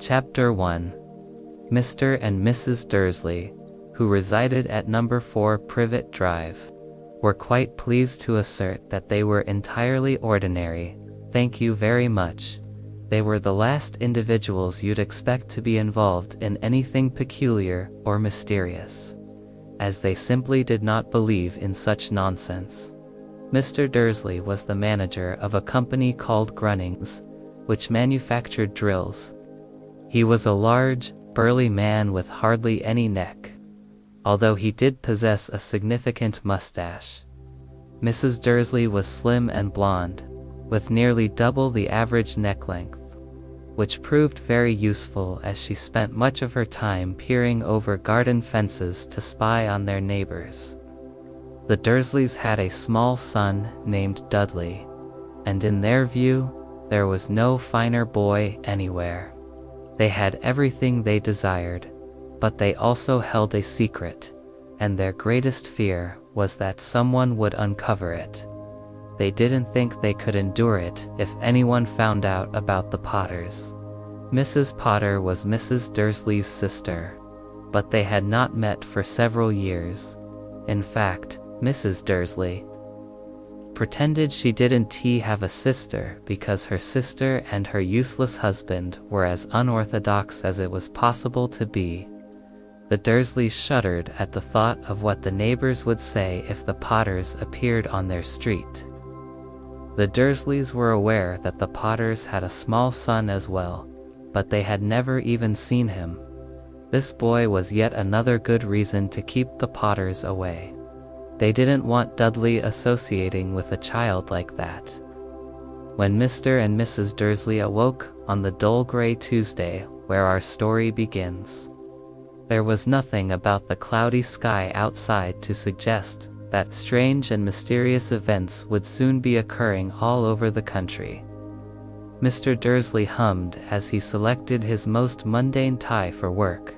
Chapter 1. Mr. and Mrs. Dursley, who resided at number 4 Privet Drive, were quite pleased to assert that they were entirely ordinary. Thank you very much. They were the last individuals you'd expect to be involved in anything peculiar or mysterious, as they simply did not believe in such nonsense. Mr. Dursley was the manager of a company called Grunnings, which manufactured drills. He was a large, burly man with hardly any neck, although he did possess a significant mustache. Mrs. Dursley was slim and blonde, with nearly double the average neck length, which proved very useful as she spent much of her time peering over garden fences to spy on their neighbors. The Dursleys had a small son named Dudley, and in their view, there was no finer boy anywhere. They had everything they desired, but they also held a secret, and their greatest fear was that someone would uncover it. They didn't think they could endure it if anyone found out about the Potters. Mrs. Potter was Mrs. Dursley's sister, but they had not met for several years. In fact, Mrs. Dursley pretended she didn't have a sister because her sister and her useless husband were as unorthodox as it was possible to be. The Dursleys shuddered at the thought of what the neighbors would say if the Potters appeared on their street. The Dursleys were aware that the Potters had a small son as well, but they had never even seen him. This boy was yet another good reason to keep the Potters away. They didn't want Dudley associating with a child like that. When Mr. and Mrs. Dursley awoke on the dull gray Tuesday where our story begins, there was nothing about the cloudy sky outside to suggest that strange and mysterious events would soon be occurring all over the country. Mr. Dursley hummed as he selected his most mundane tie for work,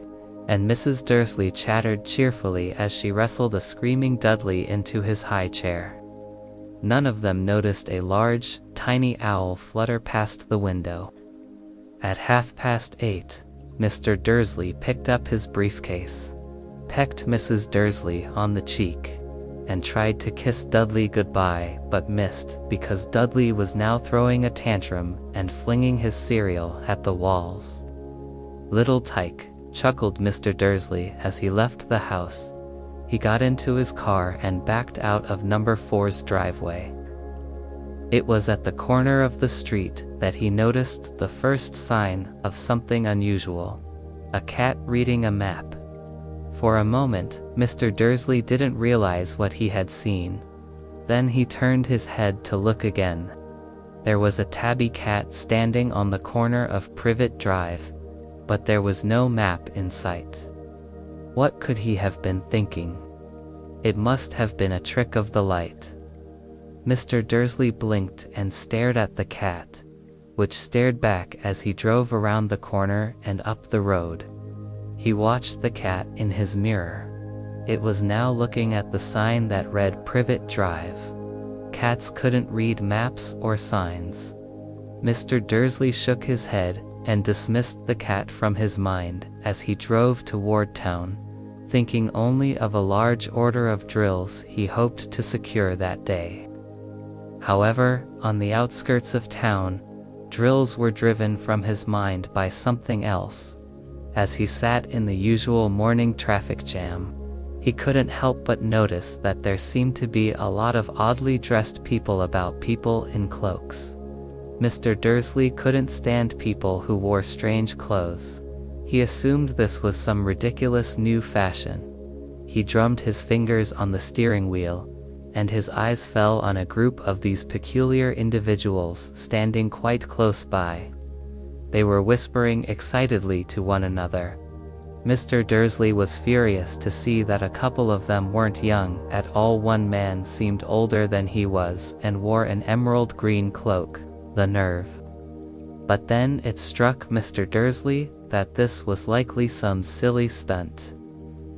and Mrs. Dursley chattered cheerfully as she wrestled a screaming Dudley into his high chair. None of them noticed a large, tiny owl flutter past the window. At 8:30, Mr. Dursley picked up his briefcase, pecked Mrs. Dursley on the cheek, and tried to kiss Dudley goodbye but missed because Dudley was now throwing a tantrum and flinging his cereal at the walls. "Little tyke," chuckled Mr. Dursley as he left the house. He got into his car and backed out of number 4's driveway. It was at the corner of the street that he noticed the first sign of something unusual: a cat reading a map. For a moment, Mr. Dursley didn't realize what he had seen. Then he turned his head to look again. There was a tabby cat standing on the corner of Privet Drive, but there was no map in sight. What could he have been thinking? It must have been a trick of the light. Mr. Dursley blinked and stared at the cat, which stared back as he drove around the corner and up the road. He watched the cat in his mirror. It was now looking at the sign that read Privet Drive. Cats couldn't read maps or signs. Mr. Dursley shook his head and dismissed the cat from his mind as he drove toward town, thinking only of a large order of drills he hoped to secure that day. However, on the outskirts of town, drills were driven from his mind by something else. As he sat in the usual morning traffic jam, he couldn't help but notice that there seemed to be a lot of oddly dressed people about, people in cloaks. Mr. Dursley couldn't stand people who wore strange clothes. He assumed this was some ridiculous new fashion. He drummed his fingers on the steering wheel, and his eyes fell on a group of these peculiar individuals standing quite close by. They were whispering excitedly to one another. Mr. Dursley was furious to see that a couple of them weren't young at all. One man seemed older than he was and wore an emerald green cloak. The nerve. But then it struck Mr. Dursley that this was likely some silly stunt.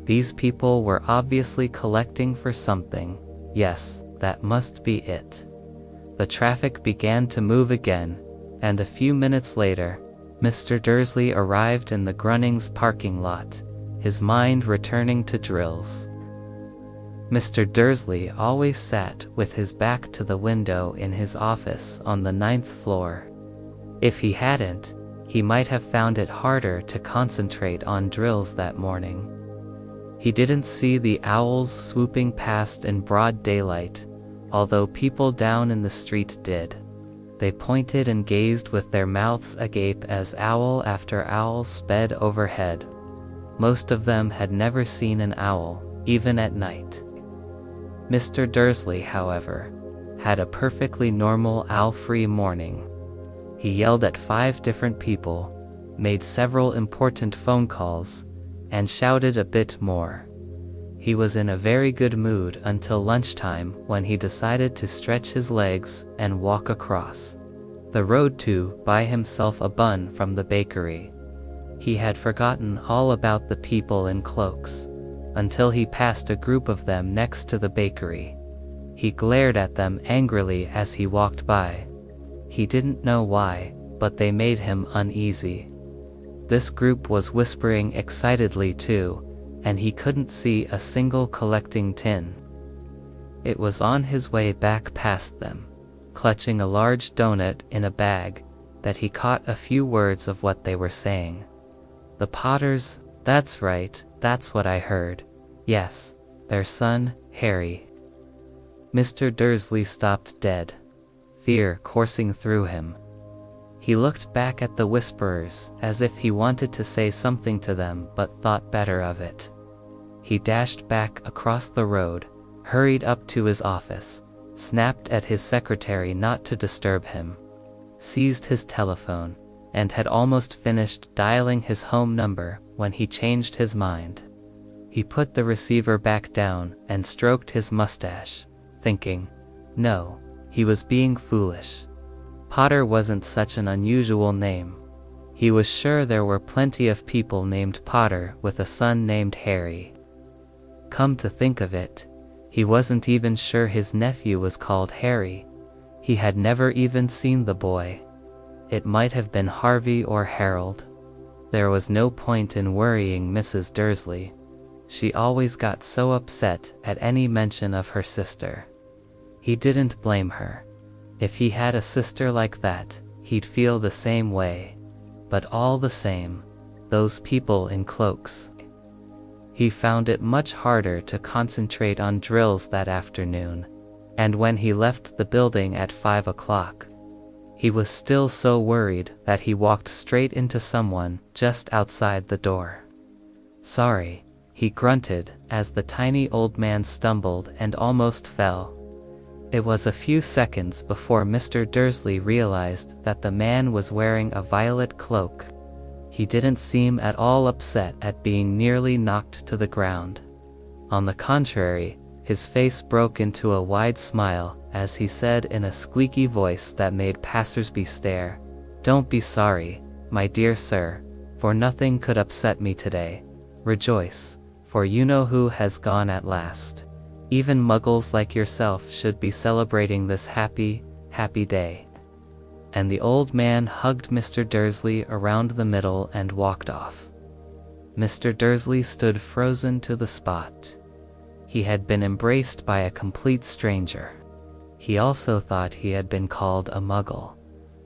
These people were obviously collecting for something. Yes, that must be it. The traffic began to move again, and a few minutes later, Mr. Dursley arrived in the Grunnings parking lot, his mind returning to drills. Mr. Dursley always sat with his back to the window in his office on the 9th floor. If he hadn't, he might have found it harder to concentrate on drills that morning. He didn't see the owls swooping past in broad daylight, although people down in the street did. They pointed and gazed with their mouths agape as owl after owl sped overhead. Most of them had never seen an owl, even at night. Mr. Dursley, however, had a perfectly normal owl-free morning. He yelled at 5 different people, made several important phone calls, and shouted a bit more. He was in a very good mood until lunchtime, when he decided to stretch his legs and walk across the road to buy himself a bun from the bakery. He had forgotten all about the people in cloaks, until he passed a group of them next to the bakery. He glared at them angrily as he walked by. He didn't know why, but they made him uneasy. This group was whispering excitedly too, and he couldn't see a single collecting tin. It was on his way back past them, clutching a large donut in a bag, that he caught a few words of what they were saying. The Potters, that's right, that's what I heard. Yes, their son, Harry. Mr. Dursley stopped dead, fear coursing through him. He looked back at the whisperers as if he wanted to say something to them but thought better of it. He dashed back across the road, hurried up to his office, snapped at his secretary not to disturb him, seized his telephone, and had almost finished dialing his home number when he changed his mind. He put the receiver back down and stroked his mustache, thinking, no, he was being foolish. Potter wasn't such an unusual name. He was sure there were plenty of people named Potter with a son named Harry. Come to think of it, he wasn't even sure his nephew was called Harry. He had never even seen the boy. It might have been Harvey or Harold. There was no point in worrying Mrs. Dursley. She always got so upset at any mention of her sister. He didn't blame her. If he had a sister like that, he'd feel the same way. But all the same, those people in cloaks. He found it much harder to concentrate on drills that afternoon, and when he left the building at 5 o'clock, he was still so worried that he walked straight into someone just outside the door. Sorry, he grunted as the tiny old man stumbled and almost fell. It was a few seconds before Mr. Dursley realized that the man was wearing a violet cloak. He didn't seem at all upset at being nearly knocked to the ground. On the contrary, his face broke into a wide smile as he said in a squeaky voice that made passersby stare, "Don't be sorry, my dear sir, for nothing could upset me today. Rejoice, for you know who has gone at last. Even muggles like yourself should be celebrating this happy, happy day." And the old man hugged Mr. Dursley around the middle and walked off. Mr. Dursley stood frozen to the spot. He had been embraced by a complete stranger. He also thought he had been called a muggle.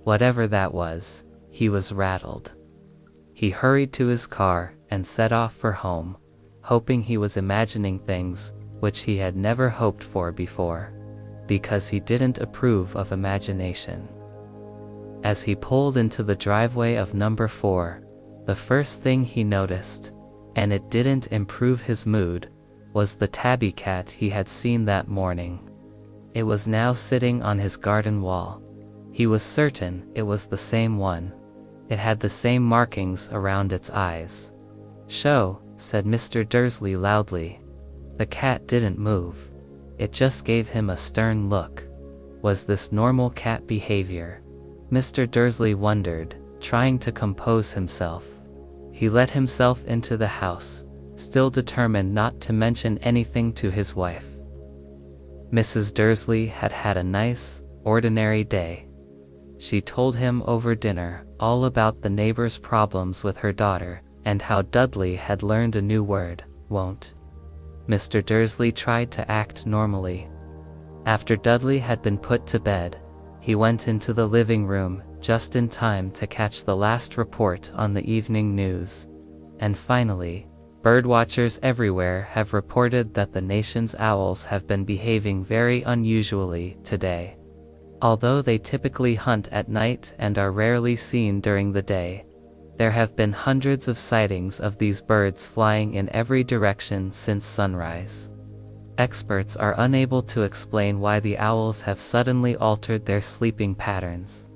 Whatever that was, he was rattled. He hurried to his car and set off for home, hoping he was imagining things which he had never hoped for before, because he didn't approve of imagination. As he pulled into the driveway of number 4, the first thing he noticed, and it didn't improve his mood, was the tabby cat he had seen that morning. It was now sitting on his garden wall. He was certain it was the same one. It had the same markings around its eyes. "Show," said Mr. Dursley loudly. The cat didn't move. It just gave him a stern look. Was this normal cat behavior? Mr. Dursley wondered, trying to compose himself. He let himself into the house, still determined not to mention anything to his wife. Mrs. Dursley had had a nice, ordinary day. She told him over dinner all about the neighbor's problems with her daughter, and how Dudley had learned a new word, won't. Mr. Dursley tried to act normally. After Dudley had been put to bed, he went into the living room just in time to catch the last report on the evening news. And finally, birdwatchers everywhere have reported that the nation's owls have been behaving very unusually today. Although they typically hunt at night and are rarely seen during the day, there have been hundreds of sightings of these birds flying in every direction since sunrise. Experts are unable to explain why the owls have suddenly altered their sleeping patterns.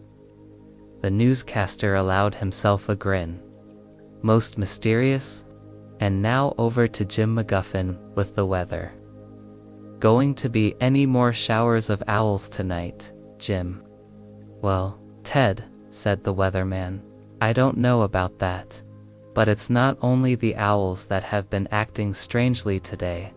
The newscaster allowed himself a grin. Most mysterious? And now over to Jim McGuffin with the weather. Going to be any more showers of owls tonight, Jim? Well, Ted, said the weatherman, I don't know about that. But it's not only the owls that have been acting strangely today.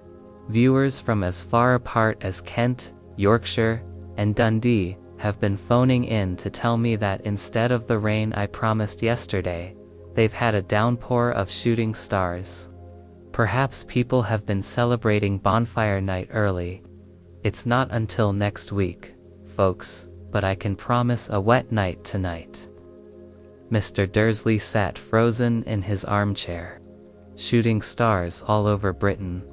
Viewers from as far apart as Kent, Yorkshire, and Dundee have been phoning in to tell me that instead of the rain I promised yesterday, they've had a downpour of shooting stars. Perhaps people have been celebrating bonfire night early. It's not until next week, folks, but I can promise a wet night tonight. Mr. Dursley sat frozen in his armchair. Shooting stars all over Britain,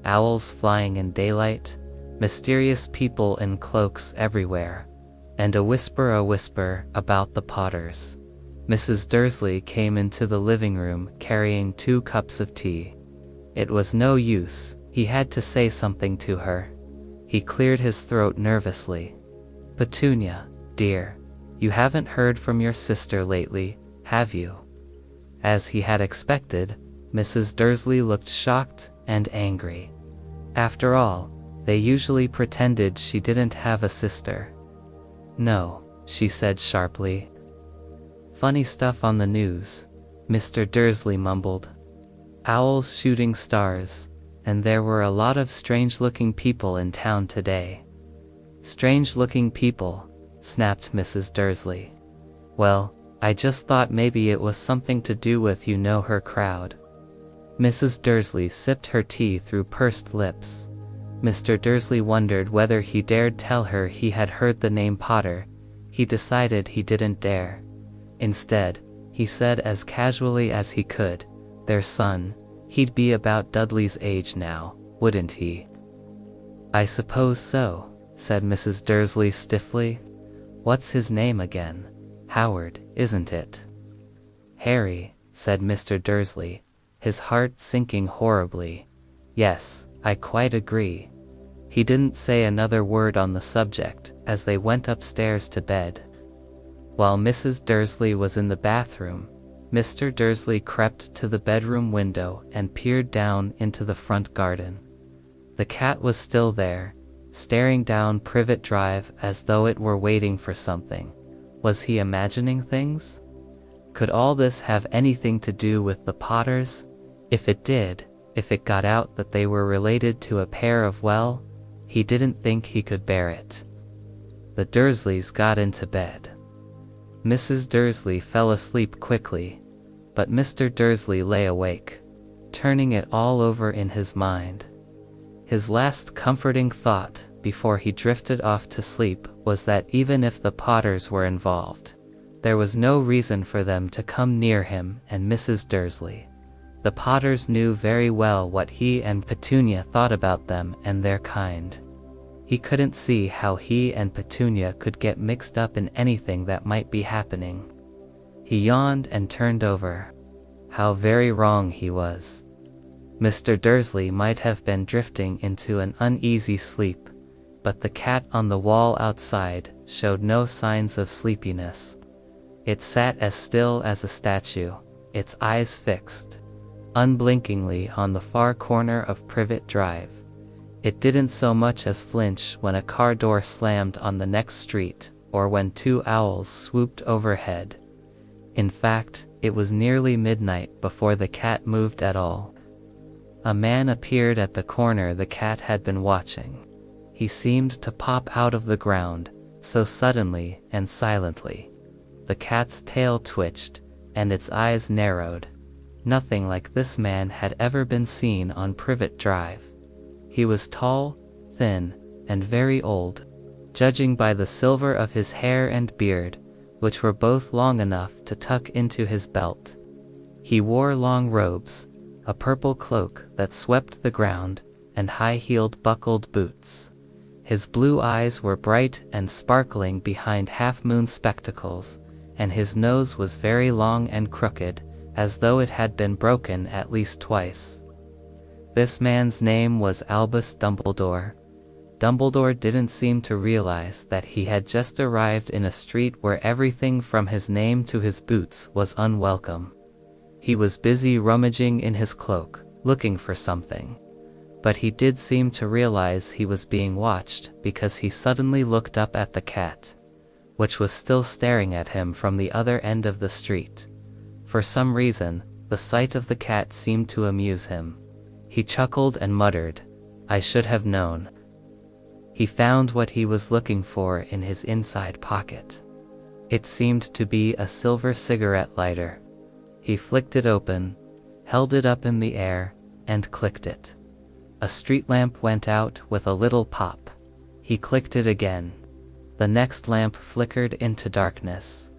owls flying in daylight, mysterious people in cloaks everywhere, and a whisper about the Potters. Mrs. Dursley came into the living room carrying 2 cups of tea. It was no use, he had to say something to her. He cleared his throat nervously. Petunia, dear, you haven't heard from your sister lately, have you? As he had expected, Mrs. Dursley looked shocked and angry. After all, they usually pretended she didn't have a sister. No, she said sharply. Funny stuff on the news, Mr. Dursley mumbled. Owls shooting stars, and there were a lot of strange-looking people in town today. Strange-looking people, snapped Mrs. Dursley. Well, I just thought maybe it was something to do with her crowd. Mrs. Dursley sipped her tea through pursed lips. Mr. Dursley wondered whether he dared tell her he had heard the name Potter. He decided he didn't dare. Instead, he said as casually as he could, their son, he'd be about Dudley's age now, wouldn't he? I suppose so, said Mrs. Dursley stiffly. What's his name again? Howard, isn't it? Harry, said Mr. Dursley, his heart sinking horribly. Yes, I quite agree. He didn't say another word on the subject as they went upstairs to bed. While Mrs. Dursley was in the bathroom, Mr. Dursley crept to the bedroom window and peered down into the front garden. The cat was still there, staring down Privet Drive as though it were waiting for something. Was he imagining things? Could all this have anything to do with the Potters? If it did, if it got out that they were related to a pair of he didn't think he could bear it. The Dursleys got into bed. Mrs. Dursley fell asleep quickly, but Mr. Dursley lay awake, turning it all over in his mind. His last comforting thought before he drifted off to sleep was that even if the Potters were involved, there was no reason for them to come near him and Mrs. Dursley. The Potters knew very well what he and Petunia thought about them and their kind. He couldn't see how he and Petunia could get mixed up in anything that might be happening. He yawned and turned over. How very wrong he was. Mr. Dursley might have been drifting into an uneasy sleep, but the cat on the wall outside showed no signs of sleepiness. It sat as still as a statue, its eyes fixed, unblinkingly on the far corner of Privet Drive. It didn't so much as flinch when a car door slammed on the next street, or when 2 owls swooped overhead. In fact, it was nearly midnight before the cat moved at all. A man appeared at the corner the cat had been watching. He seemed to pop out of the ground, so suddenly and silently. The cat's tail twitched, and its eyes narrowed. Nothing like this man had ever been seen on Privet Drive. He was tall, thin, and very old, judging by the silver of his hair and beard, which were both long enough to tuck into his belt. He wore long robes, a purple cloak that swept the ground, and high-heeled buckled boots. His blue eyes were bright and sparkling behind half-moon spectacles, and his nose was very long and crooked, as though it had been broken at least twice. This man's name was Albus Dumbledore. Dumbledore didn't seem to realize that he had just arrived in a street where everything from his name to his boots was unwelcome. He was busy rummaging in his cloak, looking for something. But he did seem to realize he was being watched because he suddenly looked up at the cat, which was still staring at him from the other end of the street. For some reason, the sight of the cat seemed to amuse him. He chuckled and muttered, "I should have known." He found what he was looking for in his inside pocket. It seemed to be a silver cigarette lighter. He flicked it open, held it up in the air, and clicked it. A street lamp went out with a little pop. He clicked it again. The next lamp flickered into darkness.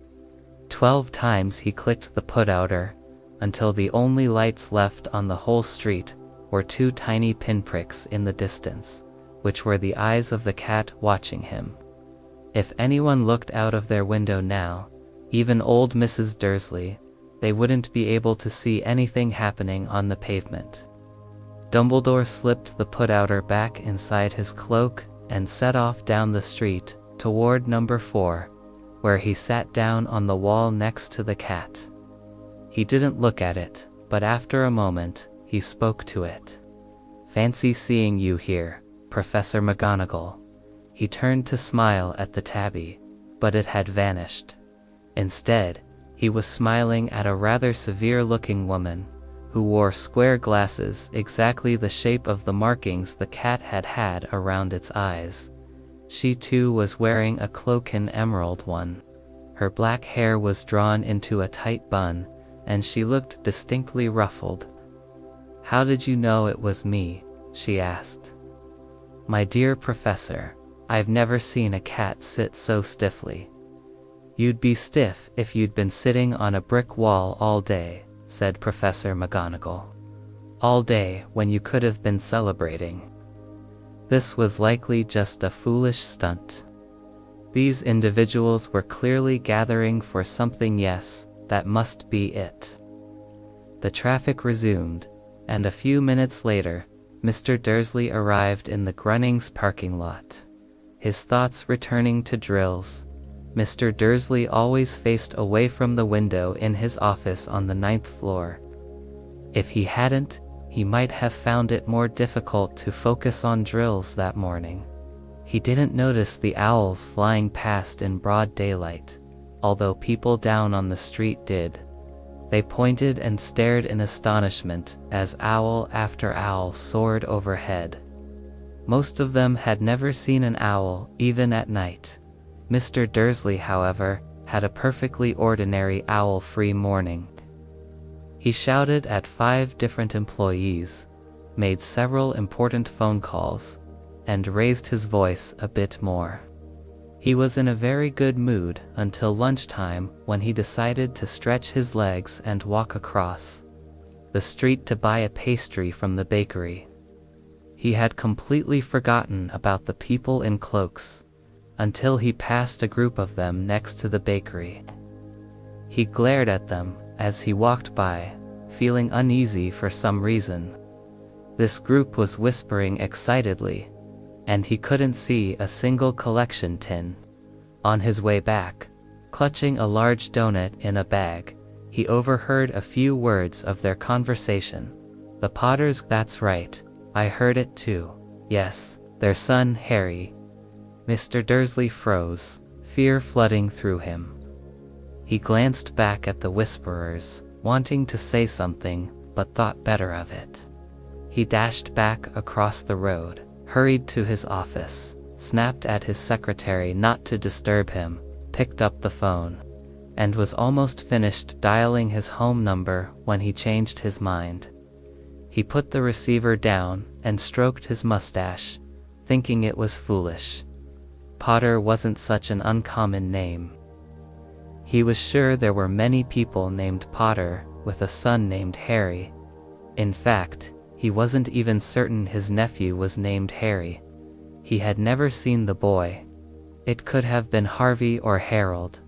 12 times he clicked the put-outer, until the only lights left on the whole street were 2 tiny pinpricks in the distance, which were the eyes of the cat watching him. If anyone looked out of their window now, even old Mrs. Dursley, they wouldn't be able to see anything happening on the pavement. Dumbledore slipped the put-outer back inside his cloak and set off down the street toward number 4, where he sat down on the wall next to the cat. He didn't look at it, but after a moment, he spoke to it. "Fancy seeing you here, Professor McGonagall." He turned to smile at the tabby, but it had vanished. Instead, he was smiling at a rather severe-looking woman, who wore square glasses exactly the shape of the markings the cat had had around its eyes. She too was wearing a cloak, an emerald one. Her black hair was drawn into a tight bun, and she looked distinctly ruffled. "How did you know it was me?" she asked. "My dear Professor, I've never seen a cat sit so stiffly." "You'd be stiff if you'd been sitting on a brick wall all day," said Professor McGonagall. "All day when you could have been celebrating." This was likely just a foolish stunt. These individuals were clearly gathering for something. Yes, that must be it. The traffic resumed, and a few minutes later, Mr. Dursley arrived in the Grunnings parking lot. His thoughts returning to drills. Mr. Dursley always faced away from the window in his office on the 9th floor. If he hadn't, he might have found it more difficult to focus on drills that morning. He didn't notice the owls flying past in broad daylight, although people down on the street did. They pointed and stared in astonishment as owl after owl soared overhead. Most of them had never seen an owl, even at night. Mr. Dursley, however, had a perfectly ordinary owl-free morning. He shouted at 5 different employees, made several important phone calls, and raised his voice a bit more. He was in a very good mood until lunchtime, when he decided to stretch his legs and walk across the street to buy a pastry from the bakery. He had completely forgotten about the people in cloaks, until he passed a group of them next to the bakery. He glared at them as he walked by, feeling uneasy for some reason. This group was whispering excitedly, and he couldn't see a single collection tin. On his way back, clutching a large donut in a bag, he overheard a few words of their conversation. "The Potters, that's right, I heard it too. Yes, their son Harry." Mr. Dursley froze, fear flooding through him. He glanced back at the whisperers, wanting to say something, but thought better of it. He dashed back across the road, hurried to his office, snapped at his secretary not to disturb him, picked up the phone. and was almost finished dialing his home number when he changed his mind. He put the receiver down and stroked his mustache, thinking it was foolish. Potter wasn't such an uncommon name. He was sure there were many people named Potter with a son named Harry. In fact, he wasn't even certain his nephew was named Harry. He had never seen the boy. It could have been Harvey or Harold.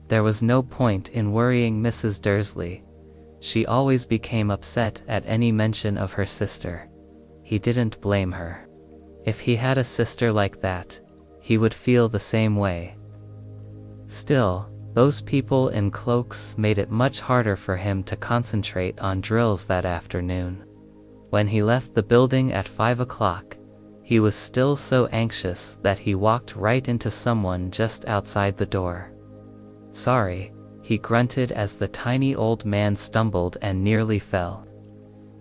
There was no point in worrying Mrs. Dursley. She always became upset at any mention of her sister. He didn't blame her. If he had a sister like that, he would feel the same way. Still, those people in cloaks made it much harder for him to concentrate on drills that afternoon. When he left the building at 5 o'clock, he was still so anxious that he walked right into someone just outside the door. "Sorry," he grunted as the tiny old man stumbled and nearly fell.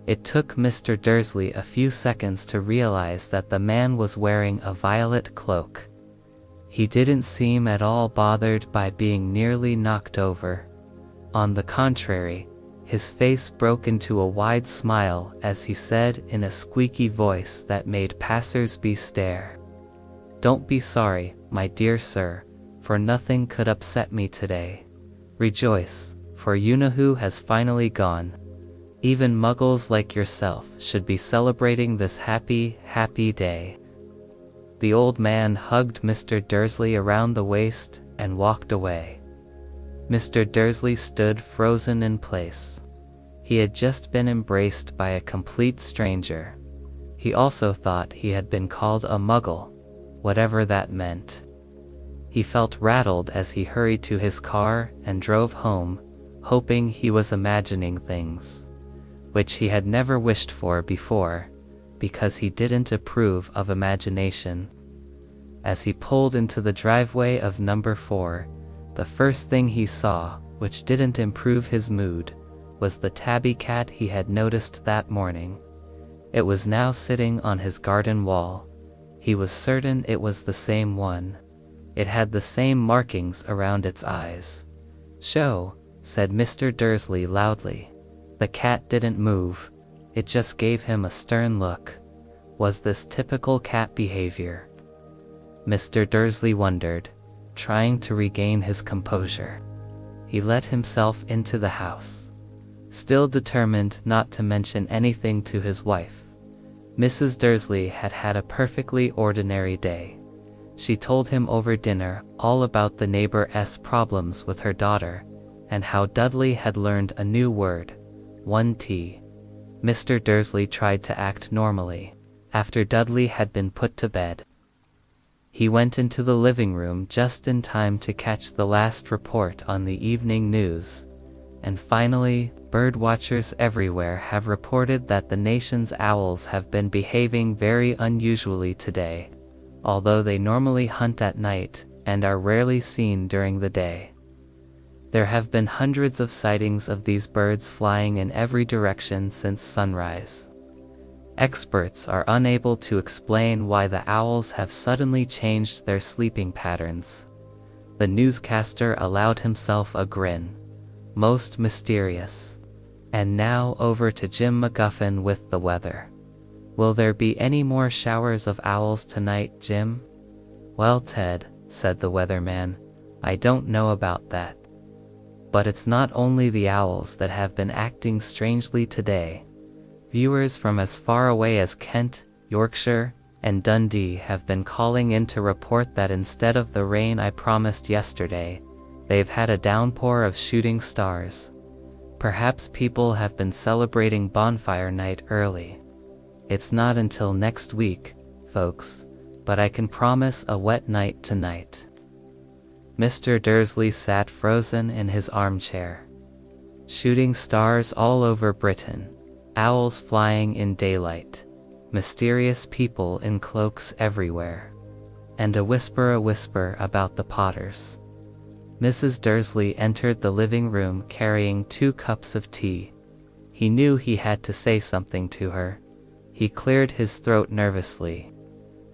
It took Mr. Dursley a few seconds to realize that the man was wearing a violet cloak. He didn't seem at all bothered by being nearly knocked over. On the contrary, his face broke into a wide smile as he said in a squeaky voice that made passers-by stare, "Don't be sorry, my dear sir, for nothing could upset me today. Rejoice, for you-know-who has finally gone. Even muggles like yourself should be celebrating this happy, happy day." The old man hugged Mr. Dursley around the waist and walked away. Mr. Dursley stood frozen in place. He had just been embraced by a complete stranger. He also thought he had been called a muggle, whatever that meant. He felt rattled as he hurried to his car and drove home, hoping he was imagining things, which he had never wished for before, because he didn't approve of imagination. As he pulled into the driveway of number 4, the first thing he saw, which didn't improve his mood, was the tabby cat he had noticed that morning. It was now sitting on his garden wall. He was certain it was the same one. It had the same markings around its eyes. "Show," said Mr. Dursley loudly. The cat didn't move. It just gave him a stern look. Was this typical cat behavior? Mr. Dursley wondered, trying to regain his composure. He let himself into the house, still determined not to mention anything to his wife. Mrs. Dursley had had a perfectly ordinary day. She told him over dinner all about the neighbor's problems with her daughter, and how Dudley had learned a new word, 1T. Mr. Dursley tried to act normally, after Dudley had been put to bed. He went into the living room just in time to catch the last report on the evening news. And finally, birdwatchers everywhere have reported that the nation's owls have been behaving very unusually today, although they normally hunt at night and are rarely seen during the day. There have been hundreds of sightings of these birds flying in every direction since sunrise. Experts are unable to explain why the owls have suddenly changed their sleeping patterns. The newscaster allowed himself a grin. Most mysterious. And now over to Jim McGuffin with the weather. "Will there be any more showers of owls tonight, Jim?" "Well, Ted," said the weatherman, "I don't know about that. But it's not only the owls that have been acting strangely today. Viewers from as far away as Kent, Yorkshire, and Dundee have been calling in to report that instead of the rain I promised yesterday, they've had a downpour of shooting stars. Perhaps people have been celebrating bonfire night early. It's not until next week, folks, but I can promise a wet night tonight." Mr. Dursley sat frozen in his armchair. Shooting stars all over Britain. Owls flying in daylight. Mysterious people in cloaks everywhere. And a whisper about the Potters. Mrs. Dursley entered the living room carrying 2 cups of tea. He knew he had to say something to her. He cleared his throat nervously.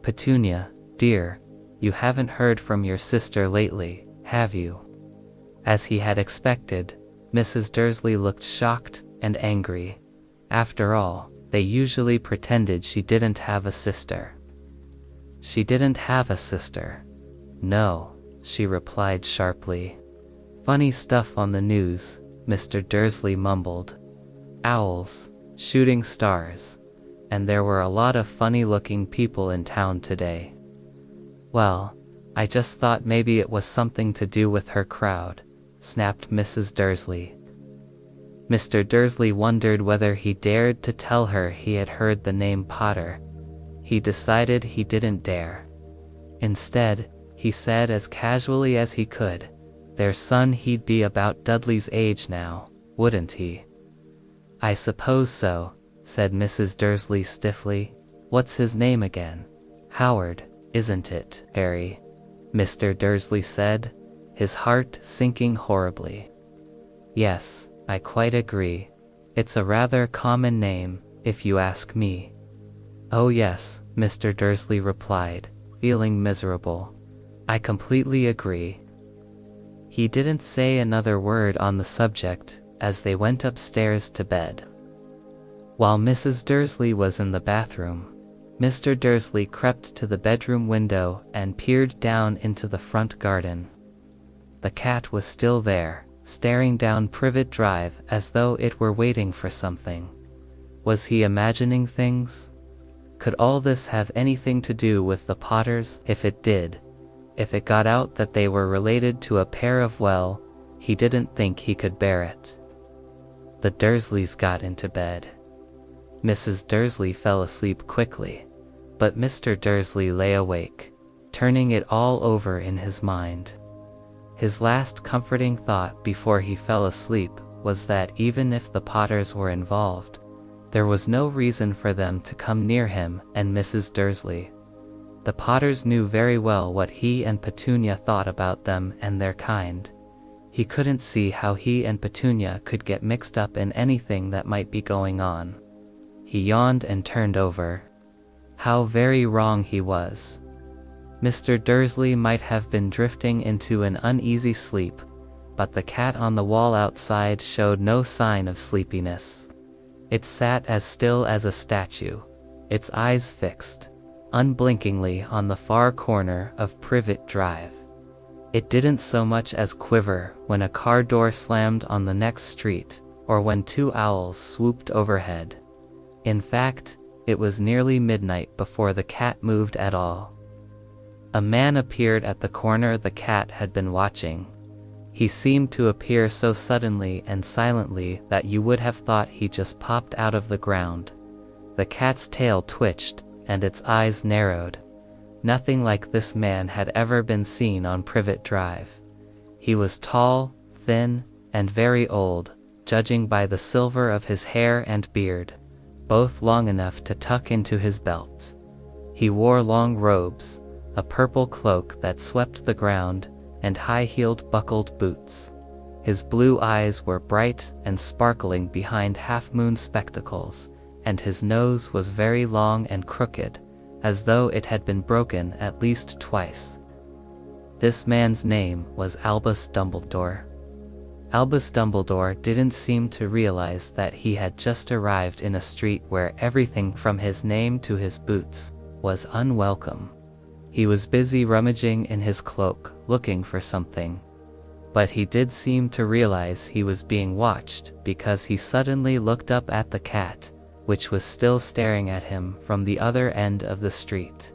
"Petunia, dear, you haven't heard from your sister lately, have you?" As he had expected, Mrs. Dursley looked shocked and angry. After all, they usually pretended she didn't have a sister. She didn't have a sister. No, she replied sharply. Funny stuff on the news, Mr. Dursley mumbled. Owls, shooting stars, and there were a lot of funny-looking people in town today. Well, I just thought maybe it was something to do with her crowd, snapped Mrs. Dursley. Mr. Dursley wondered whether he dared to tell her he had heard the name Potter. He decided he didn't dare. Instead, he said as casually as he could, "Their son, he'd be about Dudley's age now, wouldn't he?" "I suppose so," said Mrs. Dursley stiffly. "What's his name again?" "Howard, isn't it, Harry?" Mr. Dursley said, his heart sinking horribly. "Yes, I quite agree. It's a rather common name, if you ask me." "Oh yes," Mr. Dursley replied, feeling miserable. "I completely agree." He didn't say another word on the subject as they went upstairs to bed. While Mrs. Dursley was in the bathroom, Mr. Dursley crept to the bedroom window and peered down into the front garden. The cat was still there, staring down Privet Drive as though it were waiting for something. Was he imagining things? Could all this have anything to do with the Potters? If it did, if it got out that they were related to a pair of, well, he didn't think he could bear it. The Dursleys got into bed. Mrs. Dursley fell asleep quickly, but Mr. Dursley lay awake, turning it all over in his mind. His last comforting thought before he fell asleep was that even if the Potters were involved, there was no reason for them to come near him and Mrs. Dursley. The Potters knew very well what he and Petunia thought about them and their kind. He couldn't see how he and Petunia could get mixed up in anything that might be going on. He yawned and turned over. How very wrong he was. Mr. Dursley might have been drifting into an uneasy sleep, but the cat on the wall outside showed no sign of sleepiness. It sat as still as a statue, its eyes fixed, unblinkingly on the far corner of Privet Drive. It didn't so much as quiver when a car door slammed on the next street, or when two owls swooped overhead. In fact, it was nearly midnight before the cat moved at all. A man appeared at the corner the cat had been watching. He seemed to appear so suddenly and silently that you would have thought he just popped out of the ground. The cat's tail twitched, and its eyes narrowed. Nothing like this man had ever been seen on Privet Drive. He was tall, thin, and very old, judging by the silver of his hair and beard, both long enough to tuck into his belt. He wore long robes, a purple cloak that swept the ground, and high-heeled buckled boots. His blue eyes were bright and sparkling behind half-moon spectacles, and his nose was very long and crooked, as though it had been broken at least twice. This man's name was Albus Dumbledore. Albus Dumbledore didn't seem to realize that he had just arrived in a street where everything from his name to his boots was unwelcome. He was busy rummaging in his cloak, looking for something. But he did seem to realize he was being watched because he suddenly looked up at the cat, which was still staring at him from the other end of the street.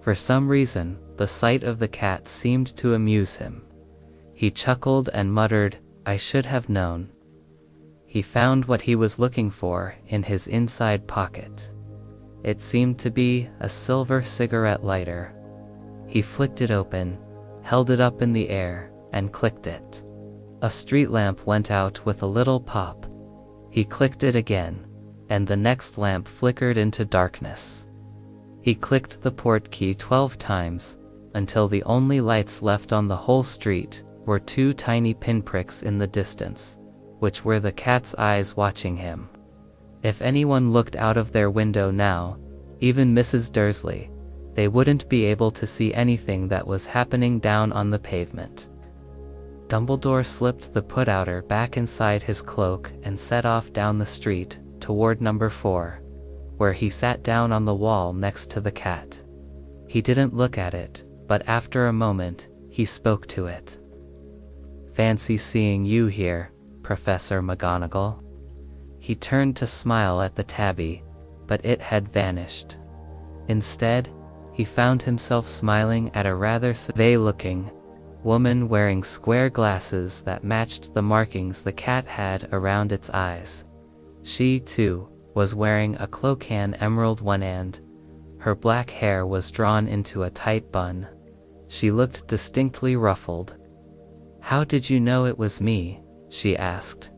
For some reason, the sight of the cat seemed to amuse him. He chuckled and muttered, "I should have known." He found what he was looking for in his inside pocket. It seemed to be a silver cigarette lighter. He flicked it open, held it up in the air, and clicked it. A street lamp went out with a little pop. He clicked it again, and the next lamp flickered into darkness. He clicked the port key 12 times, until the only lights left on the whole street were 2 tiny pinpricks in the distance, which were the cat's eyes watching him. If anyone looked out of their window now, even Mrs. Dursley, they wouldn't be able to see anything that was happening down on the pavement. Dumbledore slipped the put-outer back inside his cloak and set off down the street toward number 4, where he sat down on the wall next to the cat. He didn't look at it, but after a moment, he spoke to it. "Fancy seeing you here, Professor McGonagall." He turned to smile at the tabby, but it had vanished. Instead, he found himself smiling at a rather survey-looking woman wearing square glasses that matched the markings the cat had around its eyes. She, too, was wearing a cloak-an emerald one, and her black hair was drawn into a tight bun. She looked distinctly ruffled. "How did you know it was me?" she asked.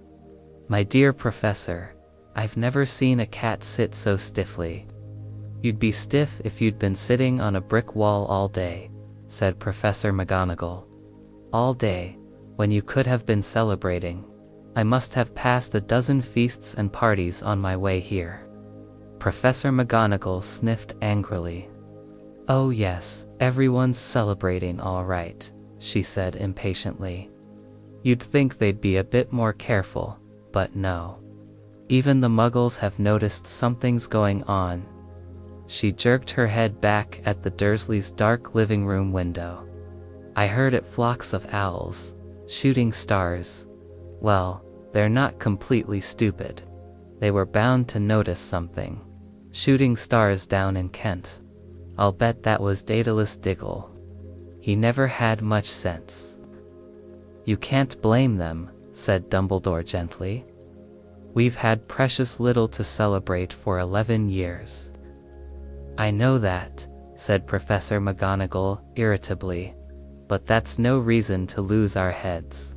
"My dear Professor, I've never seen a cat sit so stiffly." "You'd be stiff if you'd been sitting on a brick wall all day," said Professor McGonagall. "All day, when you could have been celebrating. I must have passed a dozen feasts and parties on my way here." Professor McGonagall sniffed angrily. "Oh yes, everyone's celebrating all right," she said impatiently. "You'd think they'd be a bit more careful, but no. Even the Muggles have noticed something's going on." She jerked her head back at the Dursleys' dark living room window. "I heard it flocks of owls, shooting stars. Well, they're not completely stupid. They were bound to notice something. Shooting stars down in Kent. I'll bet that was Daedalus Diggle. He never had much sense." "You can't blame them," said Dumbledore gently. "We've had precious little to celebrate for 11 years. "I know that," said Professor McGonagall irritably, "but that's no reason to lose our heads.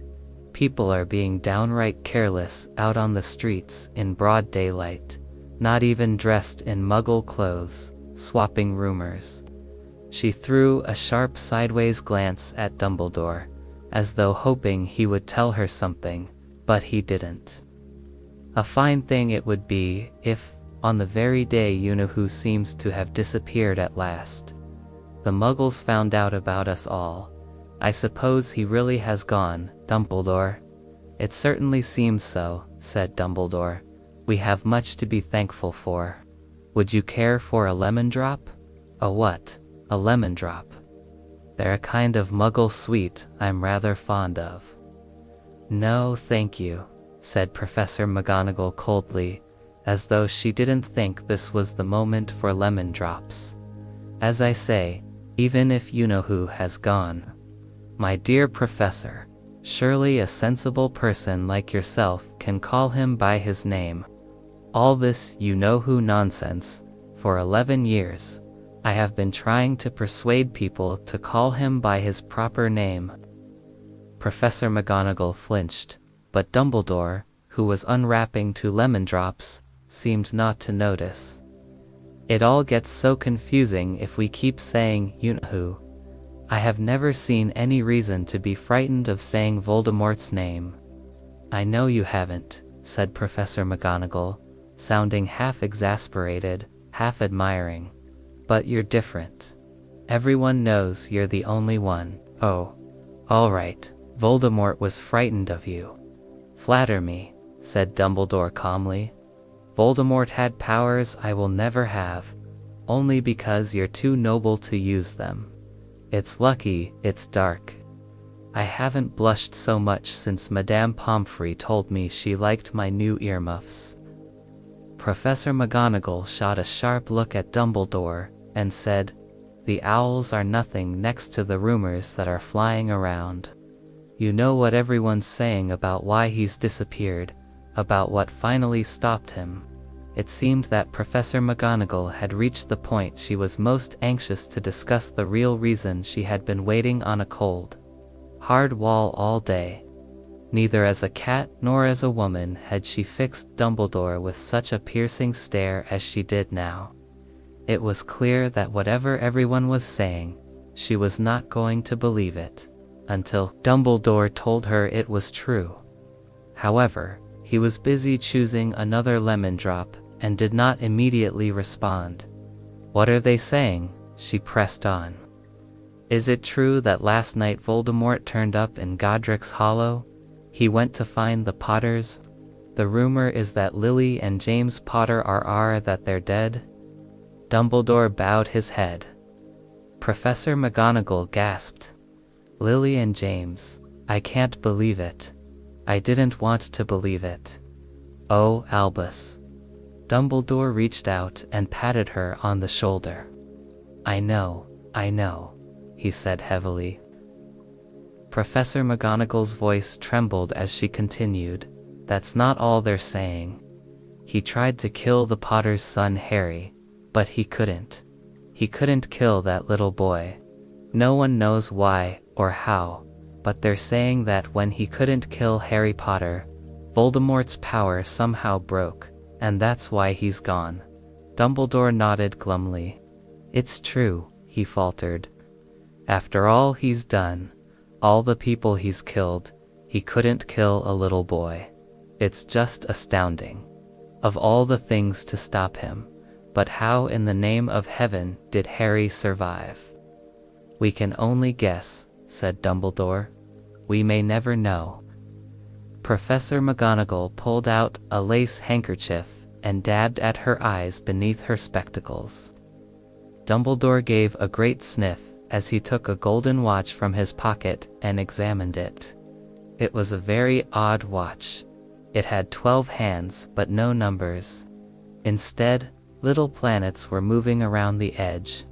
People are being downright careless out on the streets in broad daylight, not even dressed in Muggle clothes, swapping rumors." She threw a sharp sideways glance at Dumbledore, as though hoping he would tell her something, but he didn't. "A fine thing it would be if, on the very day you-know-who seems to have disappeared at last, the Muggles found out about us all. I suppose he really has gone, Dumbledore." "It certainly seems so," said Dumbledore. "We have much to be thankful for. Would you care for a lemon drop?" "A what?" "A lemon drop. They're a kind of Muggle sweet I'm rather fond of." "No, thank you," said Professor McGonagall coldly, as though she didn't think this was the moment for lemon drops. "As I say, even if you-know-who has gone. My dear Professor, surely a sensible person like yourself can call him by his name. All this you-know-who nonsense, for 11 years, I have been trying to persuade people to call him by his proper name." Professor McGonagall flinched, but Dumbledore, who was unwrapping 2 lemon drops, seemed not to notice. "It all gets so confusing if we keep saying you-know-who. I have never seen any reason to be frightened of saying Voldemort's name." "I know you haven't," said Professor McGonagall, sounding half exasperated, half admiring. "But you're different. Everyone knows you're the only one." "Oh, all right, Voldemort was frightened of you." "Flatter me," said Dumbledore calmly. "Voldemort had powers I will never have, only because you're too noble to use them. It's lucky it's dark. I haven't blushed so much since Madame Pomfrey told me she liked my new earmuffs." Professor McGonagall shot a sharp look at Dumbledore and said, "The owls are nothing next to the rumors that are flying around. You know what everyone's saying about why he's disappeared, about what finally stopped him." It seemed that Professor McGonagall had reached the point she was most anxious to discuss the real reason she had been waiting on a cold, hard wall all day. Neither as a cat nor as a woman had she fixed Dumbledore with such a piercing stare as she did now. It was clear that whatever everyone was saying, she was not going to believe it, until Dumbledore told her it was true. However, he was busy choosing another lemon drop, and did not immediately respond. "What are they saying?" she pressed on. Is it true that last night Voldemort turned up in Godric's Hollow? He went to find the Potters? The rumor is that Lily and James Potter are that they're dead? Dumbledore bowed his head. Professor McGonagall gasped. Lily and James, I can't believe it. I didn't want to believe it. Oh, Albus. Dumbledore reached out and patted her on the shoulder. I know, he said heavily. Professor McGonagall's voice trembled as she continued, That's not all they're saying. He tried to kill the Potter's son Harry, but he couldn't. He couldn't kill that little boy. No one knows why or how, but they're saying that when he couldn't kill Harry Potter, Voldemort's power somehow broke, and that's why he's gone. Dumbledore nodded glumly. It's true, he faltered. After all he's done, all the people he's killed, he couldn't kill a little boy. It's just astounding. Of all the things to stop him, but how in the name of heaven did Harry survive? We can only guess, said Dumbledore. We may never know. Professor McGonagall pulled out a lace handkerchief and dabbed at her eyes beneath her spectacles. Dumbledore gave a great sniff as he took a golden watch from his pocket and examined it. It was a very odd watch. It had 12 hands but no numbers. Instead, little planets were moving around the edge.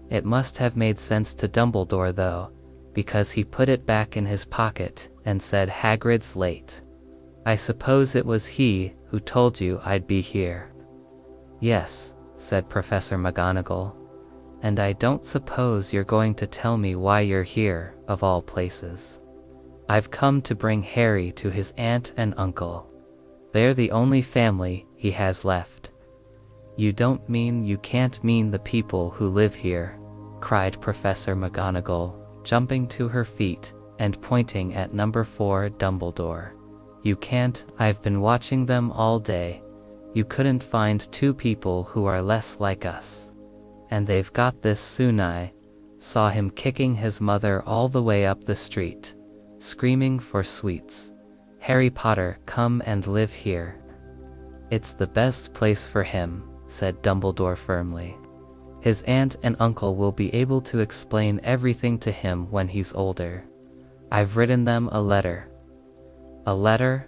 It must have made sense to Dumbledore though, because he put it back in his pocket and said Hagrid's late. I suppose it was he who told you I'd be here. Yes, said Professor McGonagall. And I don't suppose you're going to tell me why you're here, of all places. I've come to bring Harry to his aunt and uncle. They're the only family he has left. You don't mean you can't mean the people who live here, cried Professor McGonagall, jumping to her feet and pointing at number 4 Dumbledore. You can't, I've been watching them all day. You couldn't find 2 people who are less like us. And they've got this soon. I saw him kicking his mother all the way up the street, screaming for sweets. Harry Potter, come and live here. It's the best place for him, said Dumbledore firmly. His aunt and uncle will be able to explain everything to him when he's older. I've written them a letter. A letter?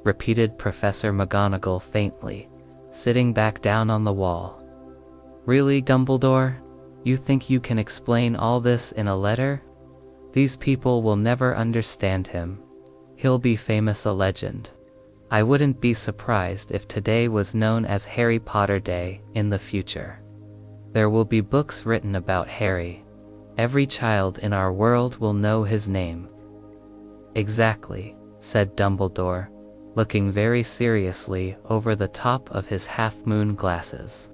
Repeated Professor McGonagall faintly, sitting back down on the wall. Really, Dumbledore? You think you can explain all this in a letter? These people will never understand him. He'll be famous a legend. I wouldn't be surprised if today was known as Harry Potter Day in the future. There will be books written about Harry. Every child in our world will know his name. Exactly, said Dumbledore, looking very seriously over the top of his half-moon glasses.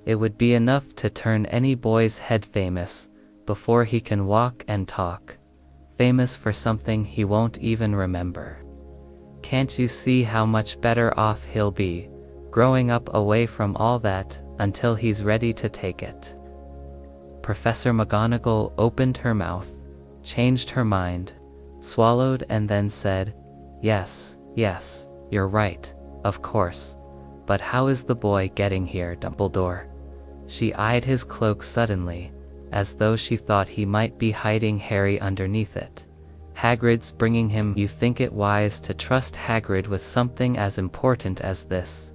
It would be enough to turn any boy's head famous before he can walk and talk. Famous for something he won't even remember. Can't you see how much better off he'll be, growing up away from all that, until he's ready to take it? Professor McGonagall opened her mouth, changed her mind, swallowed and then said, Yes, you're right, of course. But how is the boy getting here, Dumbledore? She eyed his cloak suddenly, as though she thought he might be hiding Harry underneath it. Hagrid's bringing him. You think it wise to trust Hagrid with something as important as this?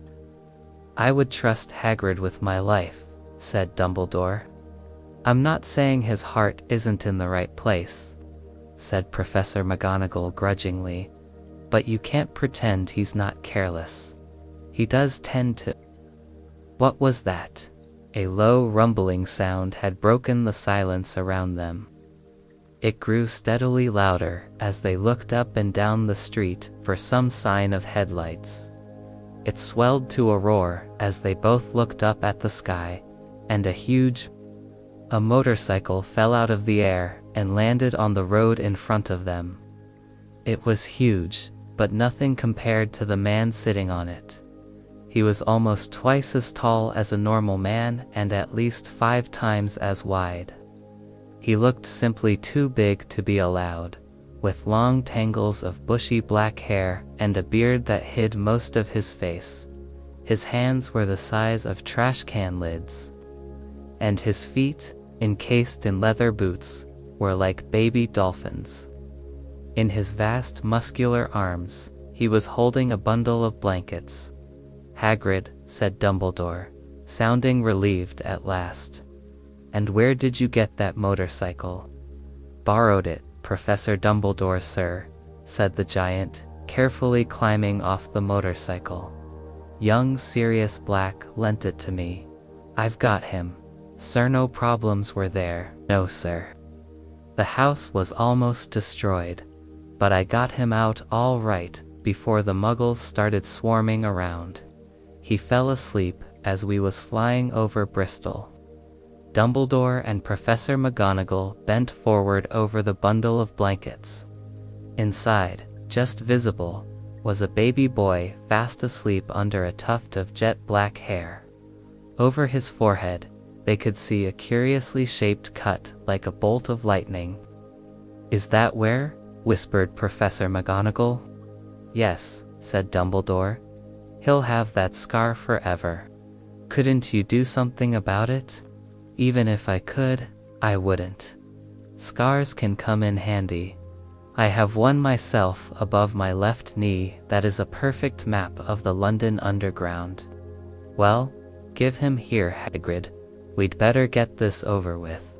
I would trust Hagrid with my life, said Dumbledore. I'm not saying his heart isn't in the right place, said Professor McGonagall grudgingly, but you can't pretend he's not careless. He does tend to... What was that? A low rumbling sound had broken the silence around them. It grew steadily louder as they looked up and down the street for some sign of headlights. It swelled to a roar as they both looked up at the sky, and a motorcycle fell out of the air and landed on the road in front of them. It was huge, but nothing compared to the man sitting on it. He was almost twice as tall as a normal man and at least 5 times as wide. He looked simply too big to be allowed, with long tangles of bushy black hair and a beard that hid most of his face. His hands were the size of trash can lids, and his feet, encased in leather boots, were like baby dolphins. In his vast muscular arms, he was holding a bundle of blankets. "Hagrid," said Dumbledore, sounding relieved at last. "And where did you get that motorcycle?" "Borrowed it, Professor Dumbledore, sir," said the giant, carefully climbing off the motorcycle. "Young Sirius Black lent it to me. I've got him. Sir, no problems were there, no sir. The house was almost destroyed, but I got him out all right before the muggles started swarming around. He fell asleep as we was flying over Bristol." Dumbledore and Professor McGonagall bent forward over the bundle of blankets. Inside, just visible, was a baby boy fast asleep under a tuft of jet black hair. Over his forehead, they could see a curiously shaped cut like a bolt of lightning. "Is that where?" whispered Professor McGonagall. "Yes," said Dumbledore. "He'll have that scar forever. Couldn't you do something about it?" "Even if I could, I wouldn't. Scars can come in handy. I have one myself above my left knee that is a perfect map of the London Underground." "Well, give him here, Hagrid. We'd better get this over with."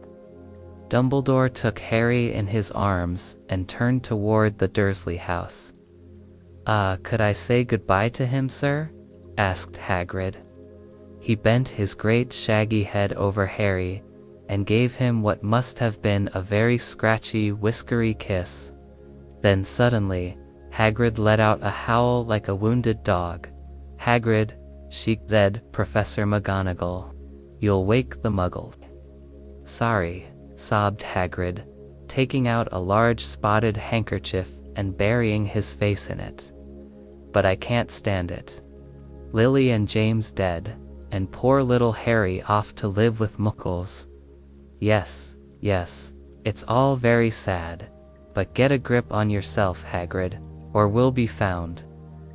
Dumbledore took Harry in his arms and turned toward the Dursley house. Could I say goodbye to him, sir?" asked Hagrid. He bent his great shaggy head over Harry and gave him what must have been a very scratchy, whiskery kiss. Then suddenly, Hagrid let out a howl like a wounded dog. "Hagrid," she said, "Professor McGonagall, you'll wake the muggles." "Sorry," sobbed Hagrid, taking out a large spotted handkerchief and burying his face in it. "But I can't stand it. Lily and James dead, and poor little Harry off to live with muggles. Yes, it's all very sad, but get a grip on yourself, Hagrid, or we'll be found,"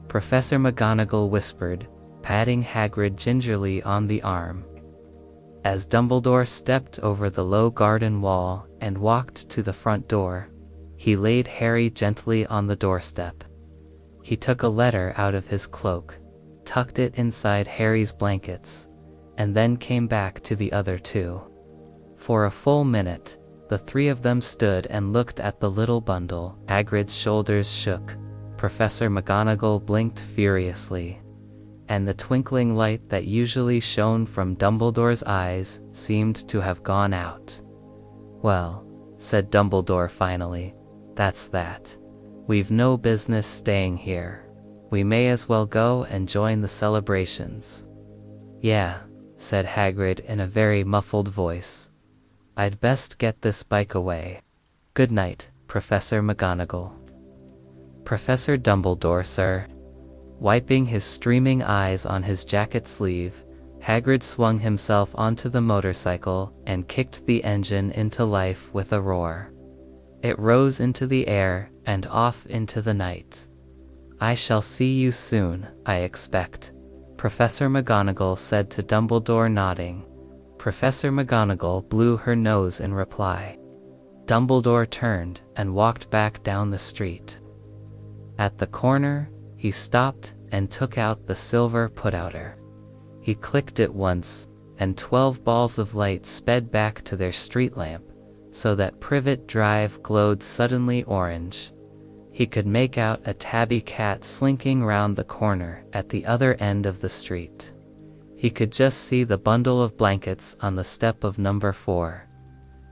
Professor McGonagall whispered, patting Hagrid gingerly on the arm. As Dumbledore stepped over the low garden wall and walked to the front door, he laid Harry gently on the doorstep. He took a letter out of his cloak, tucked it inside Harry's blankets, and then came back to the other two. For a full minute, the three of them stood and looked at the little bundle. Hagrid's shoulders shook, Professor McGonagall blinked furiously, and the twinkling light that usually shone from Dumbledore's eyes seemed to have gone out. "Well," said Dumbledore finally, "that's that. We've no business staying here. We may as well go and join the celebrations." "Yeah," said Hagrid in a very muffled voice. "I'd best get this bike away. Good night, Professor McGonagall." "Professor Dumbledore, sir." Wiping his streaming eyes on his jacket sleeve, Hagrid swung himself onto the motorcycle and kicked the engine into life with a roar. It rose into the air and off into the night. "I shall see you soon, I expect," Professor McGonagall said to Dumbledore, nodding. Professor McGonagall blew her nose in reply. Dumbledore turned and walked back down the street. At the corner, he stopped and took out the silver put-outer. He clicked it once, and 12 balls of light sped back to their street lamp, so that Privet Drive glowed suddenly orange. He could make out a tabby cat slinking round the corner at the other end of the street. He could just see the bundle of blankets on the step of number 4.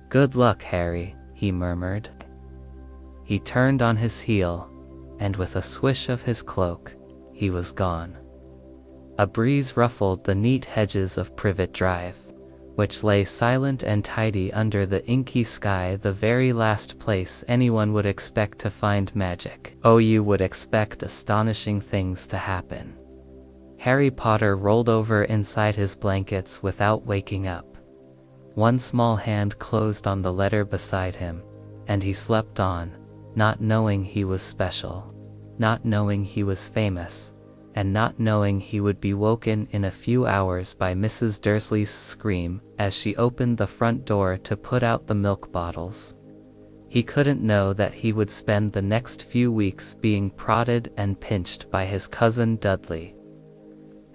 "Good luck, Harry," he murmured. He turned on his heel, and with a swish of his cloak, he was gone. A breeze ruffled the neat hedges of Privet Drive, which lay silent and tidy under the inky sky, the very last place anyone would expect to find magic. Oh, you would expect astonishing things to happen. Harry Potter rolled over inside his blankets without waking up. One small hand closed on the letter beside him, and he slept on, not knowing he was special, not knowing he was famous, and not knowing he would be woken in a few hours by Mrs. Dursley's scream as she opened the front door to put out the milk bottles. He couldn't know that he would spend the next few weeks being prodded and pinched by his cousin Dudley.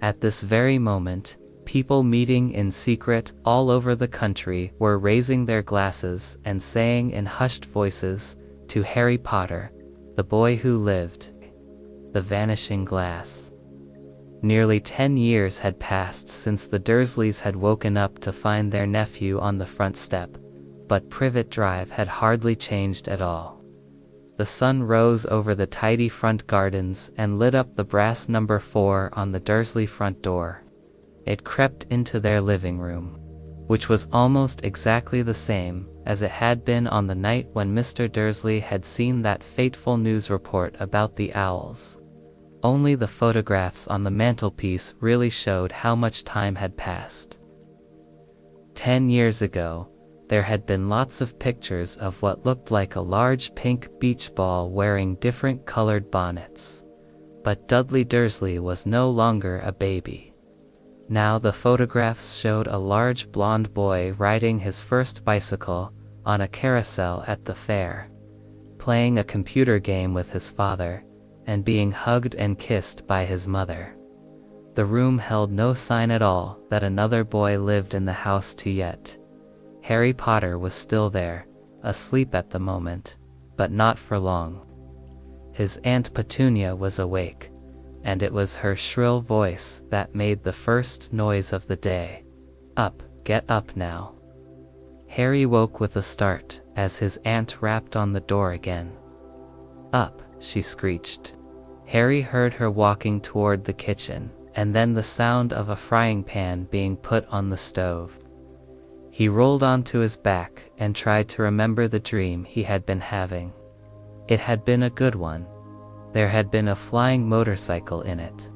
At this very moment, people meeting in secret all over the country were raising their glasses and saying in hushed voices, "To Harry Potter, the boy who lived." The vanishing glass. Nearly 10 years had passed since the Dursleys had woken up to find their nephew on the front step, but Privet Drive had hardly changed at all. The sun rose over the tidy front gardens and lit up the brass number 4 on the Dursley front door. It crept into their living room, which was almost exactly the same as it had been on the night when Mr. Dursley had seen that fateful news report about the owls. Only the photographs on the mantelpiece really showed how much time had passed. 10 years ago, there had been lots of pictures of what looked like a large pink beach ball wearing different colored bonnets. But Dudley Dursley was no longer a baby. Now the photographs showed a large blond boy riding his first bicycle on a carousel at the fair, playing a computer game with his father, and being hugged and kissed by his mother. The room held no sign at all that another boy lived in the house yet. Harry Potter was still there, asleep at the moment, but not for long. His Aunt Petunia was awake, and it was her shrill voice that made the first noise of the day. "Up, get up now." Harry woke with a start as his aunt rapped on the door again. "Up," she screeched. Harry heard her walking toward the kitchen, and then the sound of a frying pan being put on the stove. He rolled onto his back and tried to remember the dream he had been having. It had been a good one. There had been a flying motorcycle in it.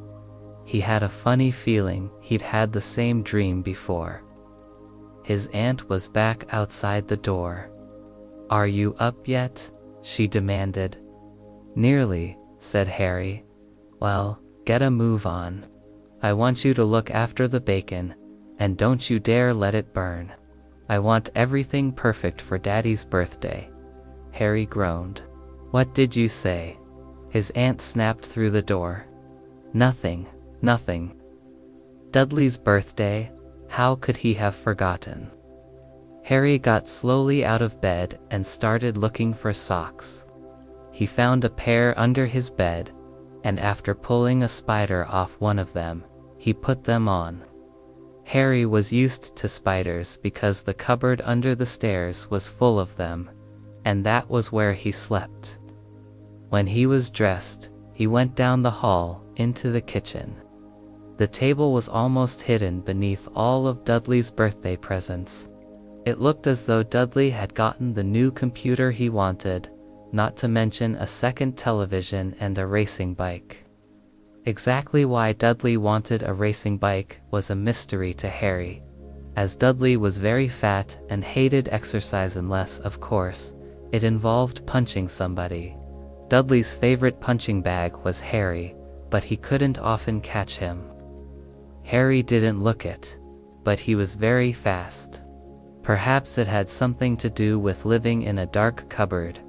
He had a funny feeling he'd had the same dream before. His aunt was back outside the door. "Are you up yet?" she demanded. "Nearly," said Harry. "Well, get a move on. I want you to look after the bacon, and don't you dare let it burn. I want everything perfect for Daddy's birthday." Harry groaned. "What did you say?" His aunt snapped through the door. "Nothing, nothing." Dudley's birthday? How could he have forgotten? Harry got slowly out of bed and started looking for socks. He found a pair under his bed, and after pulling a spider off one of them, he put them on. Harry was used to spiders because the cupboard under the stairs was full of them, and that was where he slept. When he was dressed, he went down the hall into the kitchen. The table was almost hidden beneath all of Dudley's birthday presents. It looked as though Dudley had gotten the new computer he wanted, not to mention a second television and a racing bike. Exactly why Dudley wanted a racing bike was a mystery to Harry. As Dudley was very fat and hated exercise unless, of course, it involved punching somebody. Dudley's favorite punching bag was Harry, but he couldn't often catch him. Harry didn't look it, but he was very fast. Perhaps it had something to do with living in a dark cupboard,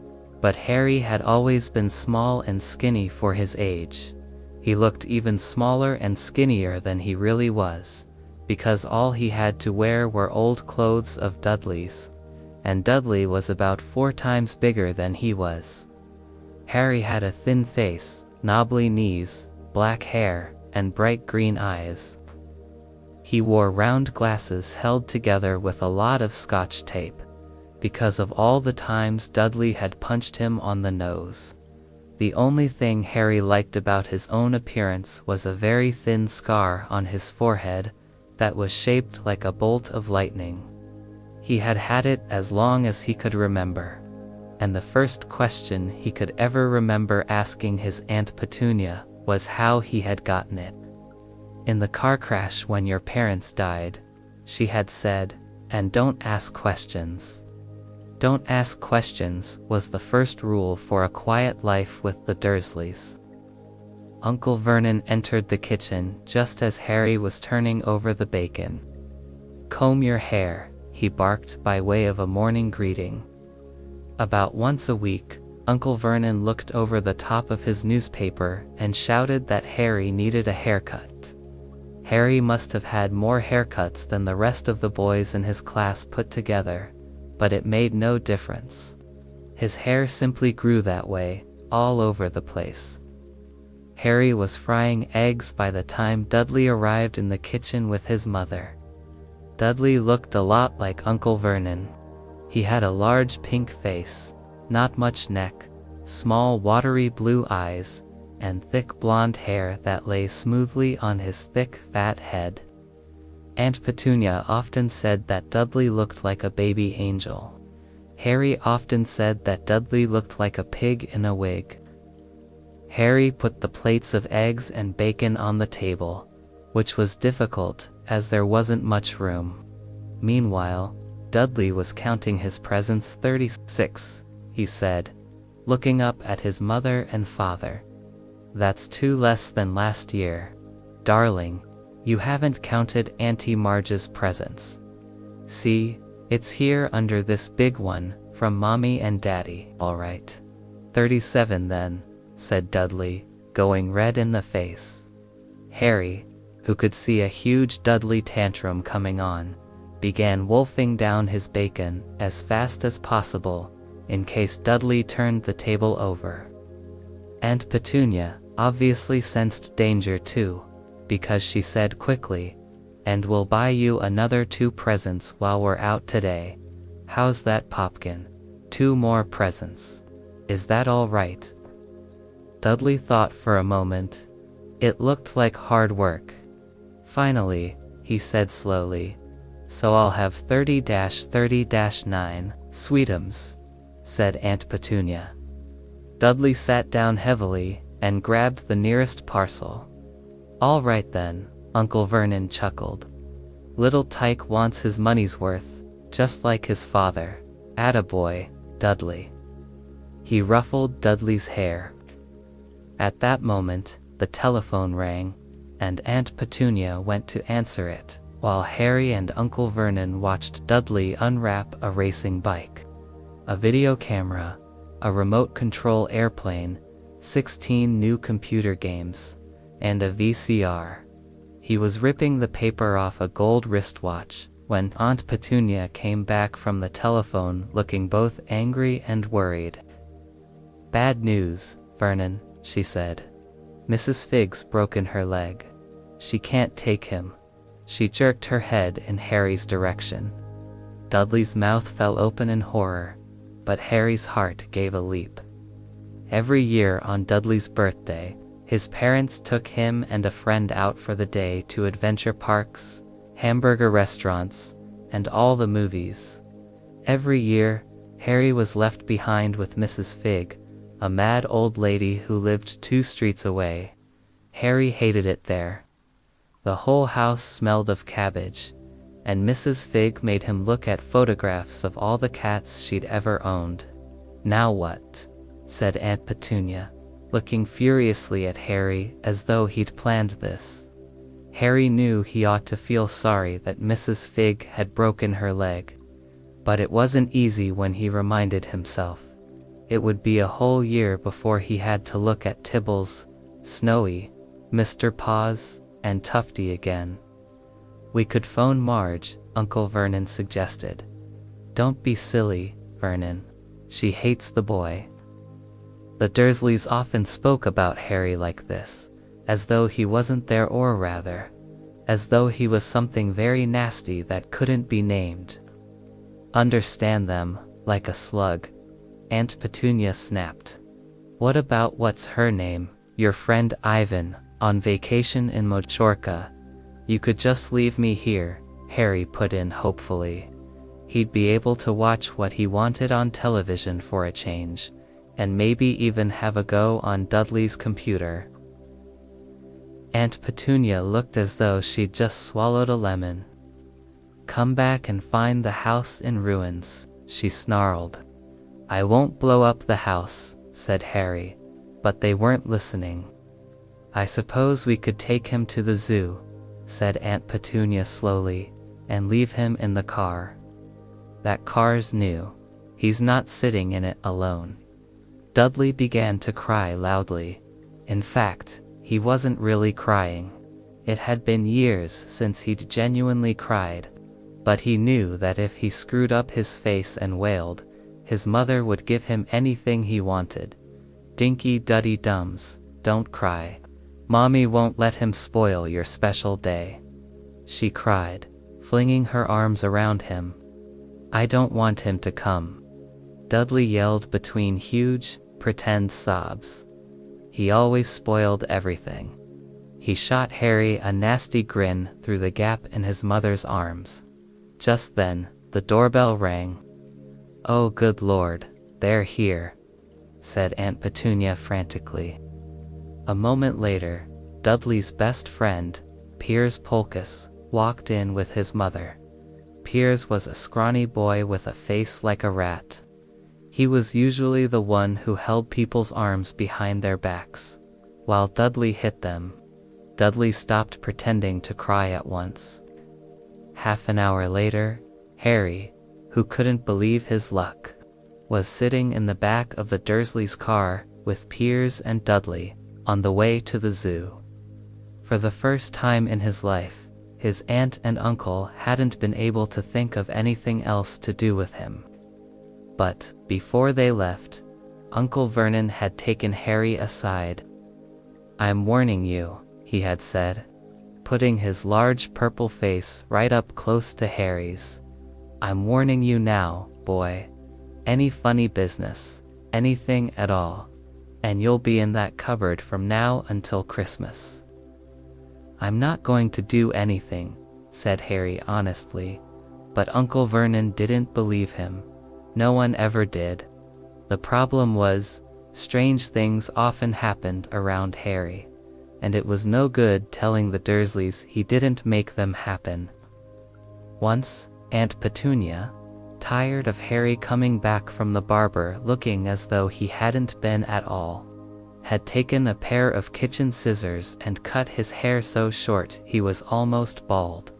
but Harry had always been small and skinny for his age. He looked even smaller and skinnier than he really was, because all he had to wear were old clothes of Dudley's, and Dudley was about 4 times bigger than he was. Harry had a thin face, knobbly knees, black hair, and bright green eyes. He wore round glasses held together with a lot of Scotch tape, because of all the times Dudley had punched him on the nose. The only thing Harry liked about his own appearance was a very thin scar on his forehead that was shaped like a bolt of lightning. He had had it as long as he could remember, and the first question he could ever remember asking his Aunt Petunia was how he had gotten it. "In the car crash when your parents died," she had said, And don't ask questions. Don't ask questions was the first rule for a quiet life with the Dursleys. Uncle Vernon entered the kitchen just as Harry was turning over the bacon. "Comb your hair," he barked by way of a morning greeting. About once a week, Uncle Vernon looked over the top of his newspaper and shouted that Harry needed a haircut. Harry must have had more haircuts than the rest of the boys in his class put together, but it made no difference. His hair simply grew that way, all over the place. Harry was frying eggs by the time Dudley arrived in the kitchen with his mother. Dudley looked a lot like Uncle Vernon. He had a large pink face, not much neck, small watery blue eyes, and thick blonde hair that lay smoothly on his thick, fat head. Aunt Petunia often said that Dudley looked like a baby angel. Harry often said that Dudley looked like a pig in a wig. Harry put the plates of eggs and bacon on the table, which was difficult as there wasn't much room. Meanwhile, Dudley was counting his presents. 36, he said, looking up at his mother and father. "That's 2 less than last year. Darling, you haven't counted Auntie Marge's presents. See, it's here under this big one, from Mommy and Daddy." "All right. 37 then," said Dudley, going red in the face. Harry, who could see a huge Dudley tantrum coming on, began wolfing down his bacon as fast as possible, in case Dudley turned the table over. Aunt Petunia obviously sensed danger too, because she said quickly, "And we'll buy you another 2 presents while we're out today. How's that, Popkin? 2 more presents. Is that all right?" Dudley thought for a moment. It looked like hard work. Finally, he said slowly, "So I'll have 30-30-9, sweetums," said Aunt Petunia. Dudley sat down heavily and grabbed the nearest parcel. "All right then," Uncle Vernon chuckled. "Little Tyke wants his money's worth, just like his father. Attaboy, Dudley." He ruffled Dudley's hair. At that moment, the telephone rang, and Aunt Petunia went to answer it, while Harry and Uncle Vernon watched Dudley unwrap a racing bike, a video camera, a remote control airplane, 16 new computer games, and a VCR. He was ripping the paper off a gold wristwatch when Aunt Petunia came back from the telephone looking both angry and worried. "Bad news, Vernon," she said. "Mrs. Figg's broken her leg. She can't take him." She jerked her head in Harry's direction. Dudley's mouth fell open in horror, but Harry's heart gave a leap. Every year on Dudley's birthday, his parents took him and a friend out for the day to adventure parks, hamburger restaurants, and all the movies. Every year, Harry was left behind with Mrs. Figg, a mad old lady who lived 2 streets away. Harry hated it there. The whole house smelled of cabbage, and Mrs. Figg made him look at photographs of all the cats she'd ever owned. "Now what?" said Aunt Petunia, looking furiously at Harry as though he'd planned this. Harry knew he ought to feel sorry that Mrs. Figg had broken her leg, but it wasn't easy when he reminded himself. It would be a whole year before he had to look at Tibbles, Snowy, Mr. Paws, and Tufty again. "We could phone Marge," Uncle Vernon suggested. "Don't be silly, Vernon. She hates the boy." The Dursleys often spoke about Harry like this, as though he wasn't there, or rather, as though he was something very nasty that couldn't be named. "Understand them, like a slug," Aunt Petunia snapped. "What about what's her name, your friend Ivan, on vacation in Majorca? You could just leave me here," Harry put in hopefully. He'd be able to watch what he wanted on television for a change, and maybe even have a go on Dudley's computer. Aunt Petunia looked as though she'd just swallowed a lemon. "Come back and find the house in ruins," she snarled. "I won't blow up the house," said Harry, but they weren't listening. "I suppose we could take him to the zoo," said Aunt Petunia slowly, "and leave him in the car. That car's new. He's not sitting in it alone." Dudley began to cry loudly. In fact, he wasn't really crying. It had been years since he'd genuinely cried, but he knew that if he screwed up his face and wailed, his mother would give him anything he wanted. "Dinky Duddy Dums, don't cry. Mommy won't let him spoil your special day," she cried, flinging her arms around him. "I don't want him to come," Dudley yelled between huge, pretend sobs. "He always spoiled everything." He shot Harry a nasty grin through the gap in his mother's arms. Just then, the doorbell rang. "Oh, good Lord, they're here," said Aunt Petunia frantically. A moment later, Dudley's best friend, Piers Polkus, walked in with his mother. Piers was a scrawny boy with a face like a rat. He was usually the one who held people's arms behind their backs, while Dudley hit them. Dudley stopped pretending to cry at once. Half an hour later, Harry, who couldn't believe his luck, was sitting in the back of the Dursleys' car with Piers and Dudley on the way to the zoo. For the first time in his life, his aunt and uncle hadn't been able to think of anything else to do with him. But, before they left, Uncle Vernon had taken Harry aside. "I'm warning you," he had said, putting his large purple face right up close to Harry's. "I'm warning you now, boy. Any funny business, anything at all, and you'll be in that cupboard from now until Christmas." "I'm not going to do anything," said Harry honestly, but Uncle Vernon didn't believe him. No one ever did. The problem was, strange things often happened around Harry, and it was no good telling the Dursleys he didn't make them happen. Once, Aunt Petunia, tired of Harry coming back from the barber looking as though he hadn't been at all, had taken a pair of kitchen scissors and cut his hair so short he was almost bald,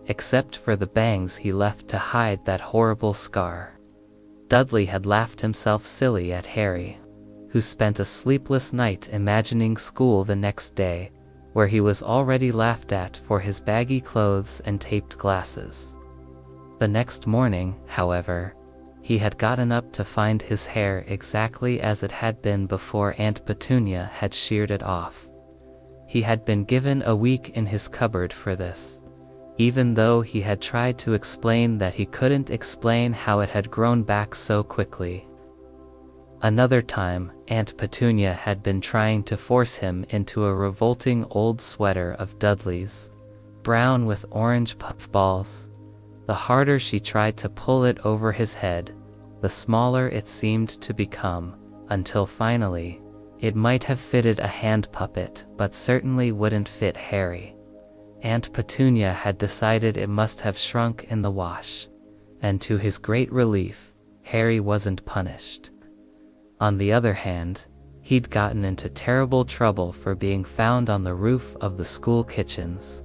except for the bangs he left to hide that horrible scar. Dudley had laughed himself silly at Harry, who spent a sleepless night imagining school the next day, where he was already laughed at for his baggy clothes and taped glasses. The next morning, however, he had gotten up to find his hair exactly as it had been before Aunt Petunia had sheared it off. He had been given a week in his cupboard for this, even though he had tried to explain that he couldn't explain how it had grown back so quickly. Another time, Aunt Petunia had been trying to force him into a revolting old sweater of Dudley's, brown with orange puffballs. The harder she tried to pull it over his head, the smaller it seemed to become, until finally, it might have fitted a hand puppet but certainly wouldn't fit Harry. Aunt Petunia had decided it must have shrunk in the wash, and to his great relief, Harry wasn't punished. On the other hand, he'd gotten into terrible trouble for being found on the roof of the school kitchens.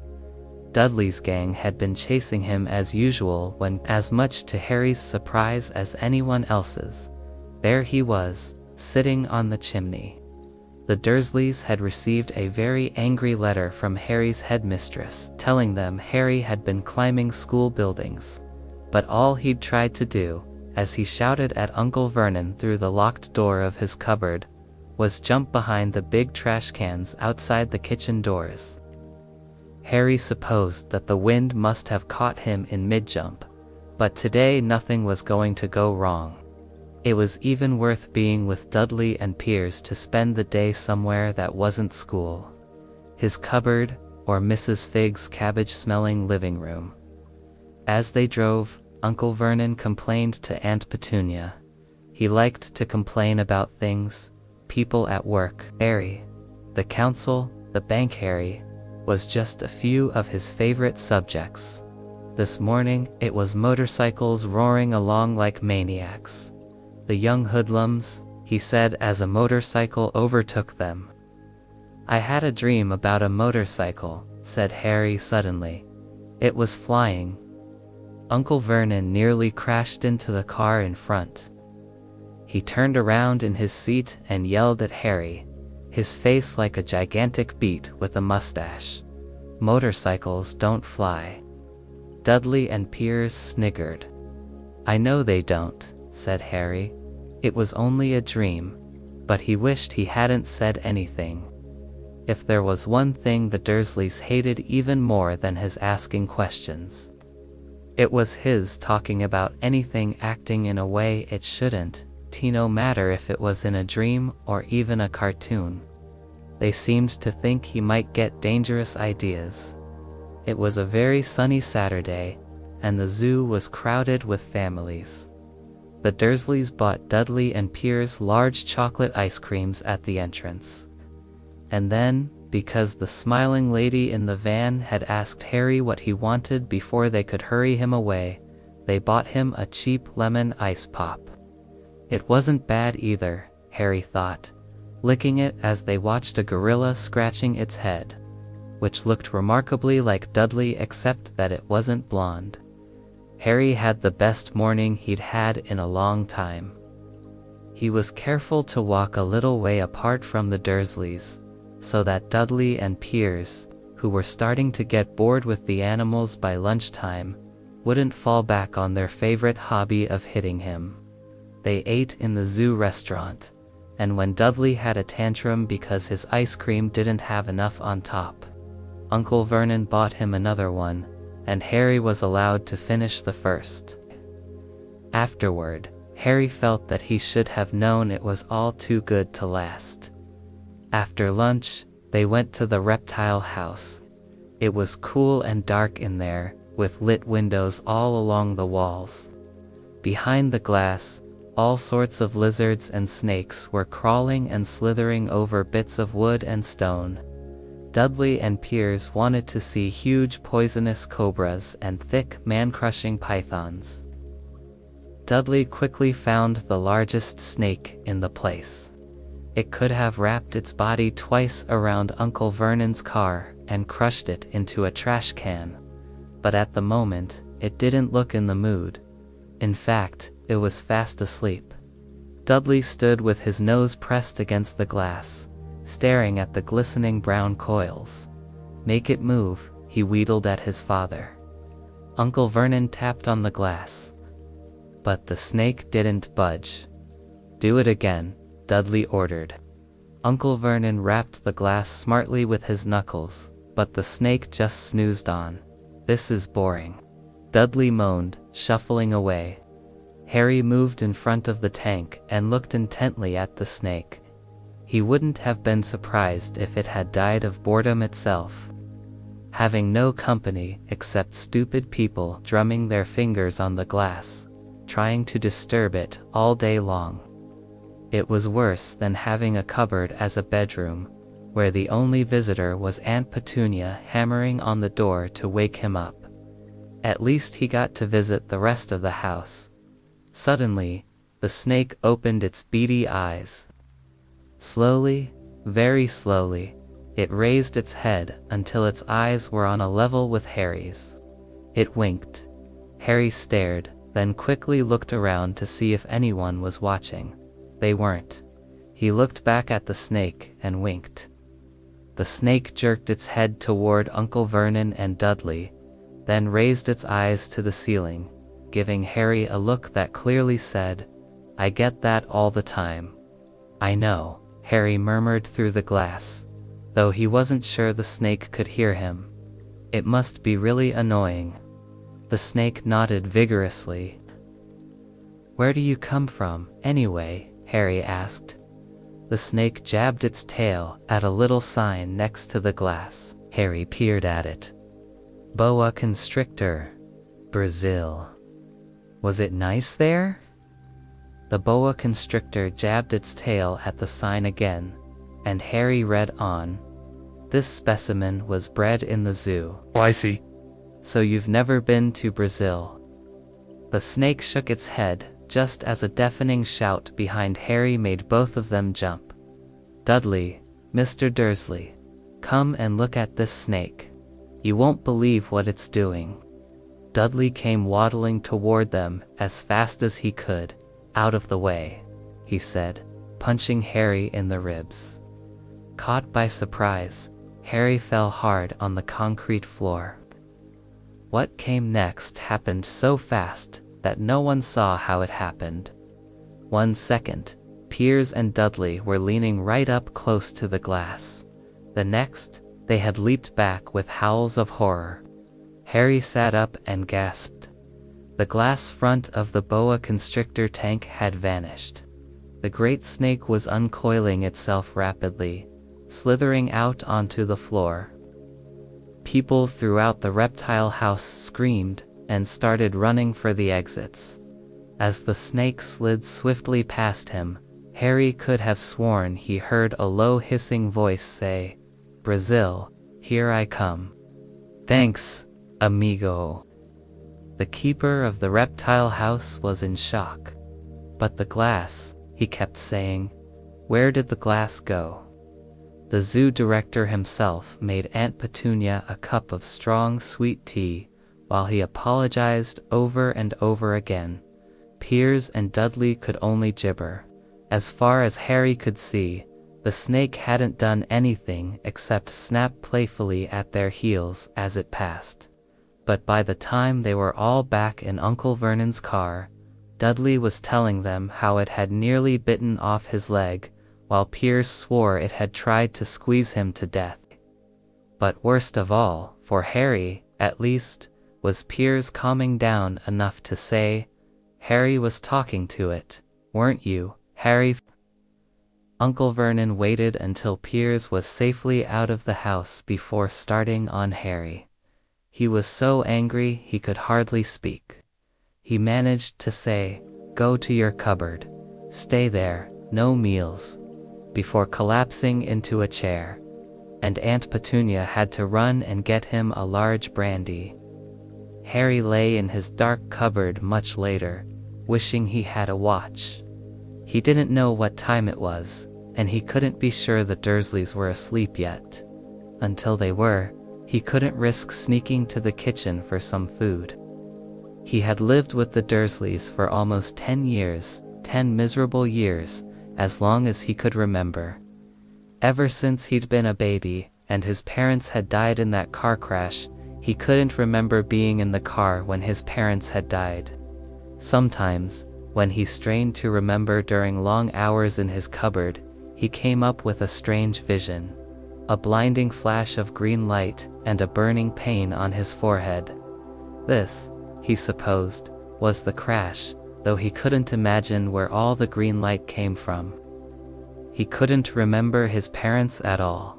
Dudley's gang had been chasing him as usual when, as much to Harry's surprise as anyone else's, there he was, sitting on the chimney. The Dursleys had received a very angry letter from Harry's headmistress telling them Harry had been climbing school buildings, but all he'd tried to do, as he shouted at Uncle Vernon through the locked door of his cupboard, was jump behind the big trash cans outside the kitchen doors. Harry supposed that the wind must have caught him in mid-jump, but today nothing was going to go wrong. It was even worth being with Dudley and Piers to spend the day somewhere that wasn't school. His cupboard, or Mrs. Figg's cabbage-smelling living room. As they drove, Uncle Vernon complained to Aunt Petunia. He liked to complain about things, people at work, Harry, the council, the bank. Harry was just a few of his favorite subjects. This morning, it was motorcycles roaring along like maniacs. The young hoodlums, he said as a motorcycle overtook them. I had a dream about a motorcycle, said Harry suddenly. It was flying. Uncle Vernon nearly crashed into the car in front. He turned around in his seat and yelled at Harry, his face like a gigantic beet with a mustache. Motorcycles don't fly. Dudley and Piers sniggered. I know they don't, said Harry. It was only a dream, but he wished he hadn't said anything. If there was one thing the Dursleys hated even more than his asking questions, it was his talking about anything acting in a way it shouldn't, no matter if it was in a dream or even a cartoon. They seemed to think he might get dangerous ideas. It was a very sunny Saturday, and the zoo was crowded with families. The Dursleys bought Dudley and Piers large chocolate ice creams at the entrance. And then, because the smiling lady in the van had asked Harry what he wanted before they could hurry him away, they bought him a cheap lemon ice pop. It wasn't bad either, Harry thought, licking it as they watched a gorilla scratching its head, which looked remarkably like Dudley except that it wasn't blonde. Harry had the best morning he'd had in a long time. He was careful to walk a little way apart from the Dursleys, so that Dudley and Piers, who were starting to get bored with the animals by lunchtime, wouldn't fall back on their favorite hobby of hitting him. They ate in the zoo restaurant, and when Dudley had a tantrum because his ice cream didn't have enough on top, Uncle Vernon bought him another one, and Harry was allowed to finish the first. Afterward, Harry felt that he should have known it was all too good to last. After lunch, they went to the reptile house. It was cool and dark in there, with lit windows all along the walls. Behind the glass, all sorts of lizards and snakes were crawling and slithering over bits of wood and stone. Dudley and Piers wanted to see huge poisonous cobras and thick, man-crushing pythons. Dudley quickly found the largest snake in the place. It could have wrapped its body twice around Uncle Vernon's car and crushed it into a trash can, but at the moment, it didn't look in the mood. In fact, it was fast asleep. Dudley stood with his nose pressed against the glass, staring at the glistening brown coils. Make it move, he wheedled at his father. Uncle Vernon tapped on the glass, but the snake didn't budge. Do it again, Dudley ordered. Uncle Vernon rapped the glass smartly with his knuckles, but the snake just snoozed on. This is boring, Dudley moaned, shuffling away. Harry moved in front of the tank and looked intently at the snake. He wouldn't have been surprised if it had died of boredom itself, having no company except stupid people drumming their fingers on the glass, trying to disturb it all day long. It was worse than having a cupboard as a bedroom, where the only visitor was Aunt Petunia hammering on the door to wake him up. At least he got to visit the rest of the house. Suddenly, the snake opened its beady eyes. Slowly, very slowly, it raised its head until its eyes were on a level with Harry's. It winked. Harry stared, then quickly looked around to see if anyone was watching. They weren't. He looked back at the snake and winked. The snake jerked its head toward Uncle Vernon and Dudley, then raised its eyes to the ceiling, giving Harry a look that clearly said, "I get that all the time." "I know," Harry murmured through the glass, though he wasn't sure the snake could hear him. "It must be really annoying." The snake nodded vigorously. "Where do you come from, anyway?" Harry asked. The snake jabbed its tail at a little sign next to the glass. Harry peered at it. Boa constrictor, Brazil. Was it nice there? The boa constrictor jabbed its tail at the sign again, and Harry read on. This specimen was bred in the zoo. Oh, I see. So you've never been to Brazil? The snake shook its head, just as a deafening shout behind Harry made both of them jump. Dudley, Mr. Dursley, come and look at this snake. You won't believe what it's doing. Dudley came waddling toward them as fast as he could. Out of the way, he said, punching Harry in the ribs. Caught by surprise, Harry fell hard on the concrete floor. What came next happened so fast that no one saw how it happened. 1 second, Piers and Dudley were leaning right up close to the glass. The next, they had leaped back with howls of horror. Harry sat up and gasped. The glass front of the boa constrictor tank had vanished. The great snake was uncoiling itself rapidly, slithering out onto the floor. People throughout the reptile house screamed and started running for the exits. As the snake slid swiftly past him, Harry could have sworn he heard a low hissing voice say, "Brazil, here I come." "Thanks, amigo." The keeper of the reptile house was in shock. "But the glass," he kept saying. "Where did the glass go?" The zoo director himself made Aunt Petunia a cup of strong sweet tea, while he apologized over and over again. Piers and Dudley could only gibber. As far as Harry could see, the snake hadn't done anything except snap playfully at their heels as it passed. But by the time they were all back in Uncle Vernon's car, Dudley was telling them how it had nearly bitten off his leg, while Piers swore it had tried to squeeze him to death. But worst of all, for Harry, at least, was Piers calming down enough to say, "Harry was talking to it, weren't you, Harry?" Uncle Vernon waited until Piers was safely out of the house before starting on Harry. He was so angry he could hardly speak. He managed to say, "Go to your cupboard. Stay there, no meals," before collapsing into a chair, and Aunt Petunia had to run and get him a large brandy. Harry lay in his dark cupboard much later, wishing he had a watch. He didn't know what time it was, and he couldn't be sure the Dursleys were asleep yet. Until they were, he couldn't risk sneaking to the kitchen for some food. He had lived with the Dursleys for almost 10 years, 10 miserable years, as long as he could remember. Ever since he'd been a baby, and his parents had died in that car crash, he couldn't remember being in the car when his parents had died. Sometimes, when he strained to remember during long hours in his cupboard, he came up with a strange vision. A blinding flash of green light and a burning pain on his forehead. This, he supposed, was the crash, though he couldn't imagine where all the green light came from. He couldn't remember his parents at all.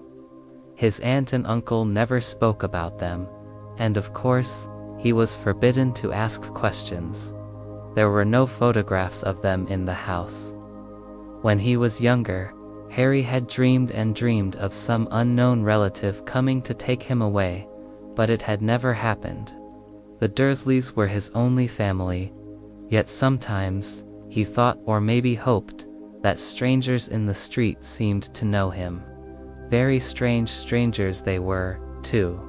His aunt and uncle never spoke about them, and of course, he was forbidden to ask questions. There were no photographs of them in the house. When he was younger, Harry had dreamed and dreamed of some unknown relative coming to take him away, but it had never happened. The Dursleys were his only family, yet sometimes, he thought or maybe hoped, that strangers in the street seemed to know him. Very strange strangers they were, too.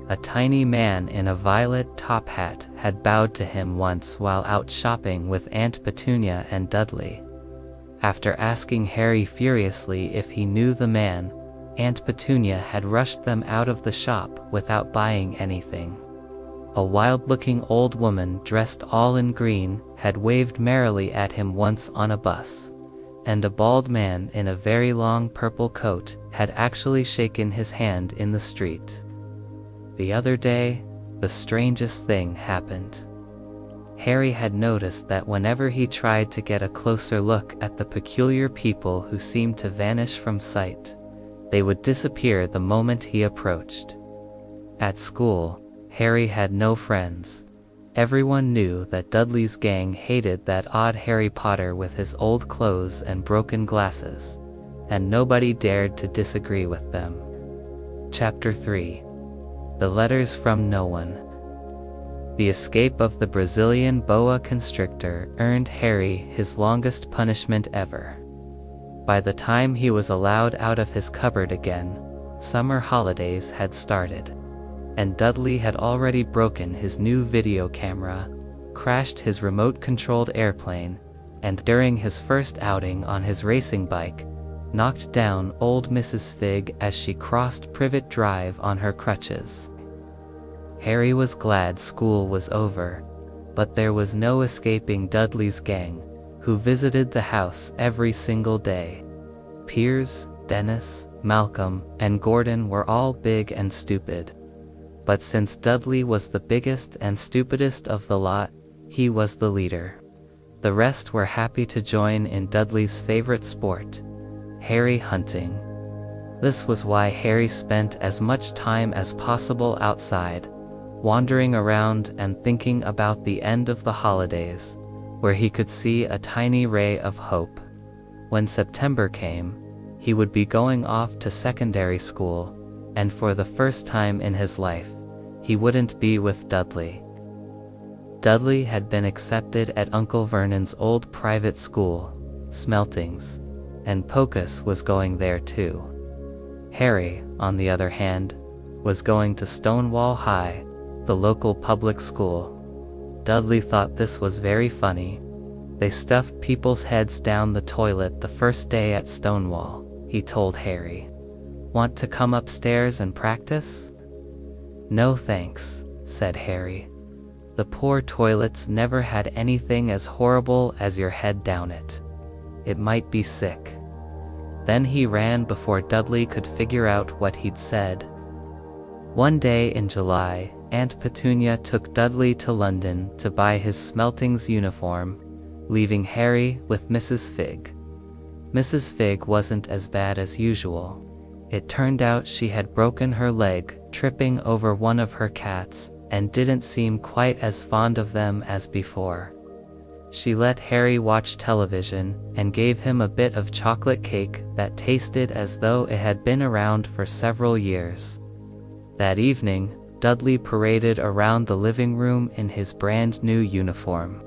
A tiny man in a violet top hat had bowed to him once while out shopping with Aunt Petunia and Dudley. After asking Harry furiously if he knew the man, Aunt Petunia had rushed them out of the shop without buying anything. A wild-looking old woman dressed all in green had waved merrily at him once on a bus, and a bald man in a very long purple coat had actually shaken his hand in the street. The other day, the strangest thing happened. Harry had noticed that whenever he tried to get a closer look at the peculiar people who seemed to vanish from sight, they would disappear the moment he approached. At school, Harry had no friends. Everyone knew that Dudley's gang hated that odd Harry Potter with his old clothes and broken glasses, and nobody dared to disagree with them. Chapter 3. The letters from no one. The escape of the Brazilian boa constrictor earned Harry his longest punishment ever. By the time he was allowed out of his cupboard again, summer holidays had started, and Dudley had already broken his new video camera, crashed his remote-controlled airplane, and during his first outing on his racing bike, knocked down old Mrs. Fig as she crossed Privet Drive on her crutches. Harry was glad school was over, but there was no escaping Dudley's gang, who visited the house every single day. Piers, Dennis, Malcolm, and Gordon were all big and stupid. But since Dudley was the biggest and stupidest of the lot, he was the leader. The rest were happy to join in Dudley's favorite sport, Harry hunting. This was why Harry spent as much time as possible outside, wandering around and thinking about the end of the holidays, where he could see a tiny ray of hope. When September came, he would be going off to secondary school, and for the first time in his life, he wouldn't be with Dudley. Dudley had been accepted at Uncle Vernon's old private school, Smeltings, and Pocus was going there too. Harry, on the other hand, was going to Stonewall High, the local public school. Dudley thought this was very funny. They stuffed people's heads down the toilet the first day at Stonewall, he told Harry. Want to come upstairs and practice? No thanks, said Harry. The poor toilets never had anything as horrible as your head down it. It might be sick. Then he ran before Dudley could figure out what he'd said. One day in July, Aunt Petunia took Dudley to London to buy his Smeltings uniform, leaving Harry with Mrs. Fig. Mrs. Fig wasn't as bad as usual. It turned out she had broken her leg tripping over one of her cats and didn't seem quite as fond of them as before. She let Harry watch television and gave him a bit of chocolate cake that tasted as though it had been around for several years. That evening, Dudley paraded around the living room in his brand new uniform.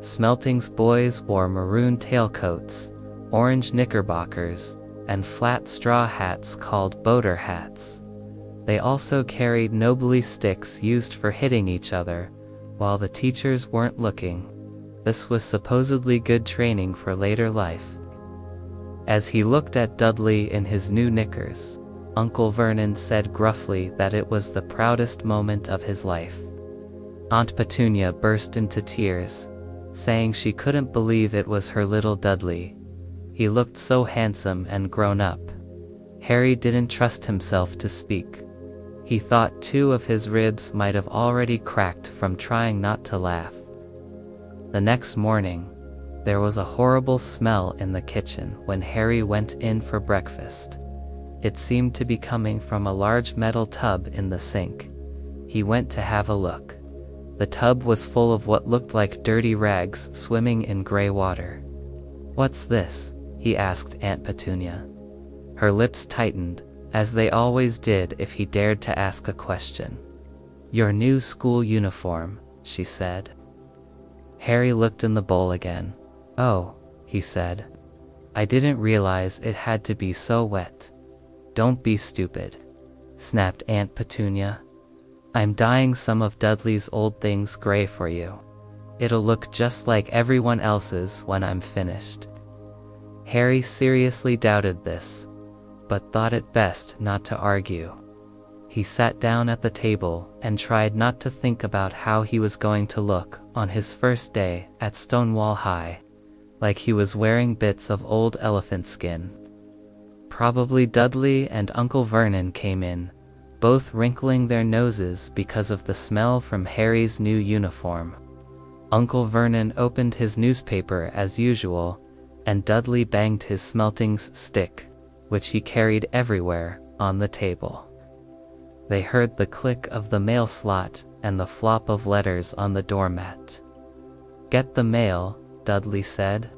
Smeltings boys wore maroon tailcoats, orange knickerbockers, and flat straw hats called boater hats. They also carried Nobly sticks used for hitting each other, while the teachers weren't looking. This was supposedly good training for later life. As he looked at Dudley in his new knickers, Uncle Vernon said gruffly that it was the proudest moment of his life. Aunt Petunia burst into tears, saying she couldn't believe it was her little Dudley. He looked so handsome and grown up. Harry didn't trust himself to speak. He thought 2 of his ribs might have already cracked from trying not to laugh. The next morning, there was a horrible smell in the kitchen when Harry went in for breakfast. It seemed to be coming from a large metal tub in the sink. He went to have a look. The tub was full of what looked like dirty rags swimming in gray water. "What's this?" he asked Aunt Petunia. Her lips tightened, as they always did if he dared to ask a question. "Your new school uniform," she said. Harry looked in the bowl again. "Oh," he said. "I didn't realize it had to be so wet." "Don't be stupid," snapped Aunt Petunia. "I'm dyeing some of Dudley's old things gray for you. It'll look just like everyone else's when I'm finished." Harry seriously doubted this, but thought it best not to argue. He sat down at the table and tried not to think about how he was going to look on his first day at Stonewall High, like he was wearing bits of old elephant skin. Probably Dudley and Uncle Vernon came in, both wrinkling their noses because of the smell from Harry's new uniform. Uncle Vernon opened his newspaper as usual, and Dudley banged his Smeltings stick, which he carried everywhere, on the table. They heard the click of the mail slot and the flop of letters on the doormat. "Get the mail," Dudley said.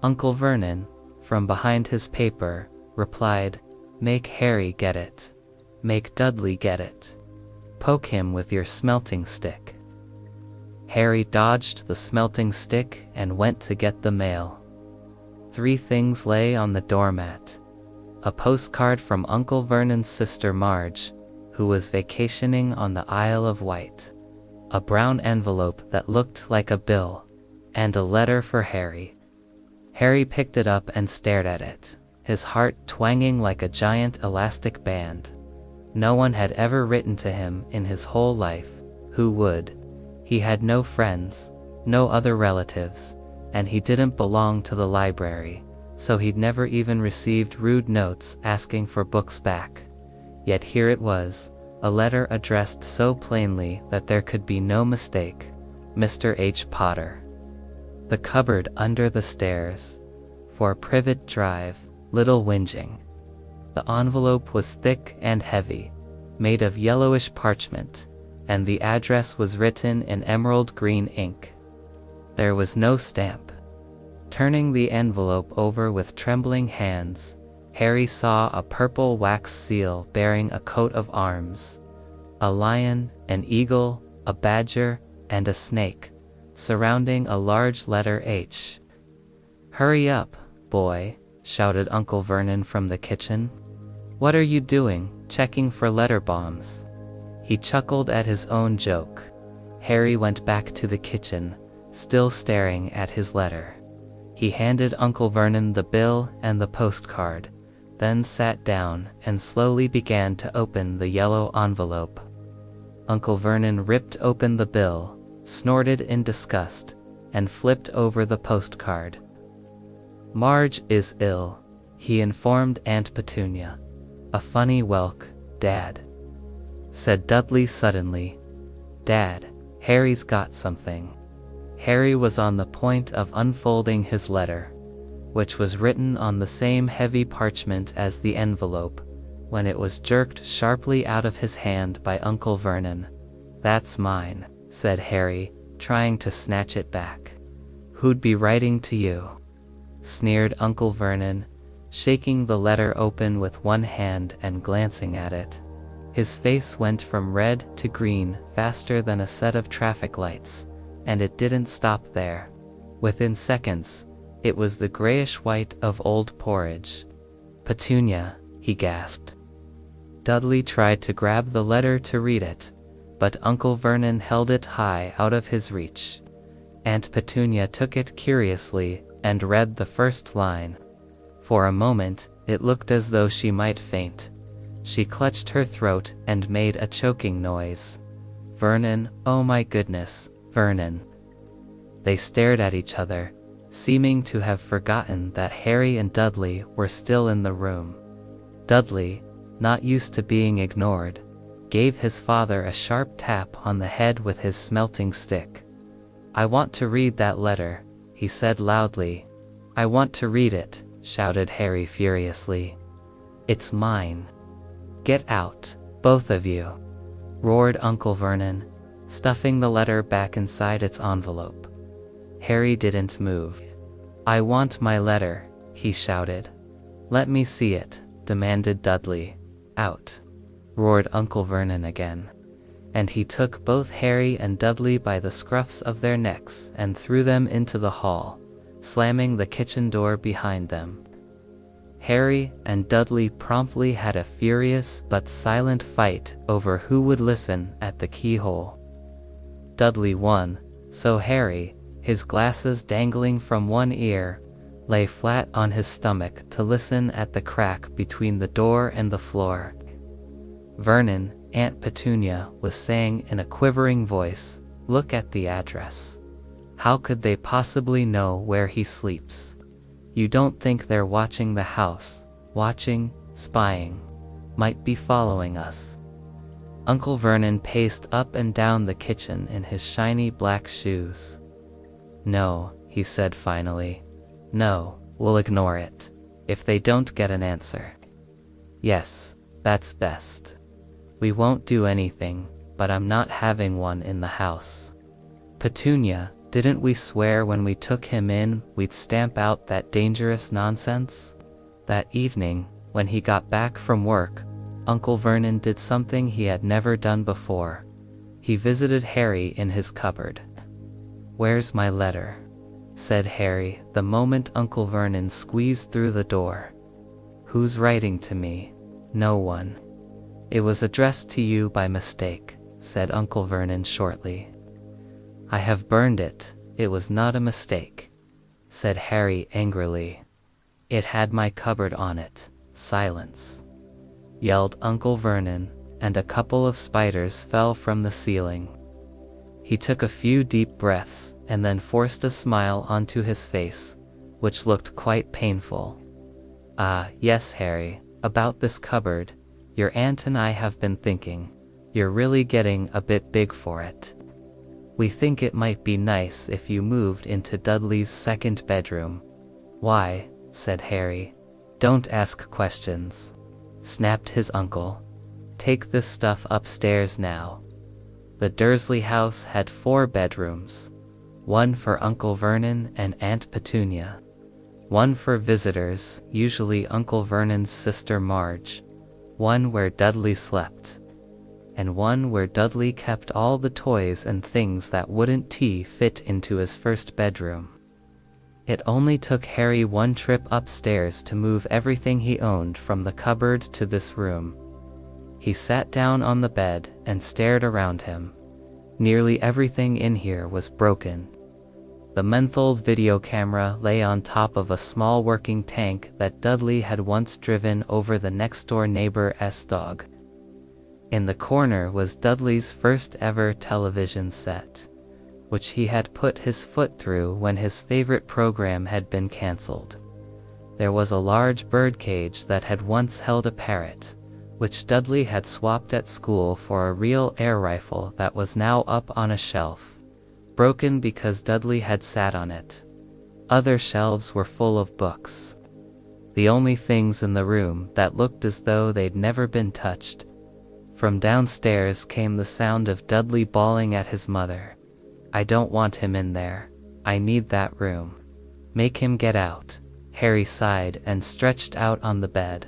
Uncle Vernon, from behind his paper, replied, "Make Harry get it. Make Dudley get it. poke him with your smelting stick." Harry dodged the smelting stick and went to get the mail. 3 things lay on the doormat. A postcard from Uncle Vernon's sister Marge, who was vacationing on the Isle of Wight, a brown envelope that looked like a bill, and a letter for Harry. Harry picked it up and stared at it, his heart twanging like a giant elastic band. No one had ever written to him in his whole life. Who would? He had no friends, no other relatives, and he didn't belong to the library, so he'd never even received rude notes asking for books back. Yet here it was, a letter addressed so plainly that there could be no mistake. Mr. H. Potter. The cupboard under the stairs. For Privet Drive, Little Whinging. The envelope was thick and heavy, made of yellowish parchment, and the address was written in emerald green ink. There was no stamp. Turning the envelope over with trembling hands, Harry saw a purple wax seal bearing a coat of arms. A lion, an eagle, a badger, and a snake, surrounding a large letter H. "Hurry up, boy," shouted Uncle Vernon from the kitchen. "What are you doing, checking for letter bombs?" He chuckled at his own joke. Harry went back to the kitchen, still staring at his letter. He handed Uncle Vernon the bill and the postcard, then sat down and slowly began to open the yellow envelope. Uncle Vernon ripped open the bill, snorted in disgust, and flipped over the postcard. "Marge is ill," he informed Aunt Petunia. "A funny whelk, Dad," said Dudley suddenly. "Dad, Harry's got something." Harry was on the point of unfolding his letter, which was written on the same heavy parchment as the envelope, when it was jerked sharply out of his hand by Uncle Vernon. "That's mine," said Harry, trying to snatch it back. "Who'd be writing to you?" sneered Uncle Vernon, shaking the letter open with one hand and glancing at it. His face went from red to green faster than a set of traffic lights, and it didn't stop there. Within seconds, it was the grayish-white of old porridge. "Petunia," he gasped. Dudley tried to grab the letter to read it, but Uncle Vernon held it high out of his reach. Aunt Petunia took it curiously and read the first line. For a moment, it looked as though she might faint. She clutched her throat and made a choking noise. "Vernon, oh my goodness, Vernon." They stared at each other, seeming to have forgotten that Harry and Dudley were still in the room. Dudley, not used to being ignored, gave his father a sharp tap on the head with his smelting stick. "I want to read that letter," he said loudly. "I want to read it," shouted Harry furiously. "It's mine." "Get out, both of you," roared Uncle Vernon, stuffing the letter back inside its envelope. Harry didn't move. "I want my letter," he shouted. "Let me see it," demanded Dudley. "Out," roared Uncle Vernon again. And he took both Harry and Dudley by the scruffs of their necks and threw them into the hall, slamming the kitchen door behind them. Harry and Dudley promptly had a furious but silent fight over who would listen at the keyhole. Dudley won, so Harry, his glasses dangling from one ear, lay flat on his stomach to listen at the crack between the door and the floor. "Vernon," Aunt Petunia was saying in a quivering voice, "look at the address. How could they possibly know where he sleeps? You don't think they're watching the house, watching, spying, might be following us?" Uncle Vernon paced up and down the kitchen in his shiny black shoes. "No," he said finally. "No, we'll ignore it, if they don't get an answer." "Yes, that's best. We won't do anything, but I'm not having one in the house. Petunia, didn't we swear when we took him in we'd stamp out that dangerous nonsense? That evening, when he got back from work, Uncle Vernon did something he had never done before. He visited Harry in his cupboard. "Where's my letter?" said Harry the moment Uncle Vernon squeezed through the door. "Who's writing to me?" "No one. It was addressed to you by mistake," said Uncle Vernon shortly. "I have burned it. It was not a mistake," said Harry angrily. "It had my cupboard on it." "Silence!" yelled Uncle Vernon, and a couple of spiders fell from the ceiling. He took a few deep breaths and then forced a smile onto his face, which looked quite painful. "Ah, yes, Harry, about this cupboard. Your aunt and I have been thinking. You're really getting a bit big for it. We think it might be nice if you moved into Dudley's second bedroom." "Why?" said Harry. "Don't ask questions," snapped his uncle. "Take this stuff upstairs now." The Dursley house had 4 bedrooms. One for Uncle Vernon and Aunt Petunia. One for visitors, usually Uncle Vernon's sister Marge. One where Dudley slept. And one where Dudley kept all the toys and things that wouldn't fit into his first bedroom. It only took Harry one trip upstairs to move everything he owned from the cupboard to this room. He sat down on the bed and stared around him. Nearly everything in here was broken. The menthol video camera lay on top of a small working tank that Dudley had once driven over the next-door neighbor's dog. In the corner was Dudley's first ever television set, which he had put his foot through when his favorite program had been cancelled. There was a large birdcage that had once held a parrot, which Dudley had swapped at school for a real air rifle that was now up on a shelf, broken because Dudley had sat on it. Other shelves were full of books. The only things in the room that looked as though they'd never been touched. From downstairs came the sound of Dudley bawling at his mother. "I don't want him in there. I need that room. Make him get out." Harry sighed and stretched out on the bed.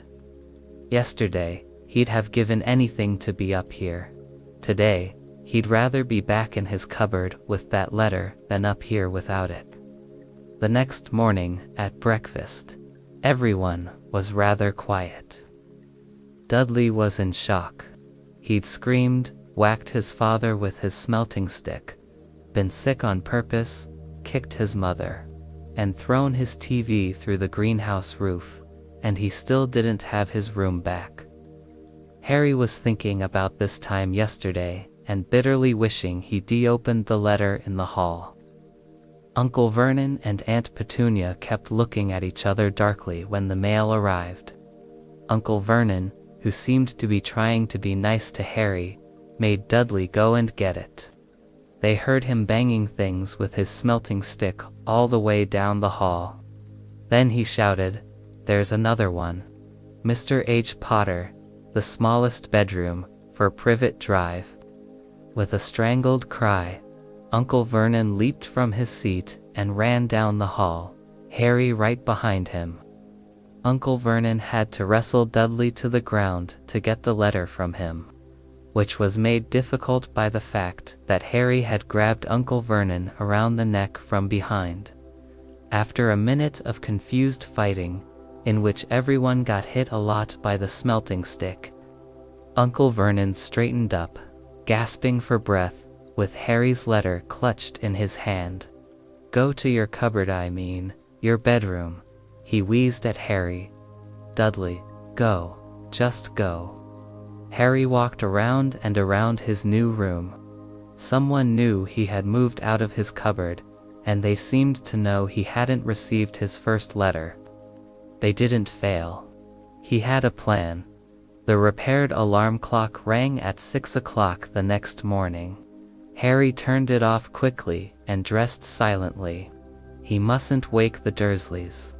Yesterday, he'd have given anything to be up here. Today, he'd rather be back in his cupboard with that letter than up here without it. The next morning, at breakfast, everyone was rather quiet. Dudley was in shock. He'd screamed, whacked his father with his smelting stick, been sick on purpose, kicked his mother, and thrown his TV through the greenhouse roof, and he still didn't have his room back. Harry was thinking about this time yesterday and bitterly wishing he'd opened the letter in the hall. Uncle Vernon and Aunt Petunia kept looking at each other darkly when the mail arrived. Uncle Vernon, who seemed to be trying to be nice to Harry, made Dudley go and get it. They heard him banging things with his smelting stick all the way down the hall. Then he shouted, "There's another one. Mr. H. Potter, the smallest bedroom, for Privet Drive." With a strangled cry, Uncle Vernon leaped from his seat and ran down the hall, Harry right behind him. Uncle Vernon had to wrestle Dudley to the ground to get the letter from him, which was made difficult by the fact that Harry had grabbed Uncle Vernon around the neck from behind. After a minute of confused fighting, in which everyone got hit a lot by the smelting stick, Uncle Vernon straightened up, gasping for breath, with Harry's letter clutched in his hand. "Go to your cupboard, I mean, your bedroom," he wheezed at Harry. "Dudley, go, just go." Harry walked around and around his new room. Someone knew he had moved out of his cupboard, and they seemed to know he hadn't received his first letter. They didn't fail. He had a plan. The repaired alarm clock rang at 6 o'clock the next morning. Harry turned it off quickly and dressed silently. He mustn't wake the Dursleys.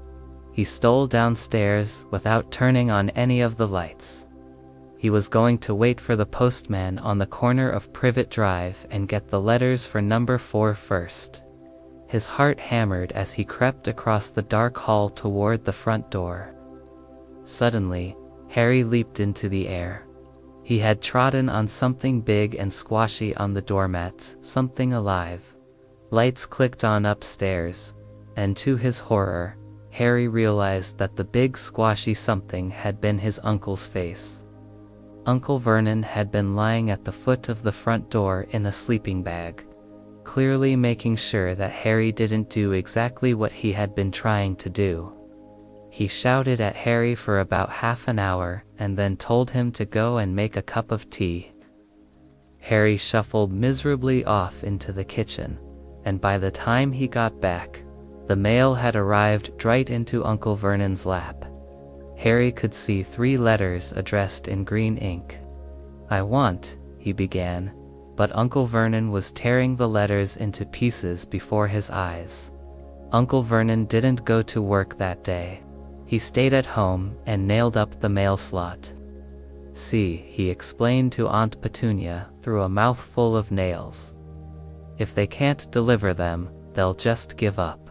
He stole downstairs without turning on any of the lights. He was going to wait for the postman on the corner of Privet Drive and get the letters for number 4 first. His heart hammered as he crept across the dark hall toward the front door. Suddenly, Harry leaped into the air. He had trodden on something big and squashy on the doormat, something alive. Lights clicked on upstairs, and to his horror, Harry realized that the big squashy something had been his uncle's face. Uncle Vernon had been lying at the foot of the front door in a sleeping bag, clearly making sure that Harry didn't do exactly what he had been trying to do. He shouted at Harry for about half an hour and then told him to go and make a cup of tea. Harry shuffled miserably off into the kitchen, and by the time he got back, the mail had arrived right into Uncle Vernon's lap. Harry could see 3 letters addressed in green ink. "I want," he began, but Uncle Vernon was tearing the letters into pieces before his eyes. Uncle Vernon didn't go to work that day. He stayed at home and nailed up the mail slot. "See," he explained to Aunt Petunia through a mouthful of nails. "If they can't deliver them, they'll just give up."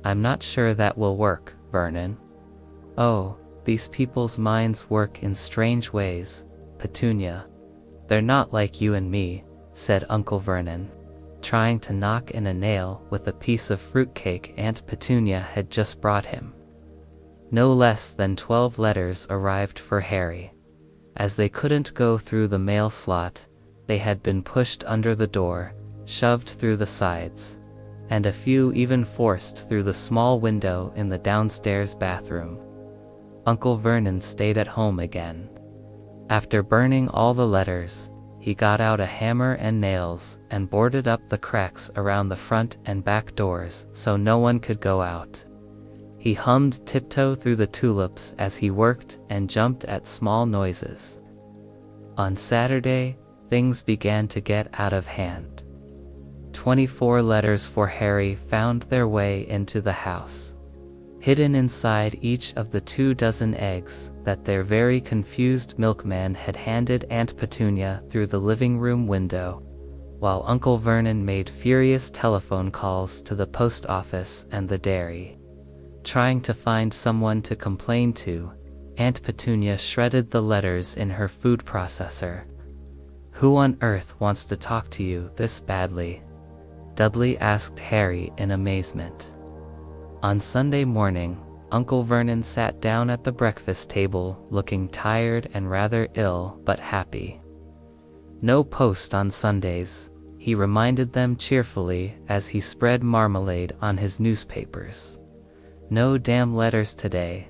"I'm not sure that will work, Vernon." "Oh, these people's minds work in strange ways, Petunia. They're not like you and me," said Uncle Vernon, trying to knock in a nail with a piece of fruitcake Aunt Petunia had just brought him. No less than 12 letters arrived for Harry. As they couldn't go through the mail slot, they had been pushed under the door, shoved through the sides, and a few even forced through the small window in the downstairs bathroom. Uncle Vernon stayed at home again. After burning all the letters, he got out a hammer and nails and boarded up the cracks around the front and back doors so no one could go out. He hummed Tiptoe Through the Tulips as he worked and jumped at small noises. On Saturday, things began to get out of hand. 24 letters for Harry found their way into the house. Hidden inside each of the 24 eggs that their very confused milkman had handed Aunt Petunia through the living room window, while Uncle Vernon made furious telephone calls to the post office and the dairy. Trying to find someone to complain to, Aunt Petunia shredded the letters in her food processor. "Who on earth wants to talk to you this badly?" Dudley asked Harry in amazement. On Sunday morning, Uncle Vernon sat down at the breakfast table looking tired and rather ill but happy. "No post on Sundays," he reminded them cheerfully as he spread marmalade on his newspapers. "No damn letters today."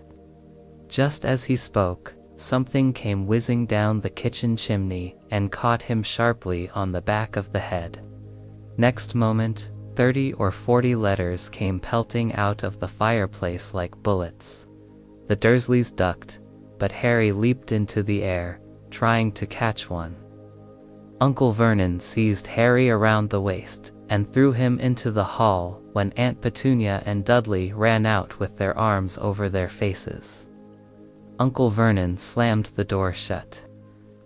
Just as he spoke, something came whizzing down the kitchen chimney and caught him sharply on the back of the head. Next moment, 30 or 40 letters came pelting out of the fireplace like bullets. The Dursleys ducked, but Harry leaped into the air, trying to catch one. Uncle Vernon seized Harry around the waist and threw him into the hall when Aunt Petunia and Dudley ran out with their arms over their faces. Uncle Vernon slammed the door shut.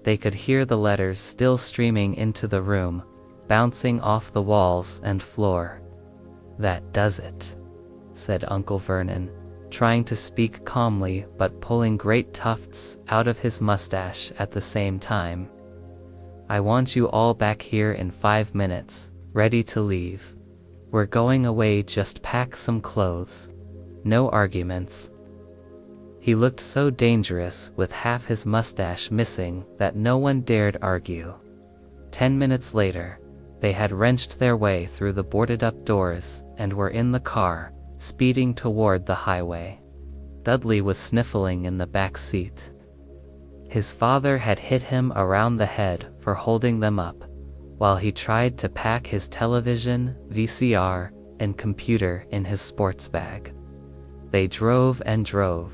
They could hear the letters still streaming into the room, bouncing off the walls and floor. "That does it," said Uncle Vernon, trying to speak calmly but pulling great tufts out of his mustache at the same time. "I want you all back here in 5 minutes, ready to leave. We're going away, just pack some clothes. No arguments." He looked so dangerous with half his mustache missing that no one dared argue. 10 minutes later, they had wrenched their way through the boarded-up doors and were in the car, speeding toward the highway. Dudley was sniffling in the back seat. His father had hit him around the head for holding them up, while he tried to pack his television, VCR, and computer in his sports bag. They drove and drove.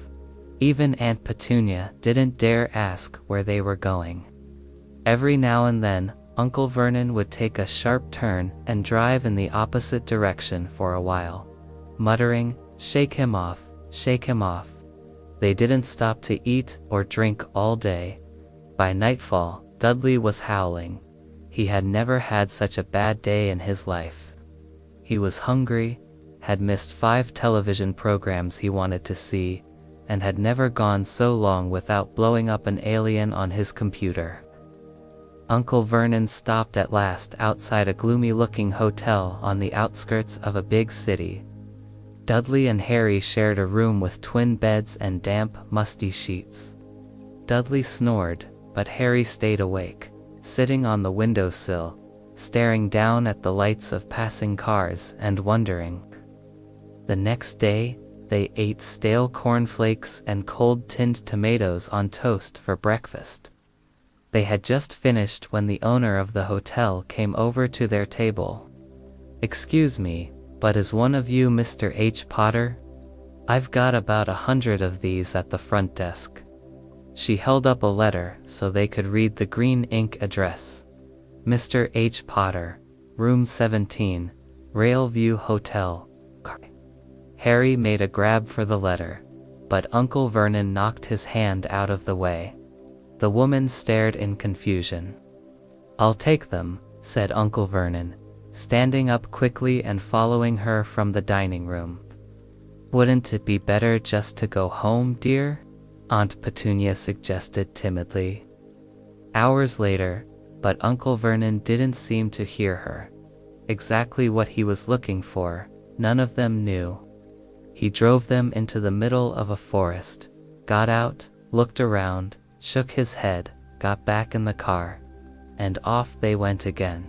Even Aunt Petunia didn't dare ask where they were going. Every now and then, Uncle Vernon would take a sharp turn and drive in the opposite direction for a while, muttering, "Shake him off, shake him off." They didn't stop to eat or drink all day. By nightfall, Dudley was howling. He had never had such a bad day in his life. He was hungry, had missed 5 television programs he wanted to see, and had never gone so long without blowing up an alien on his computer. Uncle Vernon stopped at last outside a gloomy-looking hotel on the outskirts of a big city. Dudley and Harry shared a room with twin beds and damp, musty sheets. Dudley snored, but Harry stayed awake, sitting on the windowsill, staring down at the lights of passing cars and wondering. The next day, they ate stale cornflakes and cold tinned tomatoes on toast for breakfast. They had just finished when the owner of the hotel came over to their table. "Excuse me, but is one of you Mr. H. Potter? I've got about 100 of these at the front desk." She held up a letter so they could read the green ink address. "Mr. H. Potter, Room 17, Railview Hotel." Harry made a grab for the letter, but Uncle Vernon knocked his hand out of the way. The woman stared in confusion. "I'll take them," said Uncle Vernon, standing up quickly and following her from the dining room. "Wouldn't it be better just to go home, dear?" Aunt Petunia suggested timidly. Hours later, but Uncle Vernon didn't seem to hear her. Exactly what he was looking for, none of them knew. He drove them into the middle of a forest, got out, looked around, shook his head, got back in the car, and off they went again.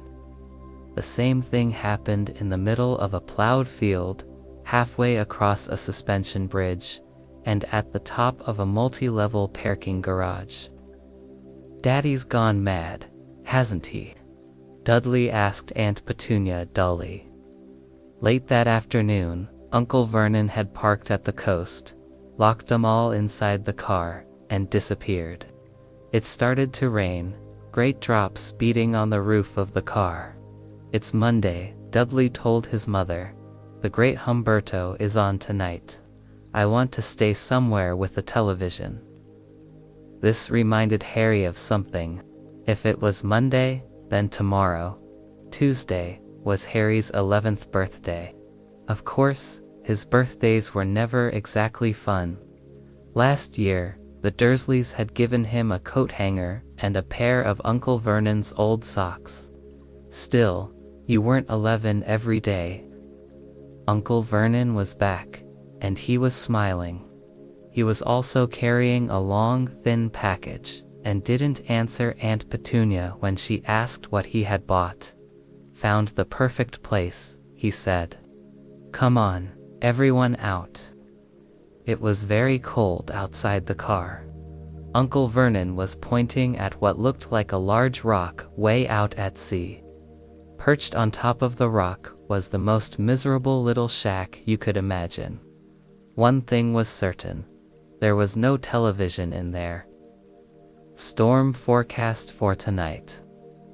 The same thing happened in the middle of a plowed field, halfway across a suspension bridge, and at the top of a multi-level parking garage. "Daddy's gone mad, hasn't he?" Dudley asked Aunt Petunia dully. Late that afternoon, Uncle Vernon had parked at the coast, locked them all inside the car, and disappeared. It started to rain, great drops beating on the roof of the car. "It's Monday," Dudley told his mother. "The Great Humberto is on tonight. I want to stay somewhere with the television." This reminded Harry of something. If it was Monday, then tomorrow, Tuesday, was Harry's 11th birthday. Of course, his birthdays were never exactly fun. Last year, the Dursleys had given him a coat hanger and a pair of Uncle Vernon's old socks. Still, you weren't 11 every day. Uncle Vernon was back, and he was smiling. He was also carrying a long, thin package, and didn't answer Aunt Petunia when she asked what he had bought. "Found the perfect place," he said. "Come on, everyone out." It was very cold outside the car. Uncle Vernon was pointing at what looked like a large rock way out at sea. Perched on top of the rock was the most miserable little shack you could imagine. One thing was certain. There was no television in there. "Storm forecast for tonight,"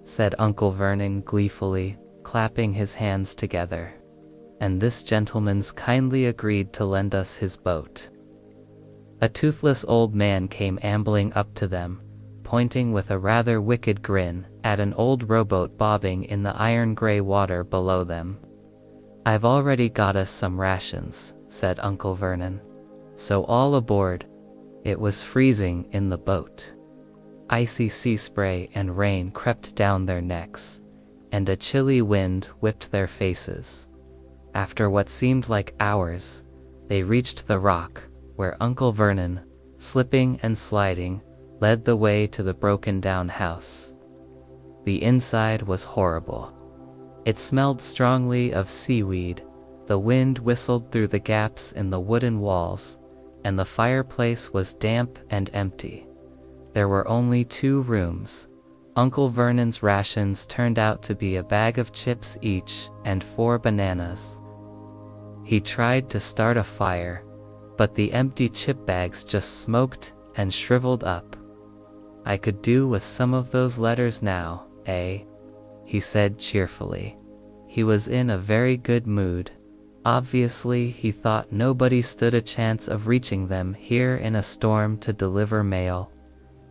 said Uncle Vernon gleefully, clapping his hands together. "And this gentleman's kindly agreed to lend us his boat." A toothless old man came ambling up to them, pointing with a rather wicked grin at an old rowboat bobbing in the iron-gray water below them. "I've already got us some rations," said Uncle Vernon. "So all aboard." It was freezing in the boat. Icy sea spray and rain crept down their necks, and a chilly wind whipped their faces. After what seemed like hours, they reached the rock, where Uncle Vernon, slipping and sliding, led the way to the broken-down house. The inside was horrible. It smelled strongly of seaweed, the wind whistled through the gaps in the wooden walls, and the fireplace was damp and empty. There were only 2 rooms. Uncle Vernon's rations turned out to be a bag of chips each and 4 bananas. He tried to start a fire, but the empty chip bags just smoked and shriveled up. "I could do with some of those letters now, eh?" he said cheerfully. He was in a very good mood. Obviously, he thought nobody stood a chance of reaching them here in a storm to deliver mail.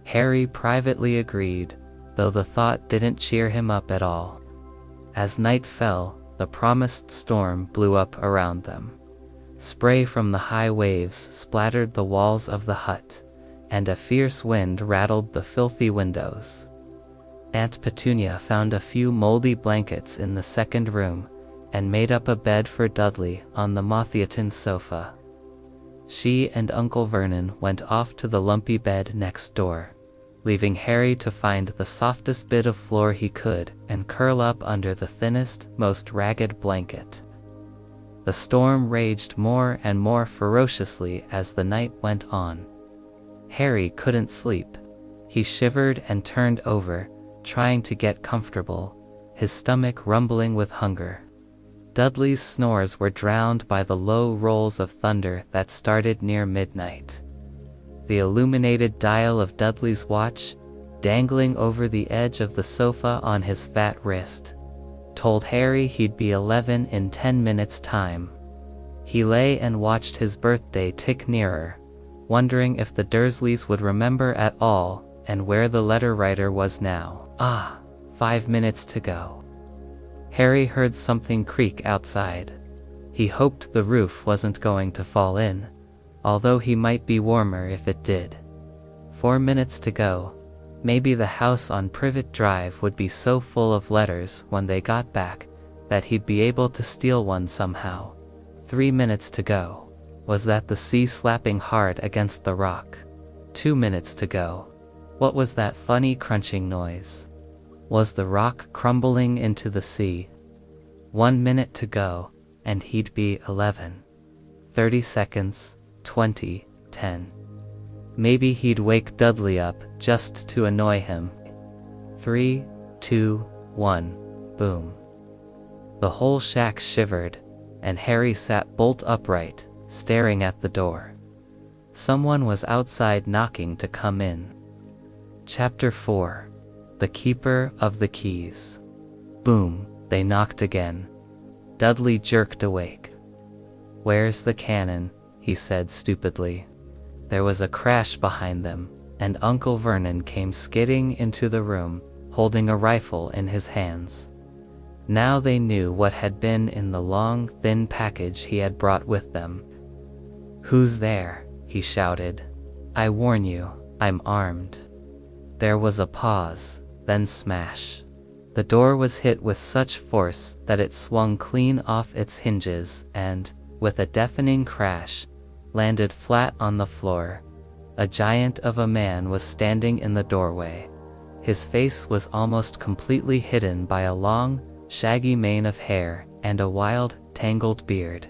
Harry privately agreed, though the thought didn't cheer him up at all. As night fell, the promised storm blew up around them. Spray from the high waves splattered the walls of the hut, and a fierce wind rattled the filthy windows. Aunt Petunia found a few moldy blankets in the second room and made up a bed for Dudley on the moth-eaten sofa. She and Uncle Vernon went off to the lumpy bed next door, leaving Harry to find the softest bit of floor he could and curl up under the thinnest, most ragged blanket. The storm raged more and more ferociously as the night went on. Harry couldn't sleep. He shivered and turned over, trying to get comfortable, his stomach rumbling with hunger. Dudley's snores were drowned by the low rolls of thunder that started near midnight. The illuminated dial of Dudley's watch, dangling over the edge of the sofa on his fat wrist, told Harry he'd be 11 in 10 minutes' time. He lay and watched his birthday tick nearer, wondering if the Dursleys would remember at all and where the letter writer was now. 5 minutes to go. Harry heard something creak outside. He hoped the roof wasn't going to fall in, although he might be warmer if it did. 4 minutes to go. Maybe the house on Privet Drive would be so full of letters when they got back that he'd be able to steal one somehow. 3 minutes to go. Was that the sea slapping hard against the rock? 2 minutes to go. What was that funny crunching noise? Was the rock crumbling into the sea? 1 minute to go, and he'd be 11. 30 seconds, 20, 10. Maybe he'd wake Dudley up just to annoy him. 3, 2, 1, boom. The whole shack shivered, and Harry sat bolt upright, staring at the door. Someone was outside knocking to come in. Chapter 4. The Keeper of the Keys. Boom, they knocked again. Dudley jerked awake. "Where's the cannon?" he said stupidly. There was a crash behind them, and Uncle Vernon came skidding into the room, holding a rifle in his hands. Now they knew what had been in the long, thin package he had brought with them. "Who's there?" he shouted. "I warn you, I'm armed." There was a pause, then smash. The door was hit with such force that it swung clean off its hinges and, with a deafening crash, landed flat on the floor. A giant of a man was standing in the doorway. His face was almost completely hidden by a long, shaggy mane of hair and a wild, tangled beard.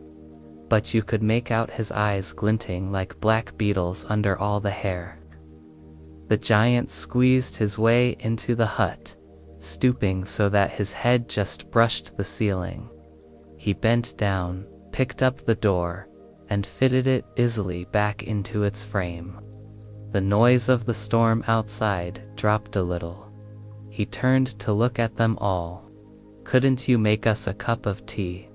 But you could make out his eyes glinting like black beetles under all the hair. The giant squeezed his way into the hut, stooping so that his head just brushed the ceiling. He bent down, picked up the door, and fitted it easily back into its frame. The noise of the storm outside dropped a little. He turned to look at them all. "Couldn't you make us a cup of tea?"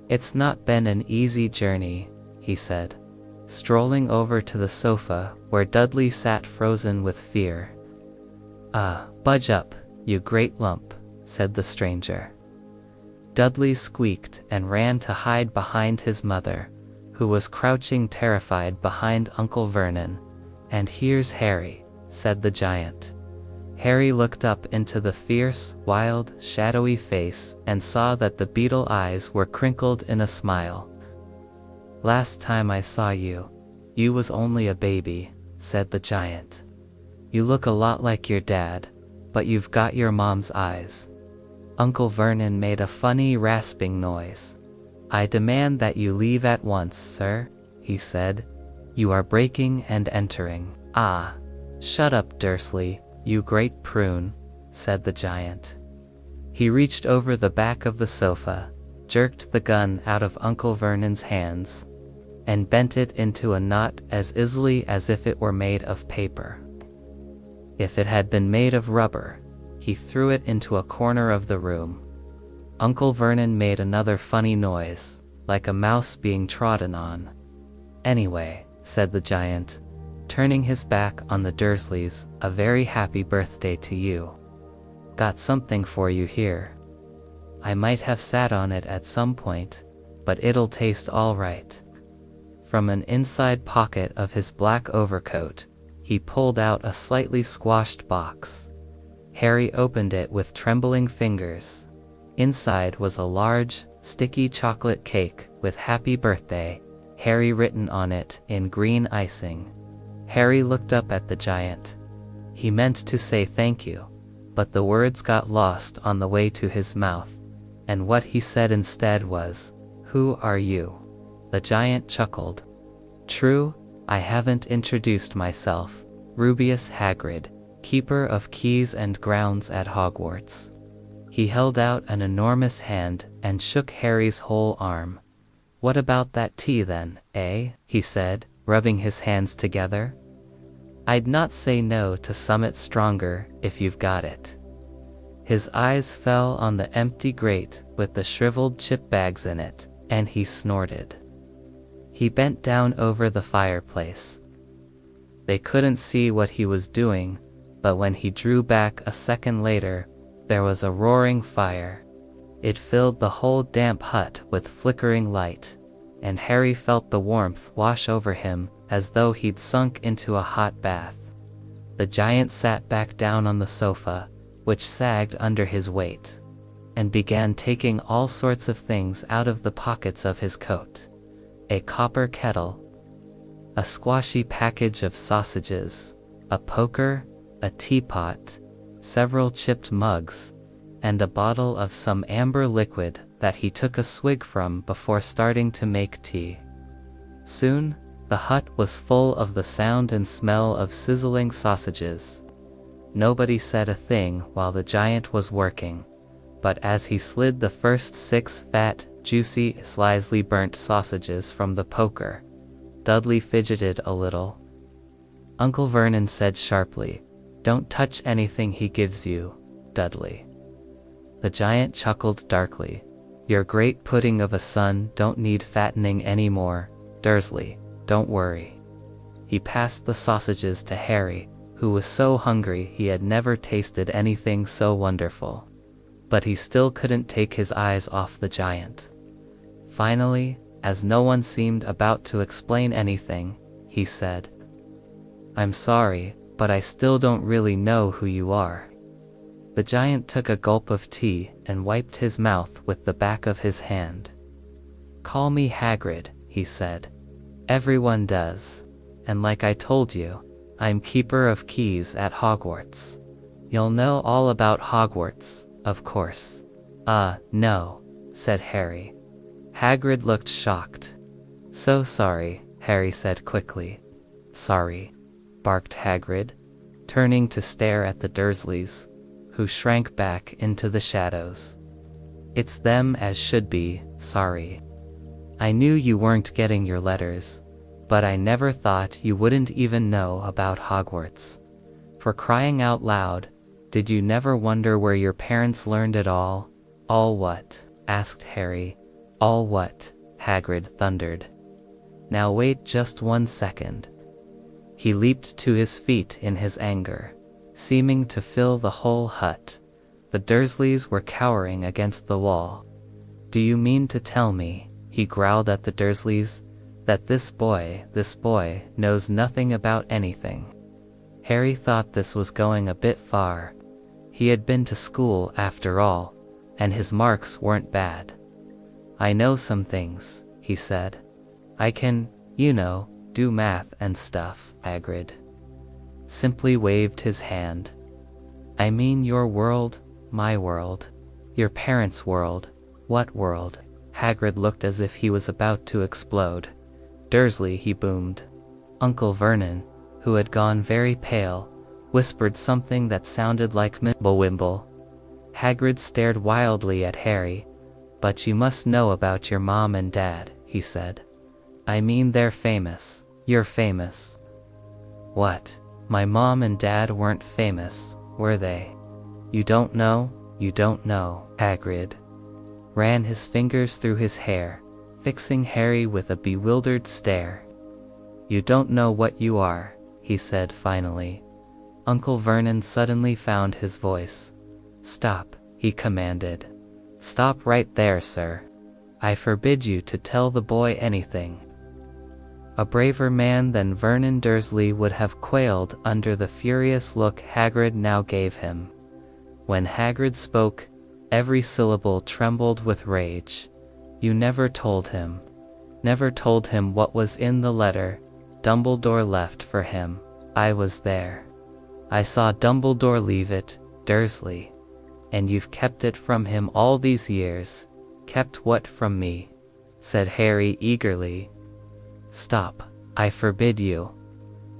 "It's not been an easy journey," he said, strolling over to the sofa where Dudley sat frozen with fear. Budge up, you great lump," said the stranger. Dudley squeaked and ran to hide behind his mother, who was crouching terrified behind Uncle Vernon. "And here's Harry," said the giant. Harry looked up into the fierce, wild, shadowy face and saw that the beetle eyes were crinkled in a smile. "Last time I saw you, you was only a baby," said the giant. "You look a lot like your dad, but you've got your mom's eyes." Uncle Vernon made a funny rasping noise. "I demand that you leave at once, sir," he said. "You are breaking and entering." "Ah, shut up, Dursley, you great prune," said the giant. He reached over the back of the sofa, jerked the gun out of Uncle Vernon's hands, and bent it into a knot as easily as if it were made of paper. If it had been made of rubber, he threw it into a corner of the room. Uncle Vernon made another funny noise, like a mouse being trodden on. "Anyway," said the giant, turning his back on the Dursleys, "a very happy birthday to you. Got something for you here. I might have sat on it at some point, but it'll taste all right." From an inside pocket of his black overcoat, he pulled out a slightly squashed box. Harry opened it with trembling fingers. Inside was a large, sticky chocolate cake with "Happy Birthday, Harry" written on it in green icing. Harry looked up at the giant. He meant to say thank you, but the words got lost on the way to his mouth, and what he said instead was, "Who are you?" The giant chuckled. "True, I haven't introduced myself. Rubeus Hagrid, keeper of keys and grounds at Hogwarts." He held out an enormous hand and shook Harry's whole arm. "What about that tea then, eh?" he said, rubbing his hands together. "I'd not say no to Summit Stronger if you've got it." His eyes fell on the empty grate with the shriveled chip bags in it, and he snorted. He bent down over the fireplace. They couldn't see what he was doing, but when he drew back a second later, there was a roaring fire. It filled the whole damp hut with flickering light, and Harry felt the warmth wash over him as though he'd sunk into a hot bath. The giant sat back down on the sofa, which sagged under his weight, and began taking all sorts of things out of the pockets of his coat. A copper kettle, a squashy package of sausages, a poker, a teapot, several chipped mugs, and a bottle of some amber liquid that he took a swig from before starting to make tea. Soon, the hut was full of the sound and smell of sizzling sausages. Nobody said a thing while the giant was working, but as he slid the first 6 fat, juicy, slightly burnt sausages from the poker, Dudley fidgeted a little. Uncle Vernon said sharply, "Don't touch anything he gives you, Dudley." The giant chuckled darkly. "Your great pudding of a son don't need fattening anymore, Dursley, don't worry." He passed the sausages to Harry, who was so hungry he had never tasted anything so wonderful. But he still couldn't take his eyes off the giant. Finally, as no one seemed about to explain anything, he said, "I'm sorry, but I still don't really know who you are." The giant took a gulp of tea and wiped his mouth with the back of his hand. "Call me Hagrid," he said. "Everyone does. And like I told you, I'm keeper of keys at Hogwarts. You'll know all about Hogwarts, of course." No," said Harry. Hagrid looked shocked. "So sorry," Harry said quickly. "Sorry," barked Hagrid, turning to stare at the Dursleys, who shrank back into the shadows. "It's them as should be sorry. I knew you weren't getting your letters, but I never thought you wouldn't even know about Hogwarts. For crying out loud, did you never wonder where your parents learned it all?" "All what?" asked Harry. "All what?" Hagrid thundered. "Now wait just 1 second." He leaped to his feet in his anger, seeming to fill the whole hut. The Dursleys were cowering against the wall. "Do you mean to tell me," he growled at the Dursleys, "that this boy knows nothing about anything?" Harry thought this was going a bit far. He had been to school after all, and his marks weren't bad. "I know some things," he said. "I can, do math and stuff." Hagrid simply waved his hand. "I mean your world, my world, your parents' world." "What world?" Hagrid looked as if he was about to explode. "Dursley," he boomed. Uncle Vernon, who had gone very pale, whispered something that sounded like Mimblewimble. Hagrid stared wildly at Harry. "But you must know about your mom and dad," he said. "I mean they're famous. You're famous." "What? My mom and dad weren't famous, were they?" You don't know," Hagrid ran his fingers through his hair, fixing Harry with a bewildered stare. "You don't know what you are," he said finally. Uncle Vernon suddenly found his voice. "Stop," he commanded. "Stop right there, sir. I forbid you to tell the boy anything." A braver man than Vernon Dursley would have quailed under the furious look Hagrid now gave him. When Hagrid spoke, every syllable trembled with rage. You never told him. Never told him what was in the letter Dumbledore left for him. I was there. I saw Dumbledore leave it, Dursley. And you've kept it from him all these years. Kept what from me? Said Harry eagerly. Stop, I forbid you,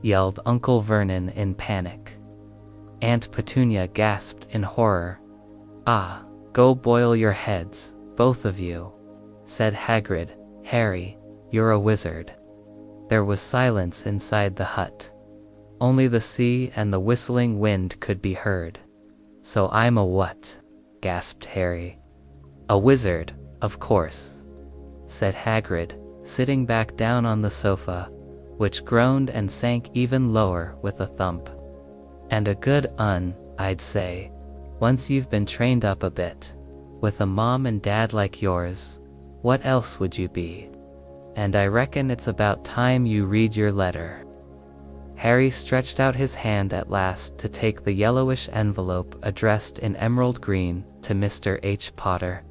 yelled Uncle Vernon in panic. Aunt Petunia gasped in horror. Ah, go boil your heads, both of you, said Hagrid. Harry, you're a wizard. There was silence inside the hut. Only the sea and the whistling wind could be heard. So I'm a what? Gasped Harry. A wizard, of course, said Hagrid, sitting back down on the sofa, which groaned and sank even lower with a thump. And a good un, I'd say, once you've been trained up a bit. With a mom and dad like yours, what else would you be? And I reckon it's about time you read your letter. Harry stretched out his hand at last to take the yellowish envelope addressed in emerald green to Mr. H. Potter.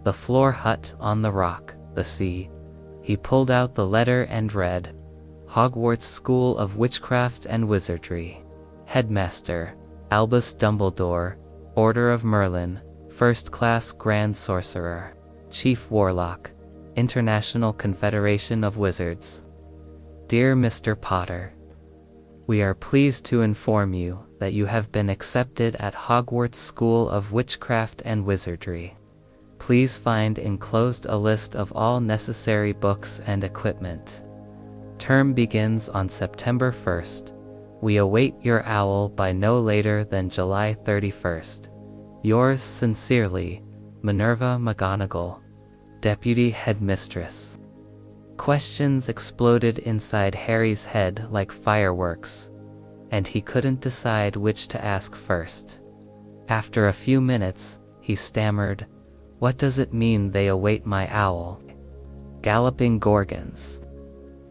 The floor hut on the rock, the sea. He pulled out the letter and read, Hogwarts School of Witchcraft and Wizardry. Headmaster, Albus Dumbledore, Order of Merlin, First Class Grand Sorcerer, Chief Warlock, International Confederation of Wizards. Dear Mr. Potter, we are pleased to inform you that you have been accepted at Hogwarts School of Witchcraft and Wizardry. Please find enclosed a list of all necessary books and equipment. Term begins on September 1st. We await your owl by no later than July 31st. Yours sincerely, Minerva McGonagall, Deputy Headmistress. Questions exploded inside Harry's head like fireworks, and he couldn't decide which to ask first. After a few minutes, he stammered, What does it mean they await my owl? Galloping Gorgons.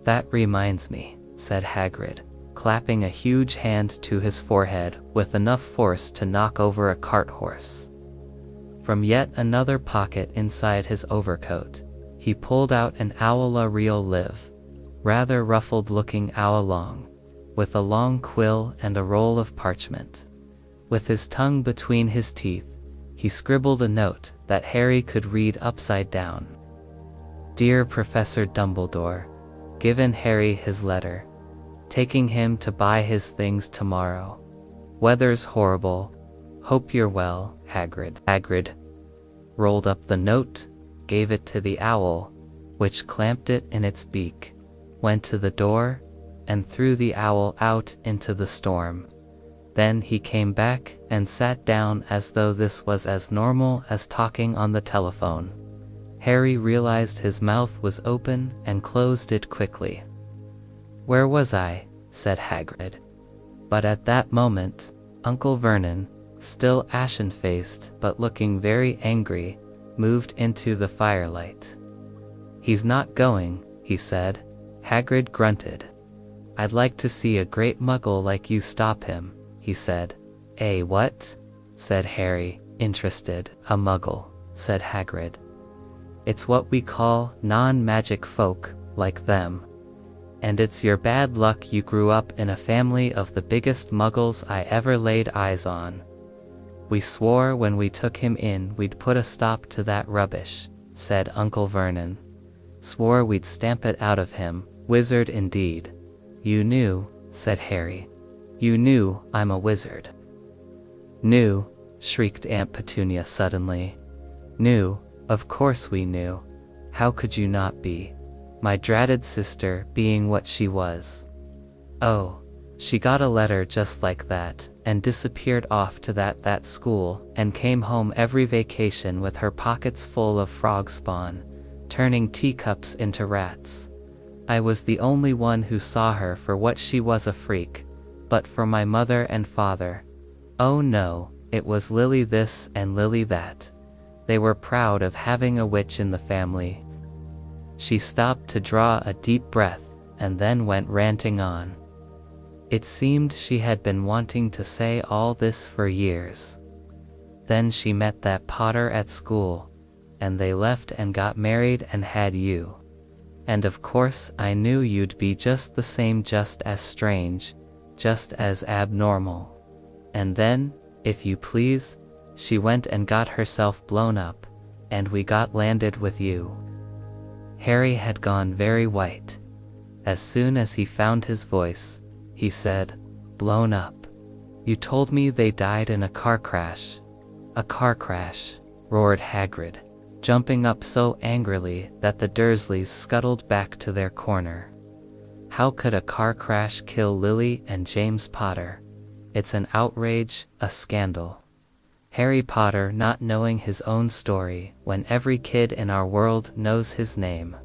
That reminds me, said Hagrid, clapping a huge hand to his forehead with enough force to knock over a cart horse. From yet another pocket inside his overcoat, he pulled out an Owla Real Live, rather ruffled-looking owlong, with a long quill and a roll of parchment. With his tongue between his teeth, he scribbled a note that Harry could read upside down. Dear Professor Dumbledore, given Harry his letter, taking him to buy his things tomorrow. Weather's horrible. Hope you're well, Hagrid. Hagrid rolled up the note, gave it to the owl, which clamped it in its beak, went to the door, and threw the owl out into the storm. Then he came back and sat down as though this was as normal as talking on the telephone. Harry realized his mouth was open and closed it quickly. Where was I? Said Hagrid. But at that moment, Uncle Vernon, still ashen-faced but looking very angry, moved into the firelight. He's not going, he said. Hagrid grunted. I'd like to see a great muggle like you stop him, he said. Eh, what? Said Harry, interested. A muggle, said Hagrid. It's what we call non-magic folk, like them. And it's your bad luck you grew up in a family of the biggest muggles I ever laid eyes on. We swore when we took him in we'd put a stop to that rubbish, said Uncle Vernon. Swore we'd stamp it out of him, wizard indeed. You knew, said Harry. You knew I'm a wizard. Knew, shrieked Aunt Petunia suddenly. Knew, of course we knew. How could you not be? My dratted sister being what she was. Oh, she got a letter just like that, and disappeared off to that school, and came home every vacation with her pockets full of frog spawn, turning teacups into rats. I was the only one who saw her for what she was, a freak, but for my mother and father. Oh no, it was Lily this and Lily that. They were proud of having a witch in the family. She stopped to draw a deep breath, and then went ranting on. It seemed she had been wanting to say all this for years. Then she met that Potter at school, and they left and got married and had you. And of course I knew you'd be just the same, just as strange, just as abnormal. And then, if you please, she went and got herself blown up, and we got landed with you." Harry had gone very white. As soon as he found his voice, he said, "Blown up? You told me they died in a car crash." "A car crash," roared Hagrid, jumping up so angrily that the Dursleys scuttled back to their corner. "How could a car crash kill Lily and James Potter? It's an outrage, a scandal. Harry Potter not knowing his own story when every kid in our world knows his name."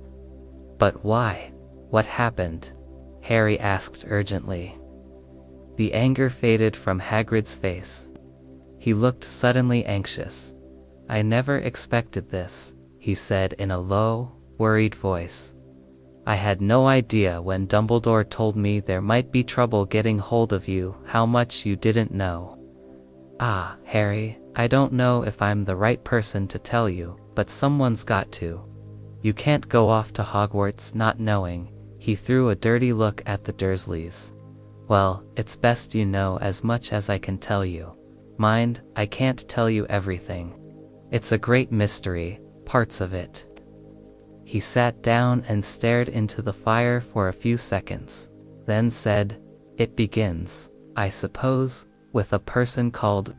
"But why? What happened?" Harry asked urgently. The anger faded from Hagrid's face. He looked suddenly anxious. "I never expected this," he said in a low, worried voice. "I had no idea when Dumbledore told me there might be trouble getting hold of you how much you didn't know." "Ah, Harry, I don't know if I'm the right person to tell you, but someone's got to. You can't go off to Hogwarts not knowing." He threw a dirty look at the Dursleys. "Well, it's best you know as much as I can tell you. Mind, I can't tell you everything. It's a great mystery, parts of it." He sat down and stared into the fire for a few seconds, then said, "It begins, I suppose, with a person called...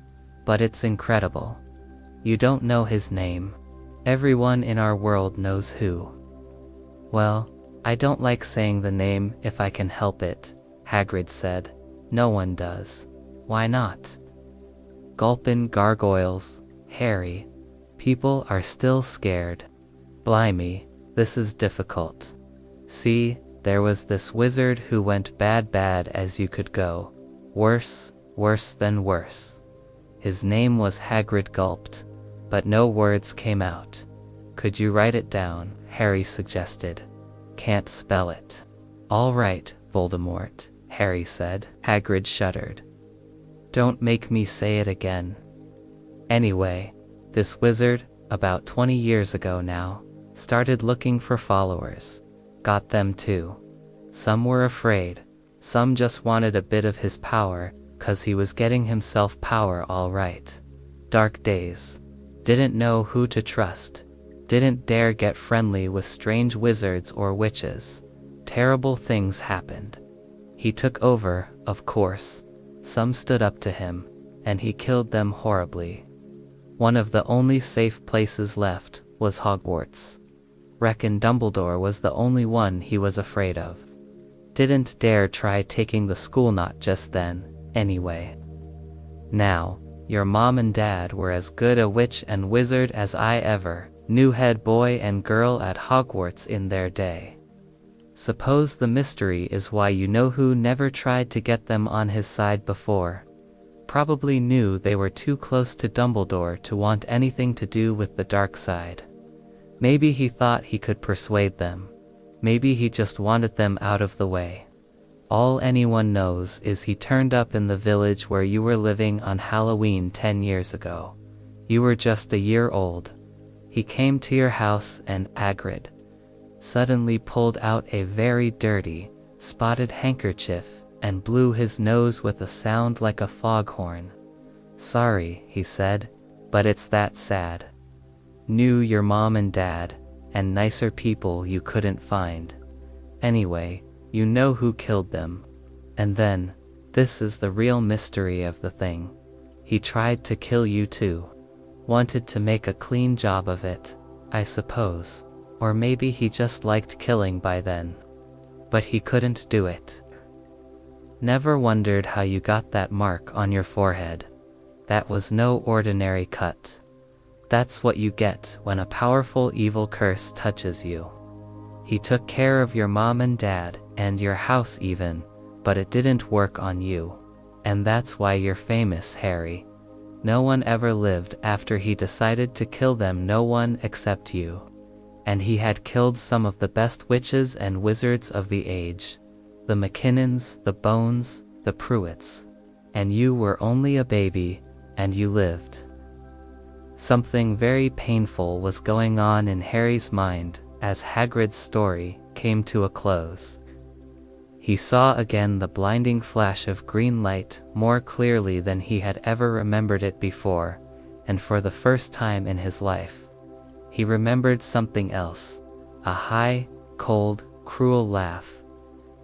But it's incredible. You don't know his name. Everyone in our world knows who." "Well, I don't like saying the name if I can help it," Hagrid said. "No one does." "Why not?" "Gulpin' gargoyles, Harry. People are still scared. Blimey, this is difficult. See, there was this wizard who went bad as you could go. Worse than worse. His name was..." Hagrid gulped, but no words came out. "Could you write it down?" Harry suggested. "Can't spell it." "All right, Voldemort," Harry said. Hagrid shuddered. "Don't make me say it again. Anyway, this wizard, about 20 years ago now, started looking for followers. Got them too. Some were afraid. Some just wanted a bit of his power, 'cause he was getting himself power all right. Dark days. Didn't know who to trust. Didn't dare get friendly with strange wizards or witches. Terrible things happened. He took over, of course. Some stood up to him, and he killed them horribly. One of the only safe places left was Hogwarts. Reckon Dumbledore was the only one he was afraid of. Didn't dare try taking the school, not just then, anyway. Now, your mom and dad were as good a witch and wizard as I ever knew, head boy and girl at Hogwarts in their day. Suppose the mystery is why you know who never tried to get them on his side before. Probably knew they were too close to Dumbledore to want anything to do with the dark side. Maybe he thought he could persuade them. Maybe he just wanted them out of the way. All anyone knows is he turned up in the village where you were living on Halloween 10 years ago. You were just a year old. He came to your house and Hagrid suddenly pulled out a very dirty, spotted handkerchief and blew his nose with a sound like a foghorn. "Sorry," he said, "but it's that sad. Knew your mom and dad, and nicer people you couldn't find. Anyway, you know who killed them. And then, this is the real mystery of the thing. He tried to kill you too. Wanted to make a clean job of it, I suppose. Or maybe he just liked killing by then. But he couldn't do it. Never wondered how you got that mark on your forehead. That was no ordinary cut. That's what you get when a powerful evil curse touches you. He took care of your mom and dad, and your house even, but it didn't work on you. And that's why you're famous, Harry. No one ever lived after he decided to kill them, no one except you. And he had killed some of the best witches and wizards of the age. The McKinnons, the Bones, the Pruitts. And you were only a baby, and you lived. Something very painful was going on in Harry's mind as Hagrid's story came to a close. He saw again the blinding flash of green light more clearly than he had ever remembered it before, and for the first time in his life, he remembered something else, a high, cold, cruel laugh.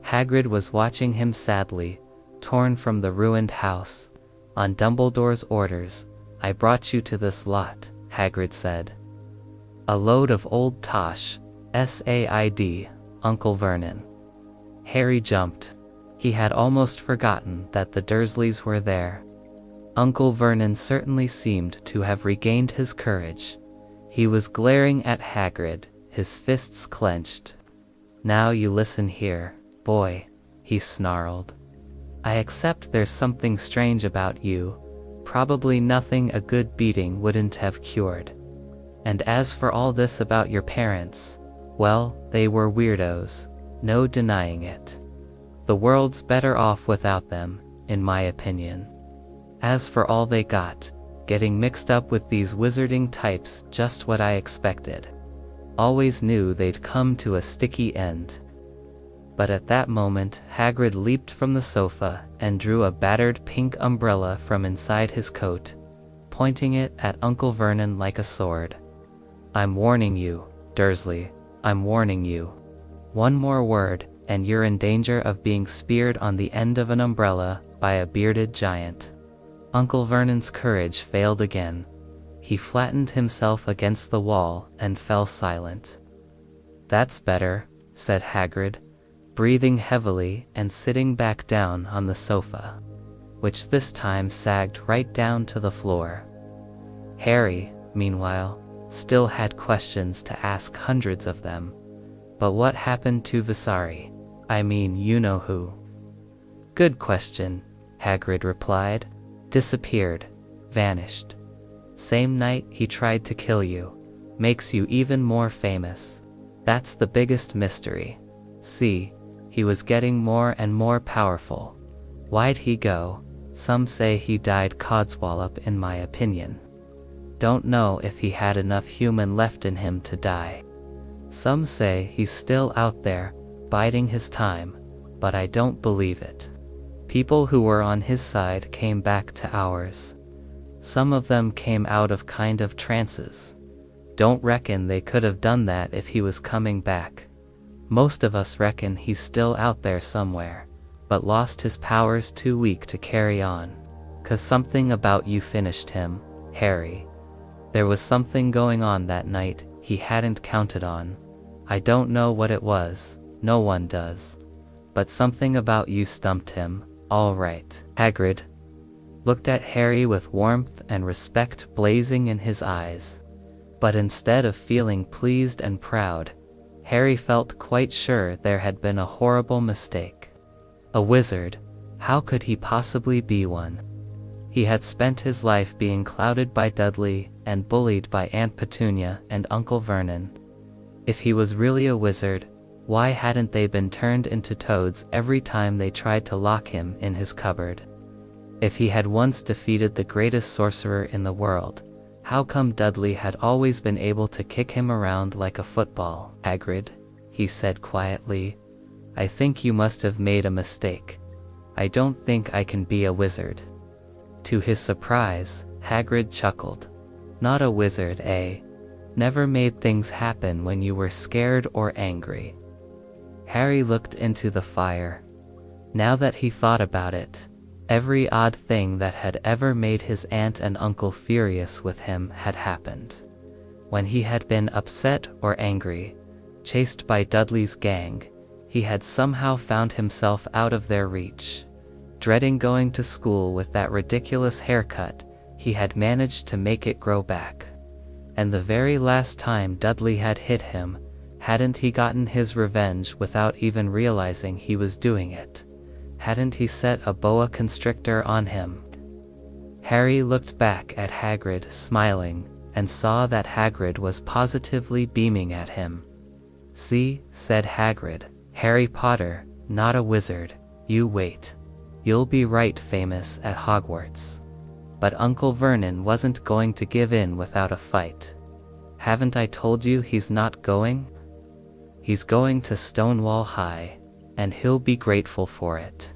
Hagrid was watching him sadly, torn from the ruined house. On Dumbledore's orders, I brought you to this lot, Hagrid said. A load of old tosh, S-A-I-D, Uncle Vernon. Harry jumped. He had almost forgotten that the Dursleys were there. Uncle Vernon certainly seemed to have regained his courage. He was glaring at Hagrid, his fists clenched. Now you listen here, boy, he snarled. I accept there's something strange about you, probably nothing a good beating wouldn't have cured. And as for all this about your parents, well, they were weirdos, no denying it. The world's better off without them, in my opinion. As for all they got, getting mixed up with these wizarding types, just what I expected. Always knew they'd come to a sticky end. But at that moment, Hagrid leaped from the sofa and drew a battered pink umbrella from inside his coat, pointing it at Uncle Vernon like a sword. I'm warning you, Dursley, I'm warning you. One more word, and you're in danger of being speared on the end of an umbrella by a bearded giant. Uncle Vernon's courage failed again. He flattened himself against the wall and fell silent. That's better, said Hagrid, breathing heavily and sitting back down on the sofa, which this time sagged right down to the floor. Harry, meanwhile, still had questions to ask, hundreds of them. But what happened to Visari? I mean, you know who. Good question, Hagrid replied. Disappeared. Vanished. Same night he tried to kill you. Makes you even more famous. That's the biggest mystery. See, he was getting more and more powerful. Why'd he go? Some say he died codswallop, in my opinion. Don't know if he had enough human left in him to die. Some say he's still out there, biding his time, but I don't believe it. People who were on his side came back to ours. Some of them came out of kind of trances. Don't reckon they could have done that if he was coming back. Most of us reckon he's still out there somewhere, but lost his powers too weak to carry on. 'Cause something about you finished him, Harry. There was something going on that night he hadn't counted on. I don't know what it was, no one does. But something about you stumped him, all right. Hagrid looked at Harry with warmth and respect blazing in his eyes. But instead of feeling pleased and proud, Harry felt quite sure there had been a horrible mistake. A wizard, how could he possibly be one? He had spent his life being clouded by Dudley and bullied by Aunt Petunia and Uncle Vernon. If he was really a wizard, why hadn't they been turned into toads every time they tried to lock him in his cupboard? If he had once defeated the greatest sorcerer in the world, how come Dudley had always been able to kick him around like a football? Hagrid, he said quietly, I think you must have made a mistake. I don't think I can be a wizard. To his surprise, Hagrid chuckled. Not a wizard, eh? Never made things happen when you were scared or angry. Harry looked into the fire. Now that he thought about it, every odd thing that had ever made his aunt and uncle furious with him had happened. When he had been upset or angry, chased by Dudley's gang, he had somehow found himself out of their reach. Dreading going to school with that ridiculous haircut, he had managed to make it grow back. And the very last time Dudley had hit him, hadn't he gotten his revenge without even realizing he was doing it? Hadn't he set a boa constrictor on him? Harry looked back at Hagrid smiling, and saw that Hagrid was positively beaming at him. See, said Hagrid, Harry Potter, not a wizard, you wait. You'll be right famous at Hogwarts. But Uncle Vernon wasn't going to give in without a fight. "Haven't I told you he's not going? He's going to Stonewall High, and he'll be grateful for it."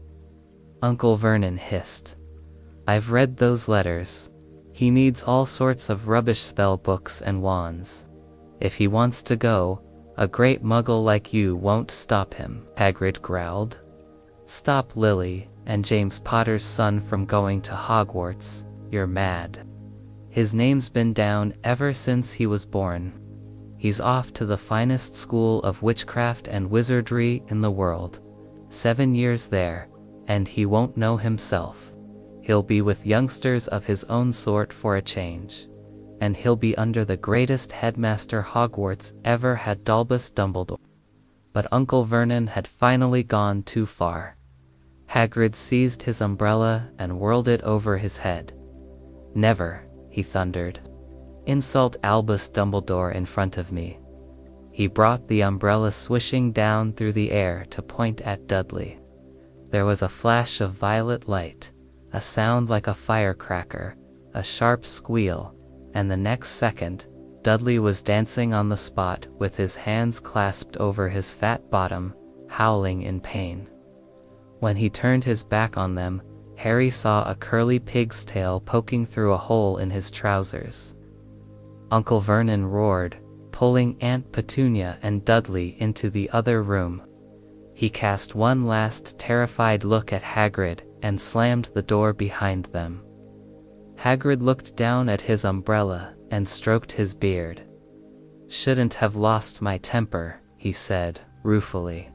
Uncle Vernon hissed. "I've read those letters. He needs all sorts of rubbish spell books and wands. If he wants to go, a great muggle like you won't stop him," Hagrid growled. "Stop Lily and James Potter's son from going to Hogwarts. You're mad. His name's been down ever since he was born. He's off to the finest school of witchcraft and wizardry in the world. 7 years there, and he won't know himself. He'll be with youngsters of his own sort for a change. And he'll be under the greatest headmaster Hogwarts ever had, Albus Dumbledore." But Uncle Vernon had finally gone too far. Hagrid seized his umbrella and whirled it over his head. "Never," he thundered, "insult Albus Dumbledore in front of me." He brought the umbrella swishing down through the air to point at Dudley. There was a flash of violet light, a sound like a firecracker, a sharp squeal, and the next second, Dudley was dancing on the spot with his hands clasped over his fat bottom, howling in pain. When he turned his back on them, Harry saw a curly pig's tail poking through a hole in his trousers. Uncle Vernon roared, pulling Aunt Petunia and Dudley into the other room. He cast one last terrified look at Hagrid and slammed the door behind them. Hagrid looked down at his umbrella and stroked his beard. "Shouldn't have lost my temper," he said, ruefully.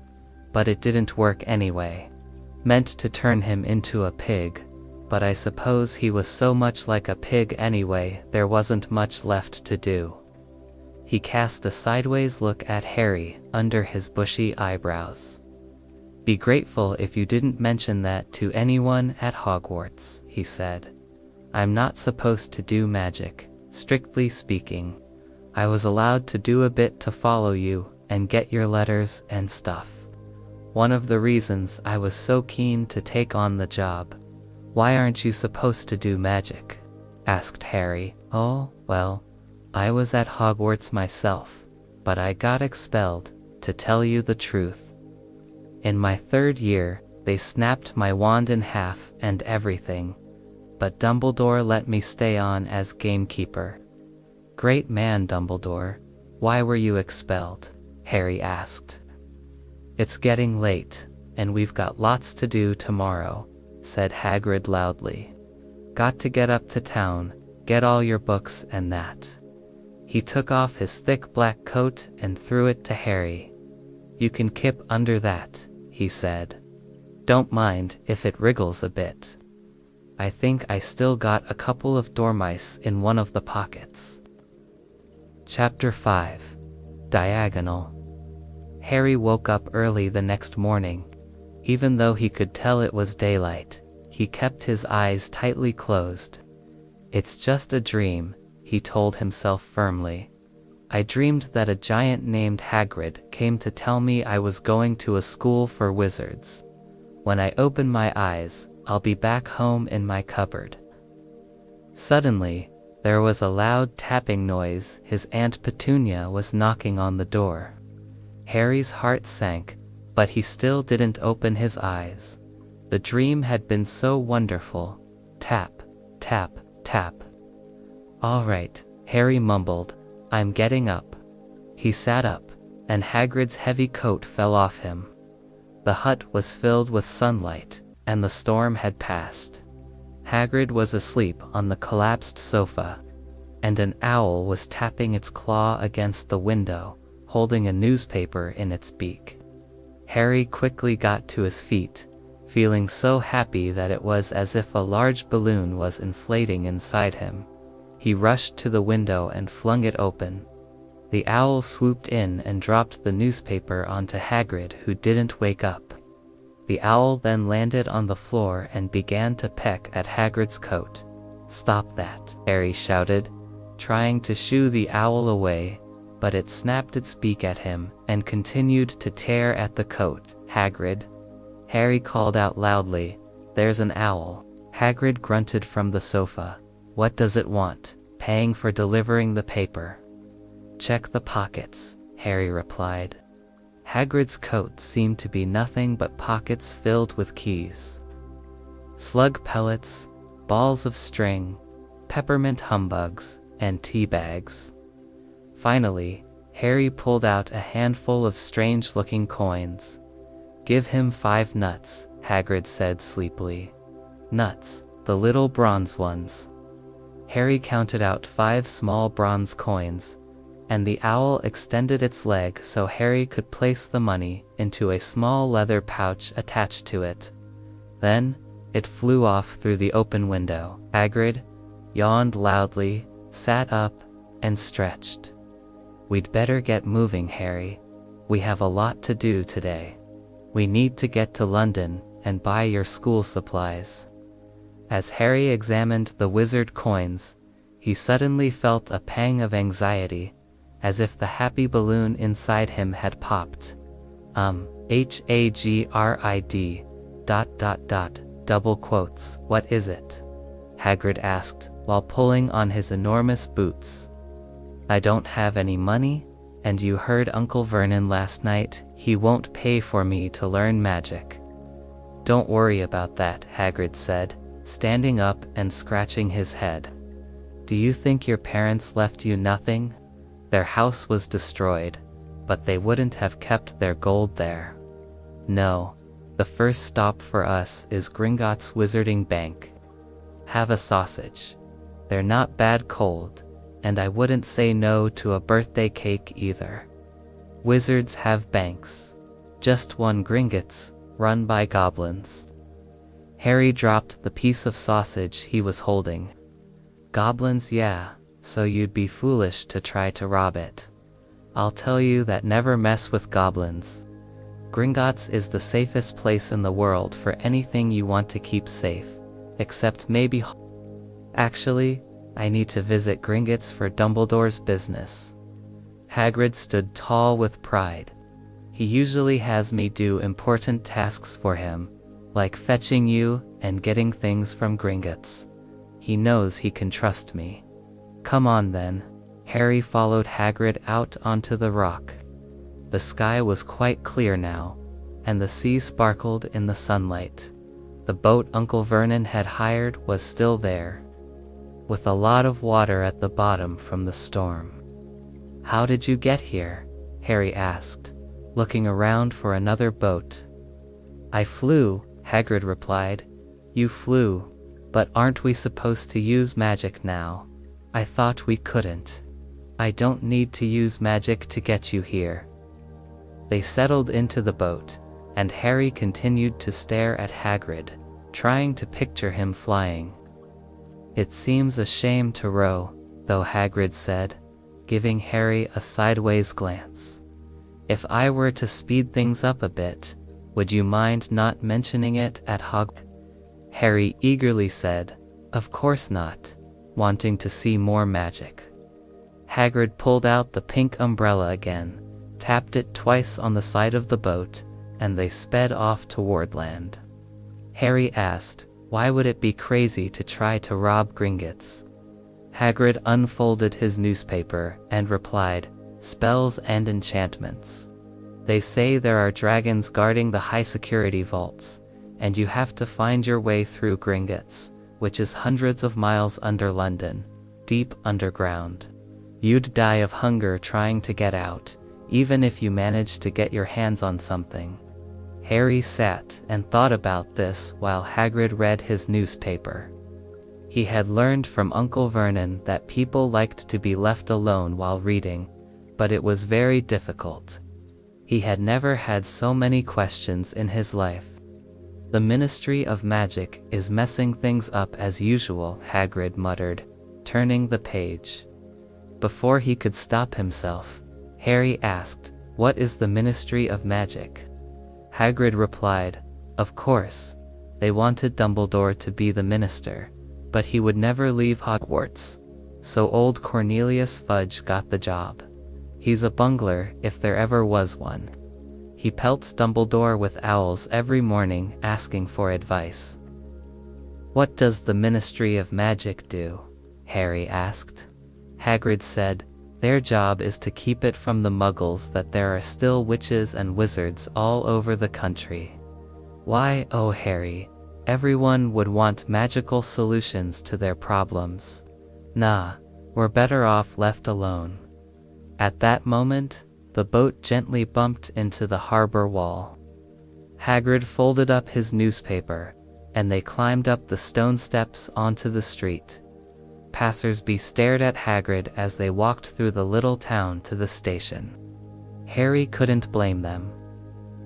"But it didn't work anyway. Meant to turn him into a pig, but I suppose he was so much like a pig anyway, there wasn't much left to do." He cast a sideways look at Harry under his bushy eyebrows. "Be grateful if you didn't mention that to anyone at Hogwarts," he said. "I'm not supposed to do magic, strictly speaking. I was allowed to do a bit to follow you and get your letters and stuff. One of the reasons I was so keen to take on the job." "Why aren't you supposed to do magic?" asked Harry. "Oh, well, I was at Hogwarts myself, but I got expelled, to tell you the truth. In my 3rd year, they snapped my wand in half and everything, but Dumbledore let me stay on as gamekeeper." "Great man, Dumbledore. Why were you expelled?" Harry asked. "It's getting late, and we've got lots to do tomorrow," said Hagrid loudly. "Got to get up to town, get all your books and that." He took off his thick black coat and threw it to Harry. "You can kip under that," he said. "Don't mind if it wriggles a bit. I think I still got a couple of dormice in one of the pockets." Chapter 5. Diagonal. Harry woke up early the next morning. Even though he could tell it was daylight, he kept his eyes tightly closed. "It's just a dream," he told himself firmly. "I dreamed that a giant named Hagrid came to tell me I was going to a school for wizards. When I open my eyes, I'll be back home in my cupboard." Suddenly, there was a loud tapping noise. His Aunt Petunia was knocking on the door. Harry's heart sank, but he still didn't open his eyes. The dream had been so wonderful. Tap, tap, tap. "All right," Harry mumbled. "I'm getting up." He sat up, and Hagrid's heavy coat fell off him. The hut was filled with sunlight, and the storm had passed. Hagrid was asleep on the collapsed sofa, and an owl was tapping its claw against the window, holding a newspaper in its beak. Harry quickly got to his feet, feeling so happy that it was as if a large balloon was inflating inside him. He rushed to the window and flung it open. The owl swooped in and dropped the newspaper onto Hagrid, who didn't wake up. The owl then landed on the floor and began to peck at Hagrid's coat. "Stop that," Harry shouted, trying to shoo the owl away, but it snapped its beak at him and continued to tear at the coat. "Hagrid," Harry called out loudly. "There's an owl." Hagrid grunted from the sofa. What does it want? Paying for delivering the paper. Check the pockets, Harry replied. Hagrid's coat seemed to be nothing but pockets filled with keys. Slug pellets, balls of string, peppermint humbugs, and tea bags. Finally, Harry pulled out a handful of strange-looking coins. Give him 5 nuts, Hagrid said sleepily. Nuts, the little bronze ones. Harry counted out 5 small bronze coins, and the owl extended its leg so Harry could place the money into a small leather pouch attached to it. Then, it flew off through the open window. Hagrid yawned loudly, sat up, and stretched. We'd better get moving, Harry. We have a lot to do today. We need to get to London and buy your school supplies. As Harry examined the wizard coins, he suddenly felt a pang of anxiety, as if the happy balloon inside him had popped. Hagrid, ... double quotes, what is it? Hagrid asked, while pulling on his enormous boots. I don't have any money, and you heard Uncle Vernon last night, he won't pay for me to learn magic. Don't worry about that, Hagrid said, standing up and scratching his head. Do you think your parents left you nothing? Their house was destroyed, but they wouldn't have kept their gold there. No, the first stop for us is Gringotts Wizarding Bank. Have a sausage. They're not bad cold, and I wouldn't say no to a birthday cake either. Wizards have banks. Just one Gringotts, run by goblins. Harry dropped the piece of sausage he was holding. Goblins, yeah, so you'd be foolish to try to rob it. I'll tell you that never mess with goblins. Gringotts is the safest place in the world for anything you want to keep safe, except maybe... Actually, I need to visit Gringotts for Dumbledore's business. Hagrid stood tall with pride. He usually has me do important tasks for him, like fetching you and getting things from Gringotts. He knows he can trust me. Come on then. Harry followed Hagrid out onto the rock. The sky was quite clear now, and the sea sparkled in the sunlight. The boat Uncle Vernon had hired was still there, with a lot of water at the bottom from the storm. How did you get here? Harry asked, looking around for another boat. I flew, Hagrid replied. You flew, but aren't we supposed to use magic now? I thought we couldn't. I don't need to use magic to get you here. They settled into the boat, and Harry continued to stare at Hagrid, trying to picture him flying. It seems a shame to row, though, Hagrid said, giving Harry a sideways glance. If I were to speed things up a bit, would you mind not mentioning it at Hogwarts? Harry eagerly said, Of course not, wanting to see more magic. Hagrid pulled out the pink umbrella again, tapped it twice on the side of the boat, and they sped off toward land. Harry asked, Why would it be crazy to try to rob Gringotts? Hagrid unfolded his newspaper and replied, Spells and enchantments. They say there are dragons guarding the high-security vaults, and you have to find your way through Gringotts, which is hundreds of miles under London, deep underground. You'd die of hunger trying to get out, even if you managed to get your hands on something. Harry sat and thought about this while Hagrid read his newspaper. He had learned from Uncle Vernon that people liked to be left alone while reading, but it was very difficult. He had never had so many questions in his life. The Ministry of Magic is messing things up as usual, Hagrid muttered, turning the page. Before he could stop himself, Harry asked, What is the Ministry of Magic? Hagrid replied, Of course, they wanted Dumbledore to be the minister, but he would never leave Hogwarts, so old Cornelius Fudge got the job. He's a bungler if there ever was one. He pelts Dumbledore with owls every morning asking for advice. "What does the Ministry of Magic do?" Harry asked. Hagrid said, "Their job is to keep it from the Muggles that there are still witches and wizards all over the country." "Why, oh Harry, everyone would want magical solutions to their problems. Nah, we're better off left alone." At that moment, the boat gently bumped into the harbor wall. Hagrid folded up his newspaper, and they climbed up the stone steps onto the street. Passers-by stared at Hagrid as they walked through the little town to the station. Harry couldn't blame them.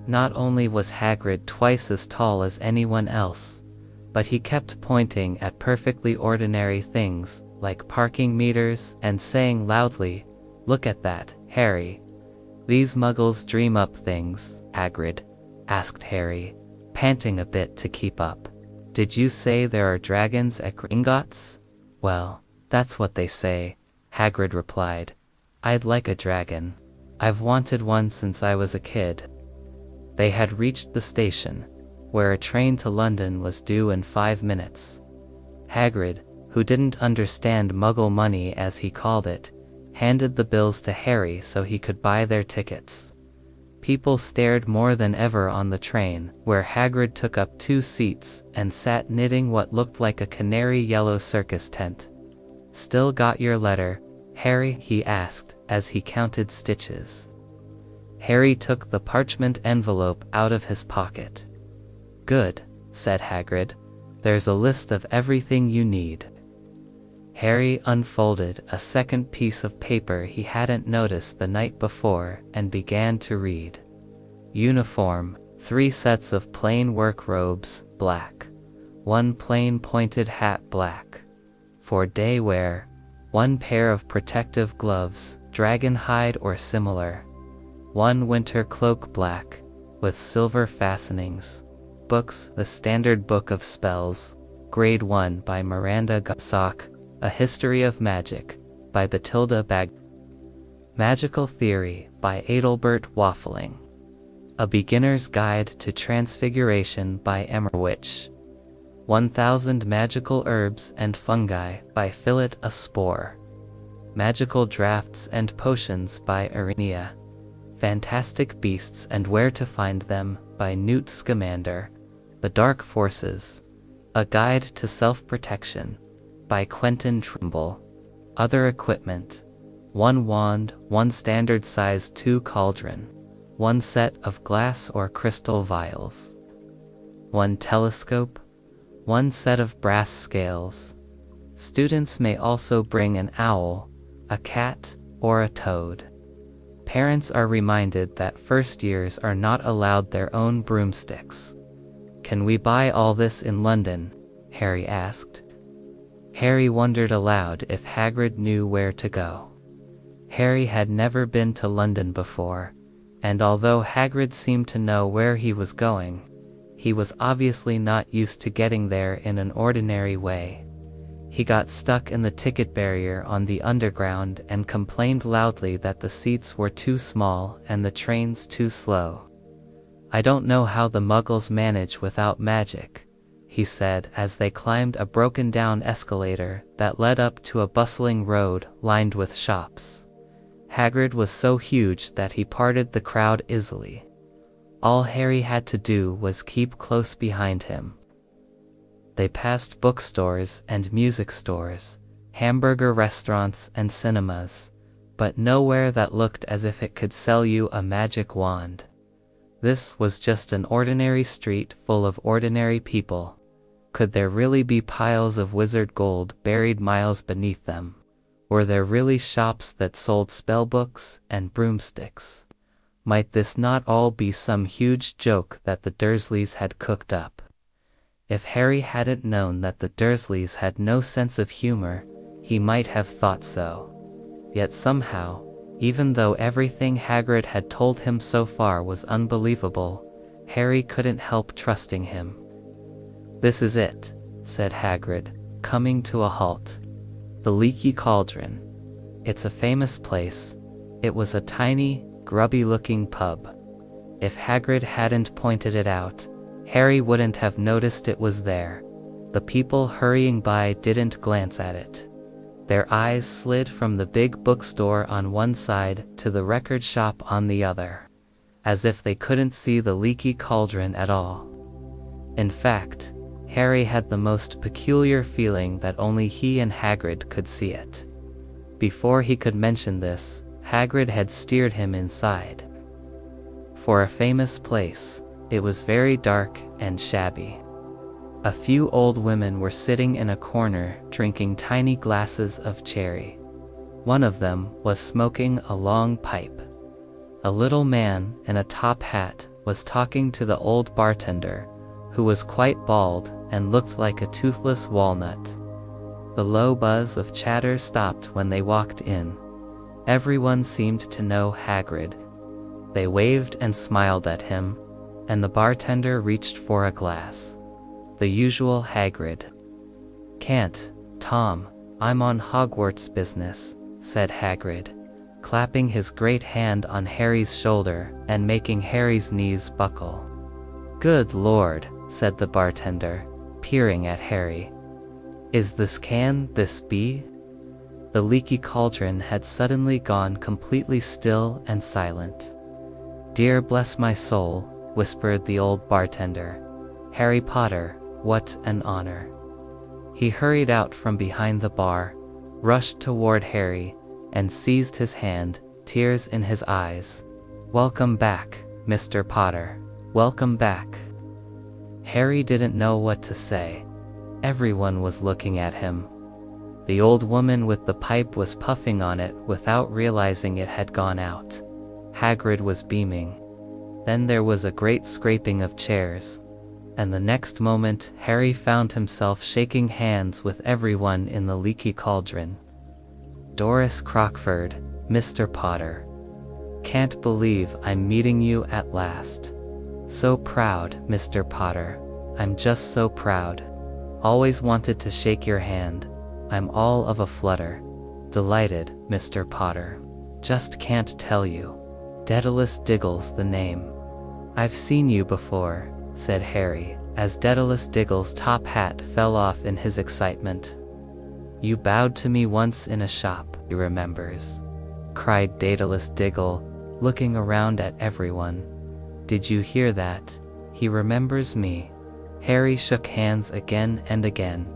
Not only was Hagrid twice as tall as anyone else, but he kept pointing at perfectly ordinary things like parking meters and saying loudly, "Look at that, Harry." "These Muggles dream up things, Hagrid," asked Harry, panting a bit to keep up. "Did you say there are dragons at Gringotts?" "Well, that's what they say," Hagrid replied. "I'd like a dragon. I've wanted one since I was a kid." They had reached the station, where a train to London was due in 5 minutes. Hagrid, who didn't understand Muggle money as he called it, handed the bills to Harry so he could buy their tickets. People stared more than ever on the train, where Hagrid took up 2 seats and sat knitting what looked like a canary yellow circus tent. "Still got your letter, Harry?" he asked as he counted stitches. Harry took the parchment envelope out of his pocket. "Good," said Hagrid. "There's a list of everything you need." Harry unfolded a second piece of paper he hadn't noticed the night before and began to read. Uniform, 3 sets of plain work robes, black. 1 plain pointed hat, black. For day wear, 1 pair of protective gloves, dragon hide or similar. 1 winter cloak, black, with silver fastenings. Books, the Standard Book of Spells, Grade 1 by Miranda Gossock, A History of Magic, by Batilda Bag. Magical Theory, by Adelbert Waffling. A Beginner's Guide to Transfiguration, by Emmerwich. 1000 Magical Herbs and Fungi, by Philip A. Spore. Magical Drafts and Potions, by Irenia. Fantastic Beasts and Where to Find Them, by Newt Scamander. The Dark Forces, A Guide to Self-Protection, by Quentin Trimble. Other Equipment, 1 wand, 1 standard size 2 cauldron, 1 set of glass or crystal vials, 1 telescope, 1 set of brass scales. Students may also bring an owl, a cat, or a toad. Parents are reminded that first years are not allowed their own broomsticks. "Can we buy all this in London?" Harry asked. Harry wondered aloud if Hagrid knew where to go. Harry had never been to London before, and although Hagrid seemed to know where he was going, he was obviously not used to getting there in an ordinary way. He got stuck in the ticket barrier on the Underground and complained loudly that the seats were too small and the trains too slow. "I don't know how the Muggles manage without magic," he said as they climbed a broken-down escalator that led up to a bustling road lined with shops. Hagrid was so huge that he parted the crowd easily. All Harry had to do was keep close behind him. They passed bookstores and music stores, hamburger restaurants and cinemas, but nowhere that looked as if it could sell you a magic wand. This was just an ordinary street full of ordinary people. Could there really be piles of wizard gold buried miles beneath them? Were there really shops that sold spellbooks and broomsticks? Might this not all be some huge joke that the Dursleys had cooked up? If Harry hadn't known that the Dursleys had no sense of humor, he might have thought so. Yet somehow, even though everything Hagrid had told him so far was unbelievable, Harry couldn't help trusting him. "This is it," said Hagrid, coming to a halt. "The Leaky Cauldron. It's a famous place." It was a tiny, grubby-looking pub. If Hagrid hadn't pointed it out, Harry wouldn't have noticed it was there. The people hurrying by didn't glance at it. Their eyes slid from the big bookstore on one side to the record shop on the other, as if they couldn't see the leaky cauldron at all. In fact, Harry had the most peculiar feeling that only he and Hagrid could see it. Before he could mention this, Hagrid had steered him inside. For a famous place, it was very dark and shabby. A few old women were sitting in a corner drinking tiny glasses of cherry. One of them was smoking a long pipe. A little man in a top hat was talking to the old bartender, who was quite bald and looked like a toothless walnut. The low buzz of chatter stopped when they walked in. Everyone seemed to know Hagrid. They waved and smiled at him, and the bartender reached for a glass. The usual Hagrid. "Can't, Tom, I'm on Hogwarts business," said Hagrid, clapping his great hand on Harry's shoulder and making Harry's knees buckle. "Good Lord," said the bartender, peering at Harry. "Is this this be?" The leaky cauldron had suddenly gone completely still and silent. "Dear bless my soul," whispered the old bartender. "Harry Potter, what an honor." He hurried out from behind the bar, rushed toward Harry, and seized his hand, tears in his eyes. "Welcome back, Mr. Potter. Welcome back." Harry didn't know what to say. Everyone was looking at him. The old woman with the pipe was puffing on it without realizing it had gone out. Hagrid was beaming. Then there was a great scraping of chairs, and the next moment Harry found himself shaking hands with everyone in the leaky cauldron. "Doris Crockford, Mr. Potter. Can't believe I'm meeting you at last. So proud, Mr. Potter. I'm just so proud. Always wanted to shake your hand. I'm all of a flutter. Delighted, Mr. Potter. Just can't tell you. Daedalus Diggle's the name." "I've seen you before," said Harry, as Daedalus Diggle's top hat fell off in his excitement. "You bowed to me once in a shop, he remembers," cried Daedalus Diggle, looking around at everyone. "Did you hear that? He remembers me." Harry shook hands again and again.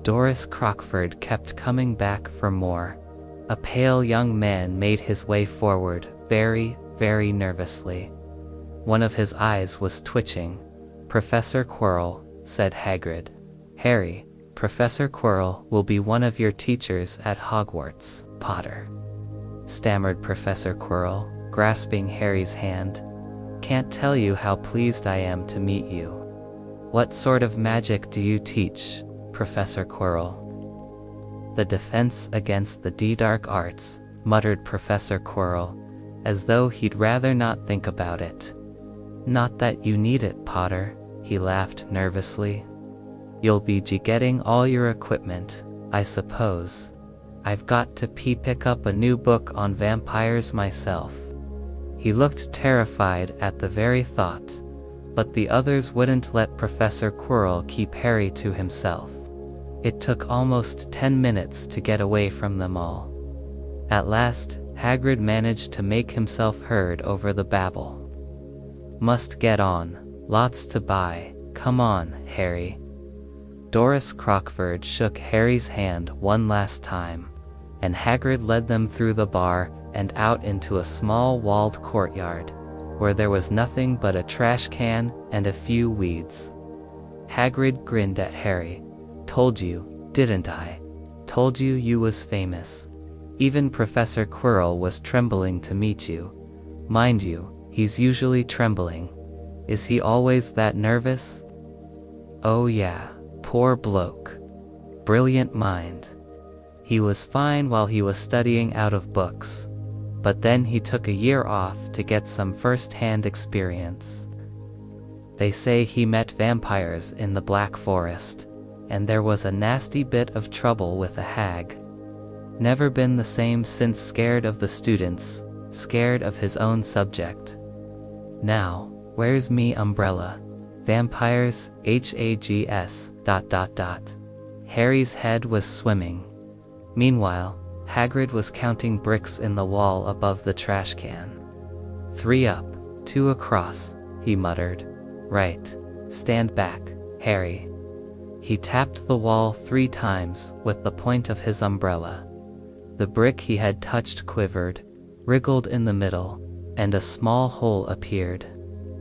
Doris Crockford kept coming back for more. A pale young man made his way forward, very, very nervously. One of his eyes was twitching. "Professor Quirrell," said Hagrid. "Harry, Professor Quirrell will be one of your teachers at Hogwarts, Potter," stammered Professor Quirrell, grasping Harry's hand. "Can't tell you how pleased I am to meet you." "What sort of magic do you teach, Professor Quirrell?" "The defense against the dark arts," muttered Professor Quirrell, as though he'd rather not think about it. "Not that you need it, Potter," he laughed nervously. "You'll be getting all your equipment, I suppose. I've got to pick up a new book on vampires myself." He looked terrified at the very thought, but the others wouldn't let Professor Quirrell keep Harry to himself. It took almost 10 minutes to get away from them all. At last, Hagrid managed to make himself heard over the babble. "Must get on. Lots to buy. Come on, Harry." Doris Crockford shook Harry's hand one last time, and Hagrid led them through the bar and out into a small walled courtyard, where there was nothing but a trash can and a few weeds. Hagrid grinned at Harry. "Told you, didn't I? Told you you was famous. Even Professor Quirrell was trembling to meet you. Mind you, he's usually trembling. Is he always that nervous?" "Oh yeah, poor bloke. Brilliant mind. He was fine while he was studying out of books. But then he took a year off to get some first-hand experience. They say he met vampires in the Black Forest, and there was a nasty bit of trouble with a hag. Never been the same since, scared of the students, scared of his own subject. Now, where's me umbrella? Vampires, Hags. Harry's head was swimming. Meanwhile, Hagrid was counting bricks in the wall above the trash can. 3 up, 2 across, he muttered. Right. Stand back, Harry. He tapped the wall 3 times with the point of his umbrella. The brick he had touched quivered, wriggled in the middle, and a small hole appeared.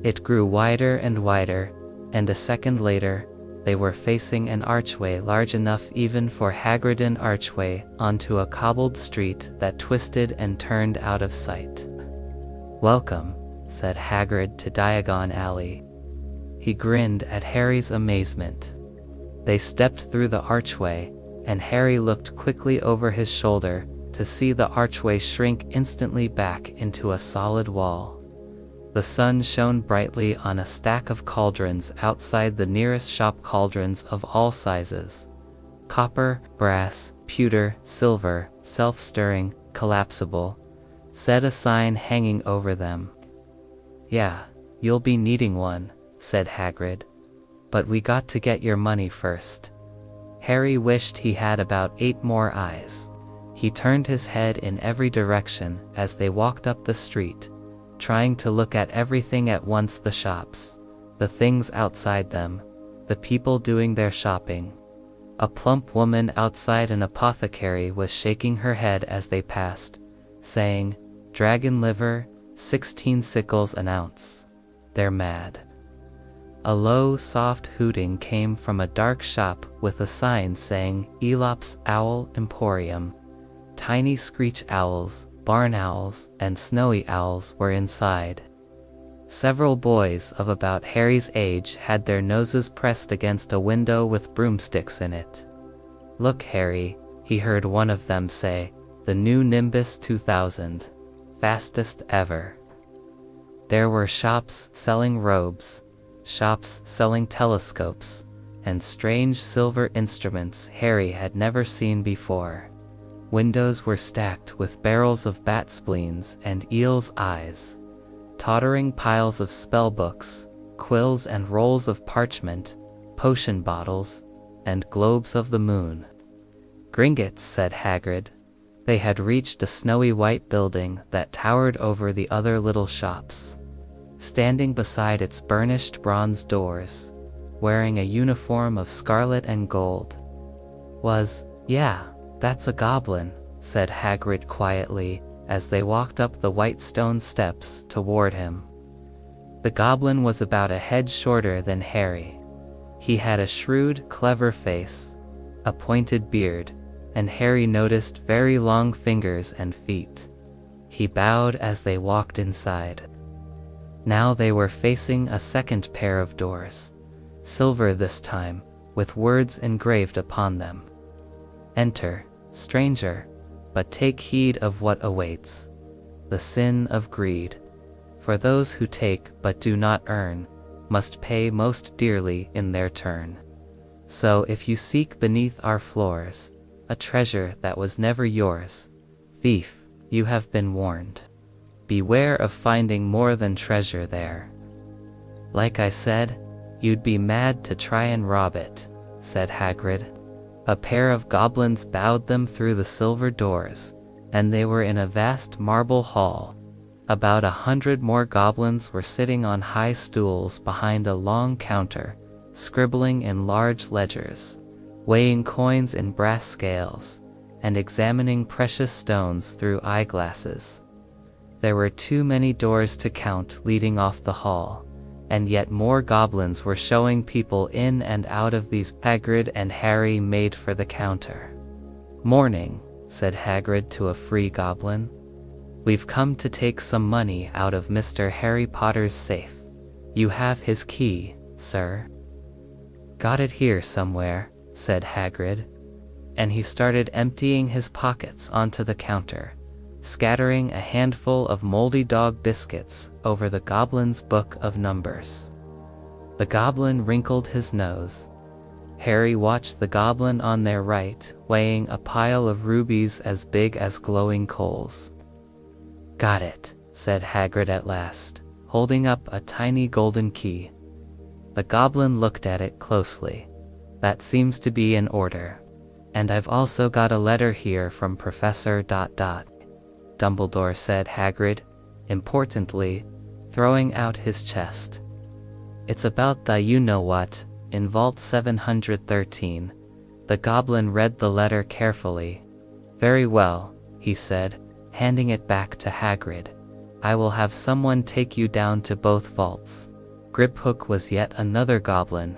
It grew wider and wider, and a second later, they were facing an archway large enough even for Hagrid, an archway onto a cobbled street that twisted and turned out of sight. Welcome, said Hagrid to Diagon Alley. He grinned at Harry's amazement. They stepped through the archway, and Harry looked quickly over his shoulder to see the archway shrink instantly back into a solid wall. The sun shone brightly on a stack of cauldrons outside the nearest shop, cauldrons of all sizes. Copper, brass, pewter, silver, self-stirring, collapsible, said a sign hanging over them. Yeah, you'll be needing one, said Hagrid. But we got to get your money first. Harry wished he had about 8 more eyes. He turned his head in every direction as they walked up the street, trying to look at everything at once: the shops, the things outside them, the people doing their shopping. A plump woman outside an apothecary was shaking her head as they passed, saying, "Dragon liver, 16 sickles an ounce. They're mad." A low, soft hooting came from a dark shop with a sign saying Elop's Owl Emporium. Tiny screech owls, barn owls, and snowy owls were inside. Several boys of about Harry's age had their noses pressed against a window with broomsticks in it. "Look, Harry," he heard one of them say, "the new Nimbus 2000. Fastest ever." There were shops selling robes, shops selling telescopes, and strange silver instruments Harry had never seen before. Windows were stacked with barrels of bat spleens and eel's eyes. Tottering piles of spellbooks, quills and rolls of parchment, potion bottles, and globes of the moon. "Gringotts," said Hagrid. They had reached a snowy white building that towered over the other little shops. Standing beside its burnished bronze doors, wearing a uniform of scarlet and gold, was, "Yeah, that's a goblin," said Hagrid quietly as they walked up the white stone steps toward him. The goblin was about a head shorter than Harry. He had a shrewd, clever face, a pointed beard, and Harry noticed very long fingers and feet. He bowed as they walked inside. Now they were facing a second pair of doors, silver this time, with words engraved upon them. "Enter, stranger, but take heed of what awaits. The sin of greed. For those who take but do not earn, must pay most dearly in their turn. So if you seek beneath our floors a treasure that was never yours, thief, you have been warned. Beware of finding more than treasure there. Like I said, you'd be mad to try and rob it," said Hagrid. A pair of goblins bowed them through the silver doors, and they were in a vast marble hall. About 100 more goblins were sitting on high stools behind a long counter, scribbling in large ledgers, weighing coins in brass scales, and examining precious stones through eyeglasses. There were too many doors to count leading off the hall, and yet more goblins were showing people in and out of these. Hagrid and Harry made for the counter. "Morning," said Hagrid to a free goblin. "We've come to take some money out of Mr. Harry Potter's safe. You have his key, sir." "Got it here somewhere," said Hagrid, and he started emptying his pockets onto the counter, scattering a handful of moldy dog biscuits over the goblin's book of numbers. The goblin wrinkled his nose. Harry watched the goblin on their right weighing a pile of rubies as big as glowing coals. "Got it," said Hagrid at last, holding up a tiny golden key. The goblin looked at it closely. That seems to be in order. And I've also got a letter here from Professor ... Dumbledore said Hagrid, importantly, throwing out his chest. It's about the you-know-what, in Vault 713. The goblin read the letter carefully. Very well, he said, handing it back to Hagrid. I will have someone take you down to both vaults. Griphook was yet another goblin.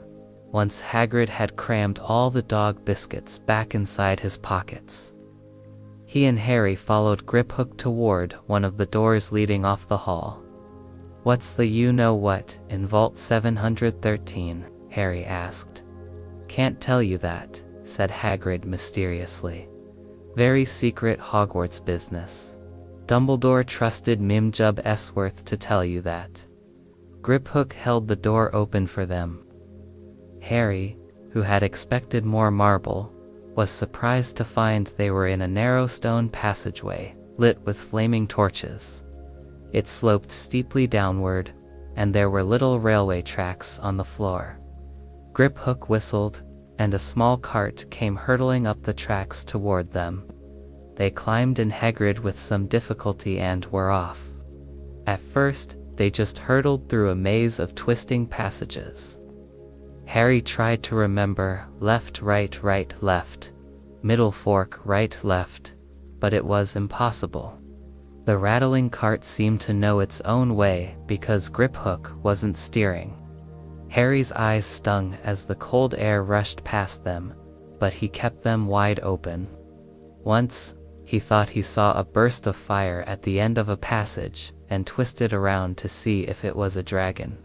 Once Hagrid had crammed all the dog biscuits back inside his pockets. He and Harry followed Griphook toward one of the doors leading off the hall. What's the you-know-what in Vault 713? Harry asked. Can't tell you that, said Hagrid mysteriously. Very secret Hogwarts business. Dumbledore trusted Mimjub Esworth to tell you that. Griphook held the door open for them. Harry, who had expected more marble, was surprised to find they were in a narrow stone passageway, lit with flaming torches. It sloped steeply downward, and there were little railway tracks on the floor. Griphook whistled, and a small cart came hurtling up the tracks toward them. They climbed in Hagrid with some difficulty and were off. At first, they just hurtled through a maze of twisting passages. Harry tried to remember left, right, right, left, middle fork, right, left, but it was impossible. The rattling cart seemed to know its own way because Griphook wasn't steering. Harry's eyes stung as the cold air rushed past them, but he kept them wide open. Once, he thought he saw a burst of fire at the end of a passage and twisted around to see if it was a dragon.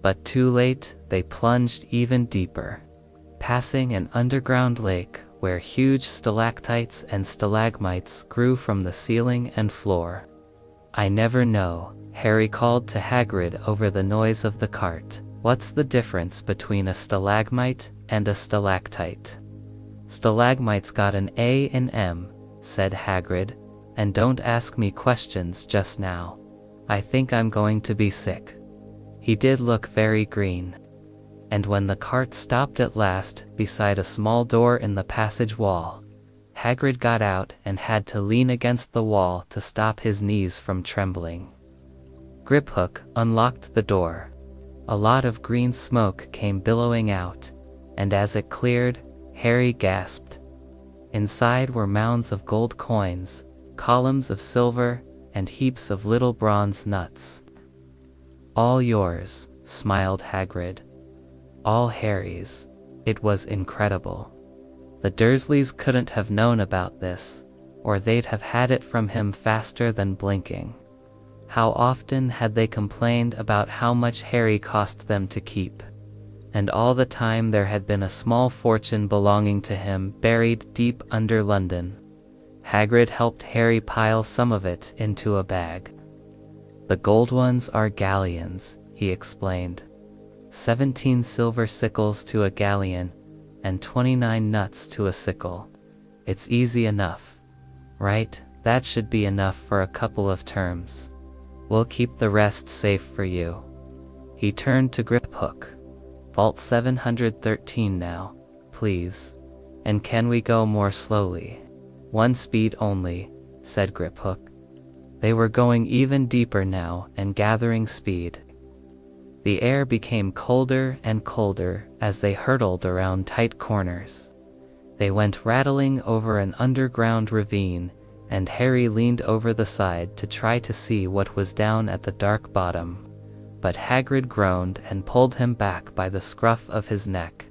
But too late, they plunged even deeper, passing an underground lake where huge stalactites and stalagmites grew from the ceiling and floor. I never know, Harry called to Hagrid over the noise of the cart. What's the difference between a stalagmite and a stalactite? Stalagmites got an A in M, said Hagrid, and don't ask me questions just now. I think I'm going to be sick. He did look very green. And when the cart stopped at last beside a small door in the passage wall, Hagrid got out and had to lean against the wall to stop his knees from trembling. Griphook unlocked the door. A lot of green smoke came billowing out, and as it cleared, Harry gasped. Inside were mounds of gold coins, columns of silver, and heaps of little bronze nuts. All yours, smiled Hagrid. All Harry's. It was incredible. The Dursleys couldn't have known about this, or they'd have had it from him faster than blinking. How often had they complained about how much Harry cost them to keep? And all the time there had been a small fortune belonging to him buried deep under London. Hagrid helped Harry pile some of it into a bag. The gold ones are galleons, he explained. 17 silver sickles to a galleon, and 29 nuts to a sickle. It's easy enough. Right, that should be enough for a couple of terms. We'll keep the rest safe for you. He turned to Griphook. Vault 713 now, please. And can we go more slowly? 1 speed only, said Griphook. They were going even deeper now and gathering speed. The air became colder and colder as they hurtled around tight corners. They went rattling over an underground ravine, and Harry leaned over the side to try to see what was down at the dark bottom. But Hagrid groaned and pulled him back by the scruff of his neck.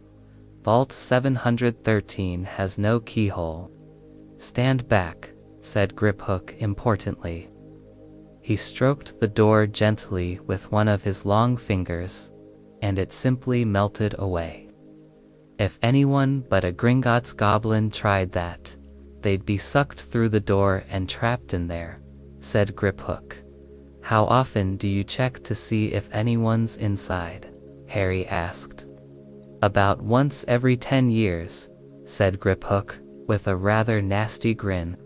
Vault 713 has no keyhole. Stand back, said Griphook importantly. He stroked the door gently with one of his long fingers, and it simply melted away. If anyone but a Gringotts goblin tried that, they'd be sucked through the door and trapped in there, said Griphook. How often do you check to see if anyone's inside? Harry asked. About once every 10 years, said Griphook, with a rather nasty grin.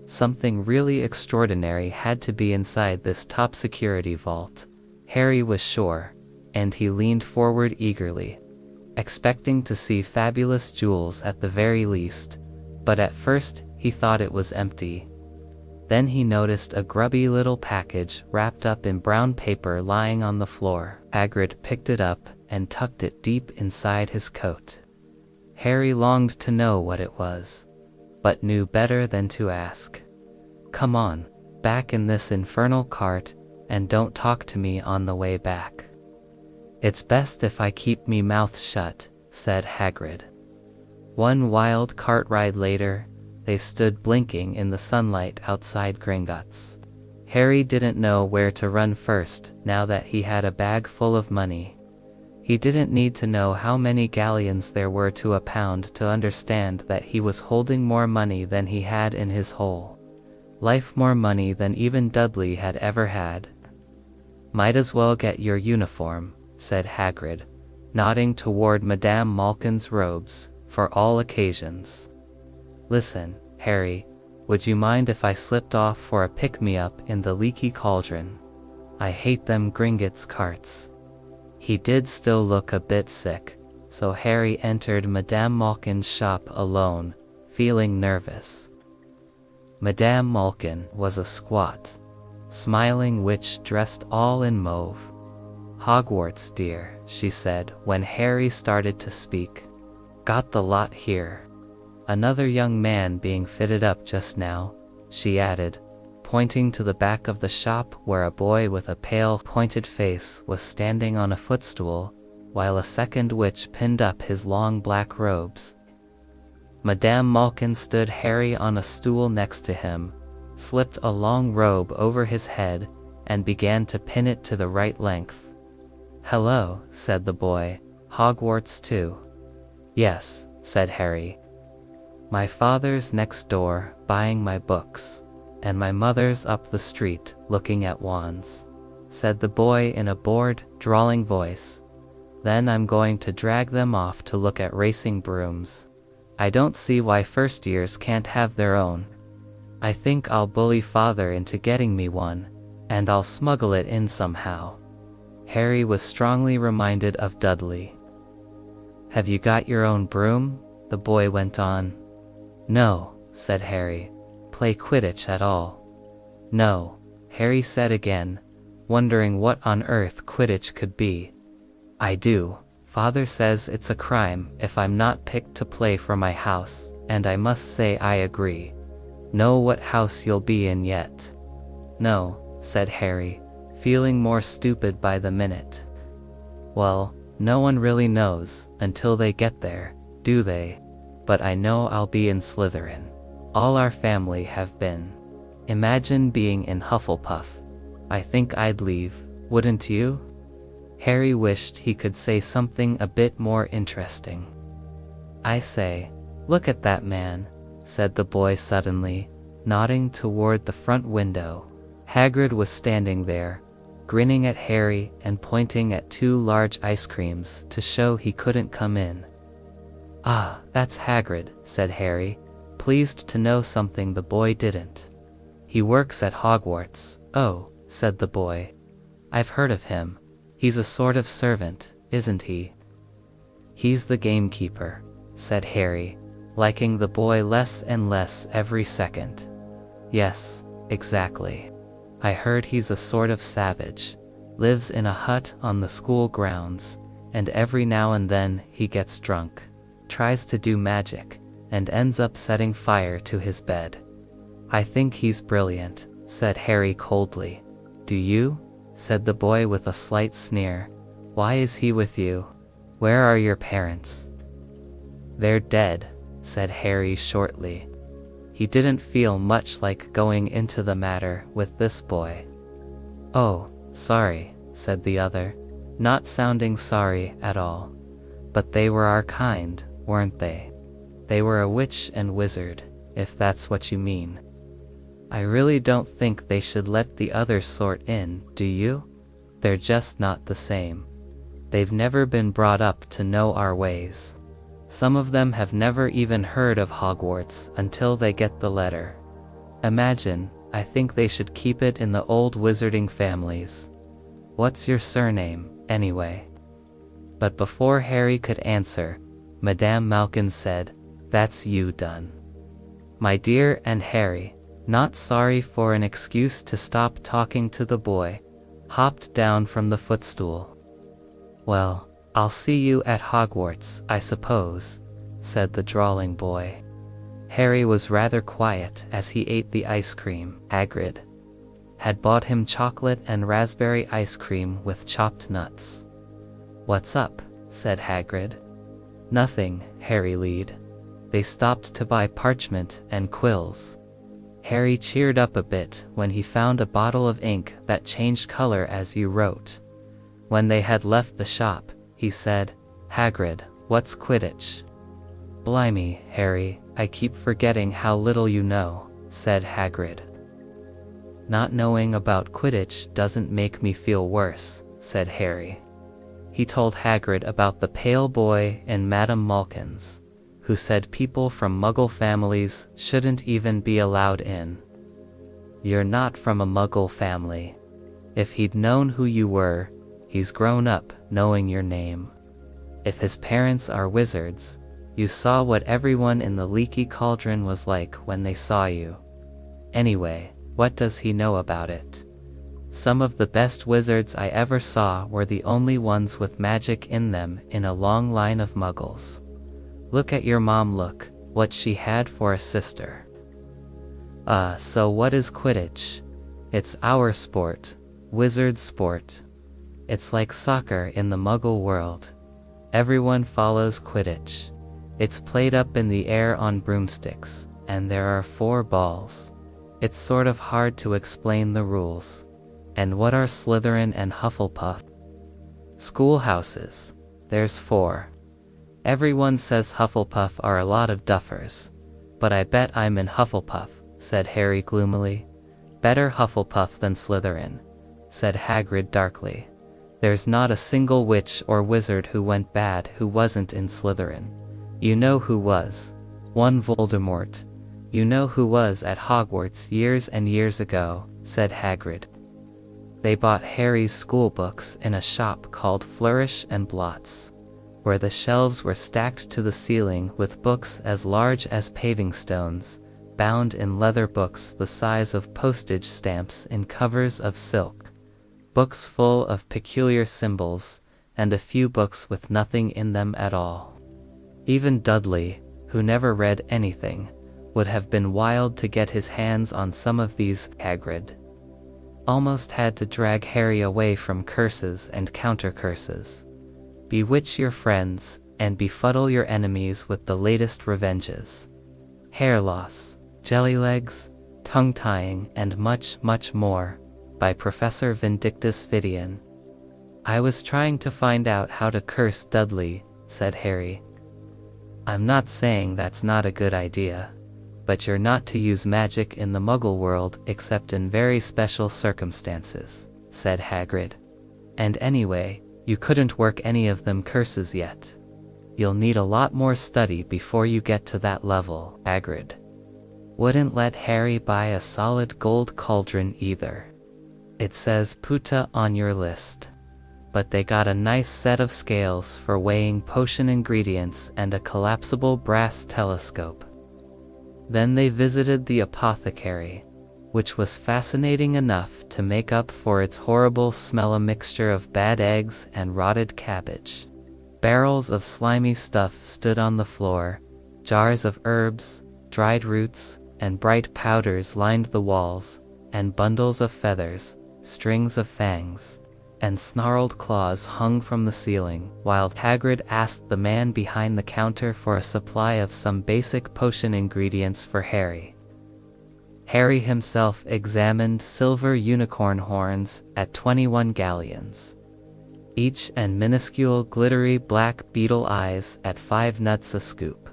Something really extraordinary had to be inside this top security vault. Harry was sure, and he leaned forward eagerly, expecting to see fabulous jewels at the very least, but at first he thought it was empty. Then he noticed a grubby little package wrapped up in brown paper lying on the floor. Hagrid picked it up and tucked it deep inside his coat. Harry longed to know what it was, but knew better than to ask. "Come on, back in this infernal cart, and don't talk to me on the way back." "It's best if I keep me mouth shut," said Hagrid. One wild cart ride later, they stood blinking in the sunlight outside Gringotts. Harry didn't know where to run first now that he had a bag full of money. He didn't need to know how many galleons there were to a pound to understand that he was holding more money than he had in his whole life, more money than even Dudley had ever had. "Might as well get your uniform," said Hagrid, nodding toward Madame Malkin's robes, "for all occasions. Listen, Harry, would you mind if I slipped off for a pick-me-up in the leaky cauldron? I hate them Gringotts carts." He did still look a bit sick, so Harry entered Madame Malkin's shop alone, feeling nervous. Madame Malkin was a squat, smiling witch dressed all in mauve. "Hogwarts, dear," she said when Harry started to speak. "Got the lot here. Another young man being fitted up just now," she added, pointing to the back of the shop where a boy with a pale, pointed face was standing on a footstool, while a second witch pinned up his long black robes. Madame Malkin stood Harry on a stool next to him, slipped a long robe over his head, and began to pin it to the right length. "Hello," said the boy. "Hogwarts too?" "Yes," said Harry. "My father's next door, buying my books, and my mother's up the street, looking at wands," said the boy in a bored, drawling voice. "Then I'm going to drag them off to look at racing brooms. I don't see why first years can't have their own. I think I'll bully father into getting me one, and I'll smuggle it in somehow." Harry was strongly reminded of Dudley. "Have you got your own broom?" the boy went on. "No," said Harry. "Play Quidditch at all?" "No," Harry said again, wondering what on earth Quidditch could be. "I do. Father says it's a crime if I'm not picked to play for my house, and I must say I agree. Know what house you'll be in yet?" "No," said Harry, feeling more stupid by the minute. "Well, no one really knows until they get there, do they? But I know I'll be in Slytherin. All our family have been. Imagine being in Hufflepuff. I think I'd leave, wouldn't you?" Harry wished he could say something a bit more interesting. "I say, look at that man," said the boy suddenly, nodding toward the front window. Hagrid was standing there, grinning at Harry and pointing at 2 large ice creams to show he couldn't come in. "Ah, that's Hagrid," said Harry, pleased to know something the boy didn't. "He works at Hogwarts." "Oh," said the boy. "I've heard of him. He's a sort of servant, isn't he?" "He's the gamekeeper," said Harry, liking the boy less and less every second. "Yes, exactly. I heard he's a sort of savage, lives in a hut on the school grounds, and every now and then he gets drunk, tries to do magic, and ends up setting fire to his bed. I think he's brilliant," said Harry coldly. "Do you?" said the boy with a slight sneer. "Why is he with you? Where are your parents?" "They're dead," said Harry shortly. He didn't feel much like going into the matter with this boy. "Oh, sorry," said the other, not sounding sorry at all. "But they were our kind, weren't they? They were a witch and wizard, if that's what you mean. I really don't think they should let the other sort in, do you? They're just not the same. They've never been brought up to know our ways. Some of them have never even heard of Hogwarts until they get the letter. Imagine, I think they should keep it in the old wizarding families. What's your surname?" anyway?" But before Harry could answer, Madame Malkin said, "That's you done." My dear, and Harry, not sorry for an excuse to stop talking to the boy, hopped down from the footstool. "Well, I'll see you at Hogwarts, I suppose," said the drawling boy. Harry was rather quiet as he ate the ice cream. Hagrid had bought him chocolate and raspberry ice cream with chopped nuts. "What's up?" said Hagrid. "Nothing," Harry lied. "They stopped to buy parchment and quills." Harry cheered up a bit when he found a bottle of ink that changed color as you wrote. When they had left the shop, he said, "Hagrid, what's Quidditch?" "Blimey, Harry, I keep forgetting how little you know," said Hagrid. "Not knowing about Quidditch doesn't make me feel worse," said Harry. He told Hagrid about the pale boy in Madame Malkin's, who said people from Muggle families shouldn't even be allowed in. "You're not from a Muggle family. If he'd known who you were, he's grown up knowing your name. If his parents are wizards, you saw what everyone in the Leaky Cauldron was like when they saw you. Anyway, what does he know about it? Some of the best wizards I ever saw were the only ones with magic in them in a long line of Muggles. Look at your mom, look what she had for a sister." So what is Quidditch?" "It's our sport, wizard sport. It's like soccer in the Muggle world. Everyone follows Quidditch. It's played up in the air on broomsticks, and there are 4 balls. It's sort of hard to explain the rules. And what are Slytherin and Hufflepuff?" "Schoolhouses. There's 4. Everyone says Hufflepuff are a lot of duffers. But I bet I'm in Hufflepuff," said Harry gloomily. "Better Hufflepuff than Slytherin," said Hagrid darkly. "There's not a single witch or wizard who went bad who wasn't in Slytherin. You know who was. One Voldemort. You know who was at Hogwarts years and years ago," said Hagrid. They bought Harry's school books in a shop called Flourish and Blots, where the shelves were stacked to the ceiling with books as large as paving stones, bound in leather books the size of postage stamps in covers of silk, books full of peculiar symbols, and a few books with nothing in them at all. Even Dudley, who never read anything, would have been wild to get his hands on some of these. Hagrid almost had to drag Harry away from curses and counter-curses. Bewitch your friends, and befuddle your enemies with the latest revenges. Hair loss, jelly legs, tongue-tying, and much, much more, by Professor Vindictus Vidian. "I was trying to find out how to curse Dudley," said Harry. "I'm not saying that's not a good idea, but you're not to use magic in the Muggle world except in very special circumstances," said Hagrid. "And anyway, you couldn't work any of them curses yet. You'll need a lot more study before you get to that level." Hagrid wouldn't let Harry buy a solid gold cauldron either. "It says Puta on your list. But they got a nice set of scales for weighing potion ingredients and a collapsible brass telescope." Then they visited the apothecary, which was fascinating enough to make up for its horrible smell, a mixture of bad eggs and rotted cabbage. Barrels of slimy stuff stood on the floor, jars of herbs, dried roots, and bright powders lined the walls, and bundles of feathers, strings of fangs, and snarled claws hung from the ceiling, while Hagrid asked the man behind the counter for a supply of some basic potion ingredients for Harry. Harry himself examined silver unicorn horns at 21 galleons each, and minuscule glittery black beetle eyes at 5 nuts a scoop.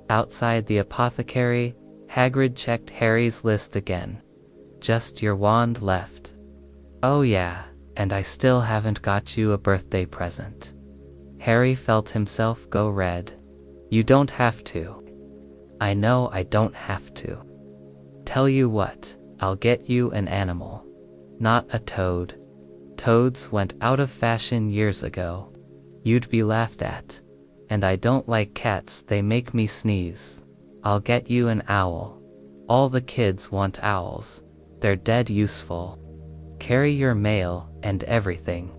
Outside the apothecary, Hagrid checked Harry's list again. "Just your wand left. Oh yeah, and I still haven't got you a birthday present." Harry felt himself go red. "You don't have to." "I know I don't have to. Tell you what, I'll get you an animal. Not a toad. Toads went out of fashion years ago. You'd be laughed at. And I don't like cats, they make me sneeze. I'll get you an owl. All the kids want owls. They're dead useful. Carry your mail and everything.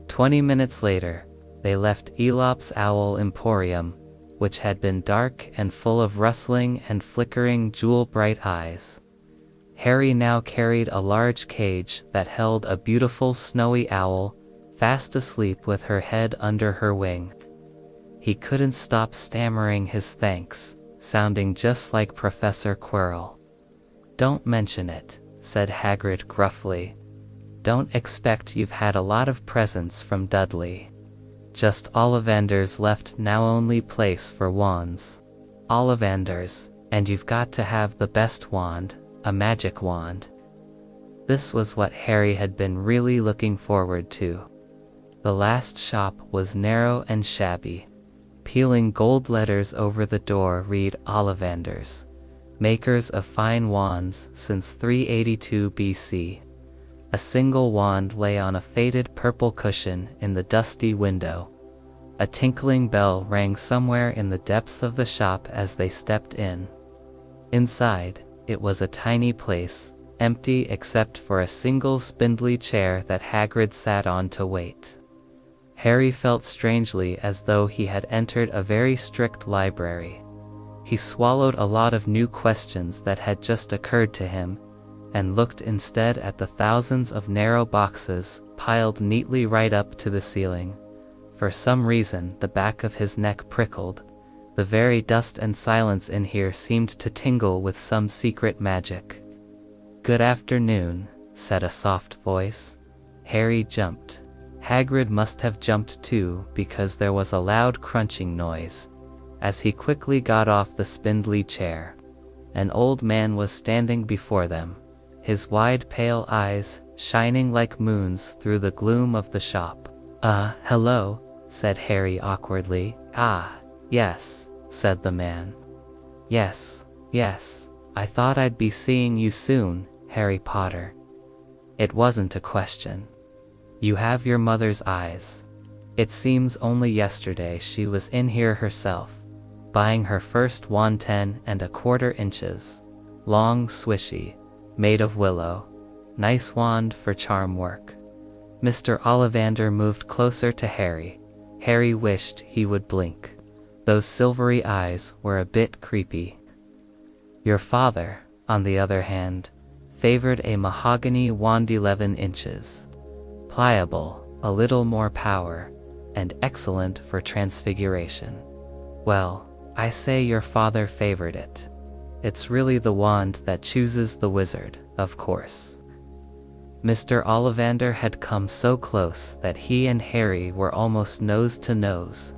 20 minutes later, they left Elop's Owl Emporium, which had been dark and full of rustling and flickering jewel-bright eyes. Harry now carried a large cage that held a beautiful snowy owl, fast asleep with her head under her wing. He couldn't stop stammering his thanks, sounding just like Professor Quirrell. "Don't mention it," said Hagrid gruffly. "Don't expect you've had a lot of presents from Dudley. Just Ollivander's left now, only place for wands. Ollivander's, and you've got to have the best wand, a magic wand." This was what Harry had been really looking forward to. The last shop was narrow and shabby. Peeling gold letters over the door read Ollivander's, makers of fine wands since 382 BC. A single wand lay on a faded purple cushion in the dusty window. A tinkling bell rang somewhere in the depths of the shop as they stepped in. Inside, it was a tiny place, empty except for a single spindly chair that Hagrid sat on to wait. Harry felt strangely as though he had entered a very strict library. He swallowed a lot of new questions that had just occurred to him, and looked instead at the thousands of narrow boxes piled neatly right up to the ceiling. For some reason, the back of his neck prickled. The very dust and silence in here seemed to tingle with some secret magic. "Good afternoon," said a soft voice. Harry jumped. Hagrid must have jumped too, because there was a loud crunching noise, as he quickly got off the spindly chair. An old man was standing before them, his wide pale eyes shining like moons through the gloom of the shop. Hello," said Harry awkwardly. "Ah, yes," said the man. Yes, I thought I'd be seeing you soon, Harry Potter." It wasn't a question. "You have your mother's eyes. It seems only yesterday she was in here herself, buying her first wand 10¼ inches, long, swishy, made of willow. Nice wand for charm work." Mr. Ollivander moved closer to Harry. Harry wished he would blink. Those silvery eyes were a bit creepy. "Your father, on the other hand, favored a mahogany wand 11 inches. Pliable, a little more power, and excellent for transfiguration." "Well, I say your father favored it. It's really the wand that chooses the wizard, of course." Mr. Ollivander had come so close that he and Harry were almost nose to nose.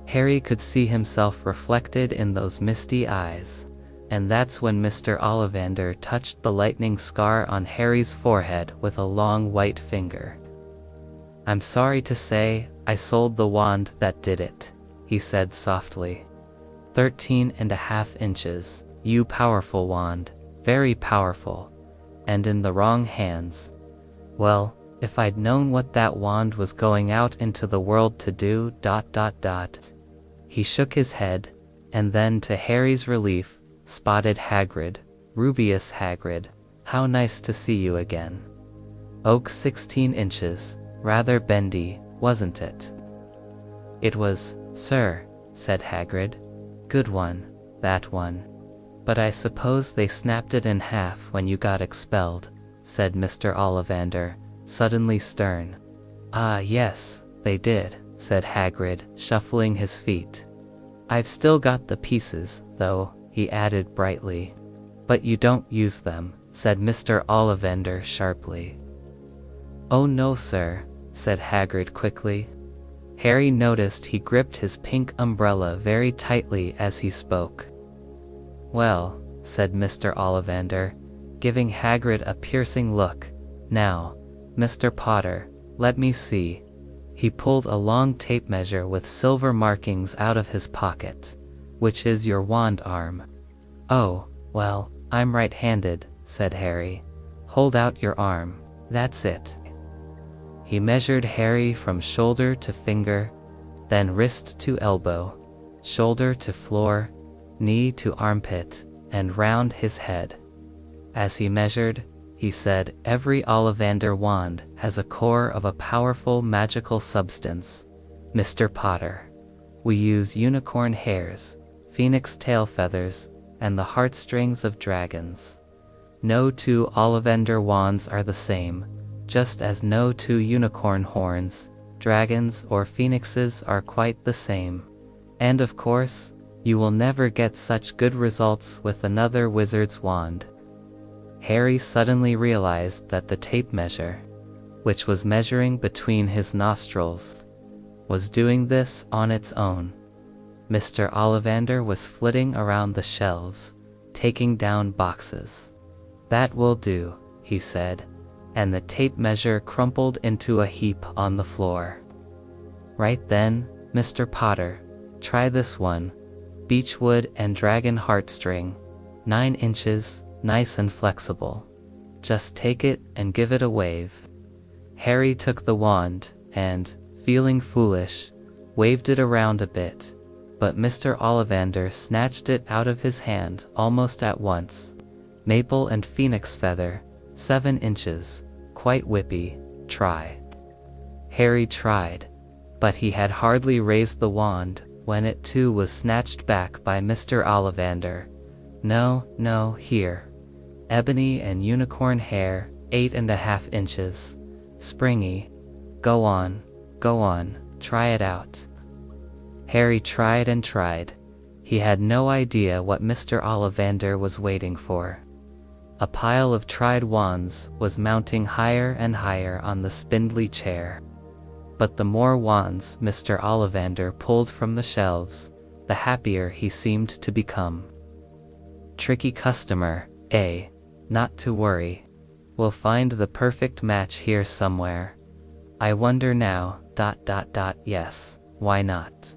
Harry could see himself reflected in those misty eyes, and that's when Mr. Ollivander touched the lightning scar on Harry's forehead with a long white finger. "I'm sorry to say, I sold the wand that did it," he said softly. 13½ inches, you powerful wand, very powerful, and in the wrong hands. Well, if I'd known what that wand was going out into the world to do, ... He shook his head, and then to Harry's relief, spotted Hagrid. "Rubeus Hagrid, how nice to see you again. Oak 16 inches, rather bendy, wasn't it?" "It was, sir," said Hagrid. "Good one, that one. But I suppose they snapped it in half when you got expelled," said Mr. Ollivander, suddenly stern. "Ah yes, they did," said Hagrid, shuffling his feet. "I've still got the pieces, though," he added brightly. "But you don't use them," said Mr. Ollivander sharply. "Oh no, sir," said Hagrid quickly. Harry noticed he gripped his pink umbrella very tightly as he spoke. "Well," said Mr. Ollivander, giving Hagrid a piercing look. "Now, Mr. Potter, let me see." He pulled a long tape measure with silver markings out of his pocket. "Which is your wand arm?" "Oh, well, I'm right-handed," said Harry. "Hold out your arm. That's it." He measured Harry from shoulder to finger, then wrist to elbow, shoulder to floor, knee to armpit, and round his head. As he measured, he said, "Every Ollivander wand has a core of a powerful magical substance, Mr. Potter. We use unicorn hairs, phoenix tail feathers, and the heartstrings of dragons. No two Ollivander wands are the same, just as no two unicorn horns, dragons, or phoenixes are quite the same. And of course, you will never get such good results with another wizard's wand." Harry suddenly realized that the tape measure, which was measuring between his nostrils, was doing this on its own. Mr. Ollivander was flitting around the shelves, taking down boxes. "That will do," he said, and the tape measure crumpled into a heap on the floor. "Right then, Mr. Potter, try this one. Beechwood and dragon heartstring, 9 inches, nice and flexible. Just take it and give it a wave." Harry took the wand and, feeling foolish, waved it around a bit, but Mr. Ollivander snatched it out of his hand almost at once. "Maple and phoenix feather, 7 inches, quite whippy, try." Harry tried, but he had hardly raised the wand when it too was snatched back by Mr. Ollivander. "No, no, here. Ebony and unicorn hair, 8.5 inches. Springy. Go on, try it out." Harry tried and tried. He had no idea what Mr. Ollivander was waiting for. A pile of tried wands was mounting higher and higher on the spindly chair. But the more wands Mr. Ollivander pulled from the shelves, the happier he seemed to become. "Tricky customer, eh? Not to worry. We'll find the perfect match here somewhere. I wonder now, ... yes, why not?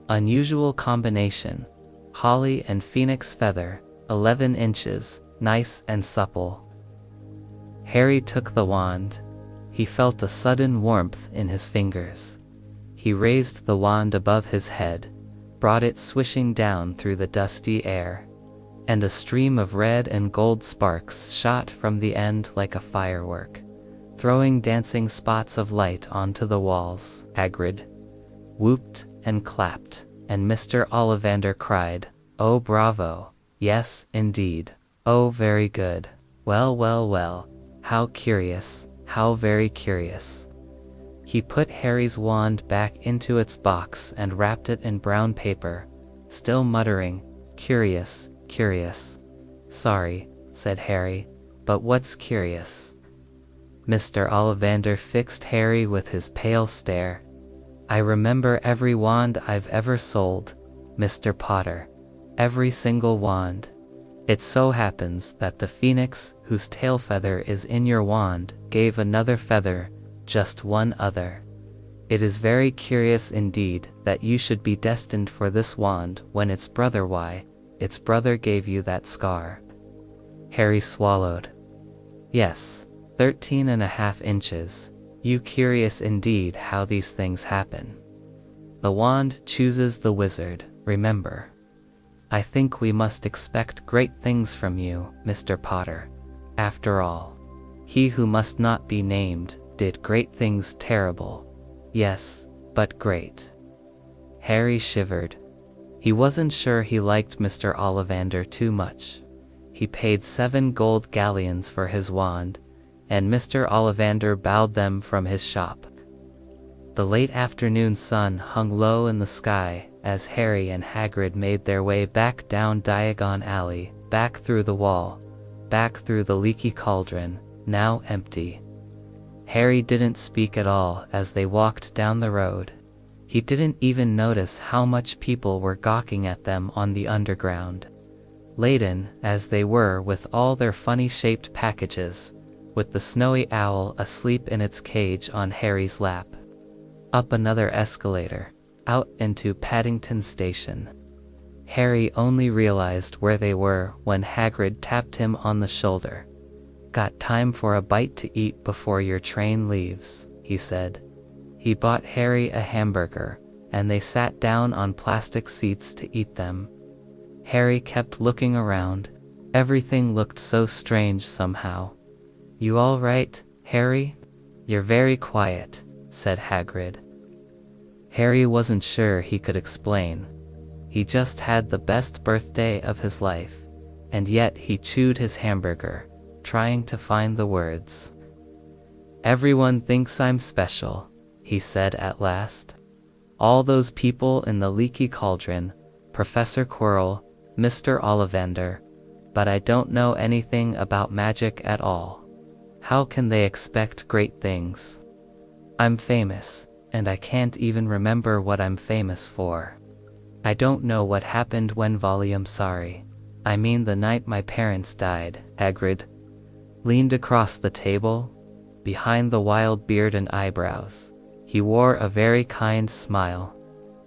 Unusual combination. Holly and phoenix feather, 11 inches, nice and supple." Harry took the wand. He felt a sudden warmth in his fingers. He raised the wand above his head, brought it swishing down through the dusty air, and a stream of red and gold sparks shot from the end like a firework, throwing dancing spots of light onto the walls. Hagrid whooped and clapped, and Mr. Ollivander cried, "Oh, bravo! Yes, indeed. Oh, very good. Well, how curious, how very curious." He put Harry's wand back into its box and wrapped it in brown paper, still muttering, "Curious, curious." "Sorry," said Harry, "but what's curious?" Mr. Ollivander fixed Harry with his pale stare. "I remember every wand I've ever sold, Mr. Potter. Every single wand. It so happens that the phoenix whose tail feather is in your wand gave another feather, just one other. It is very curious indeed that you should be destined for this wand when its brother gave you that scar." Harry swallowed. "Yes, 13.5 inches. You curious indeed how these things happen. The wand chooses the wizard, remember. I think we must expect great things from you, Mr. Potter. After all, he who must not be named did great things terrible. Yes, but great." Harry shivered. He wasn't sure he liked Mr. Ollivander too much. He paid 7 gold galleons for his wand, and Mr. Ollivander bowed them from his shop. The late afternoon sun hung low in the sky as Harry and Hagrid made their way back down Diagon Alley, back through the wall, back through the leaky cauldron, now empty. Harry didn't speak at all as they walked down the road. He didn't even notice how much people were gawking at them on the underground, laden as they were with all their funny-shaped packages, with the snowy owl asleep in its cage on Harry's lap. Up another escalator, out into Paddington Station. Harry only realized where they were when Hagrid tapped him on the shoulder. "Got time for a bite to eat before your train leaves?" he said. He bought Harry a hamburger, and they sat down on plastic seats to eat them. Harry kept looking around. Everything looked so strange somehow. "You all right, Harry? You're very quiet," said Hagrid. Harry wasn't sure he could explain. He just had the best birthday of his life, and yet he chewed his hamburger, trying to find the words. "Everyone thinks I'm special," he said at last. "All those people in the leaky cauldron, Professor Quirrell, Mr. Ollivander, but I don't know anything about magic at all. How can they expect great things? I'm famous, and I can't even remember what I'm famous for. I don't know what happened when sorry. I mean the night my parents died." Hagrid leaned across the table. Behind the wild beard and eyebrows, he wore a very kind smile.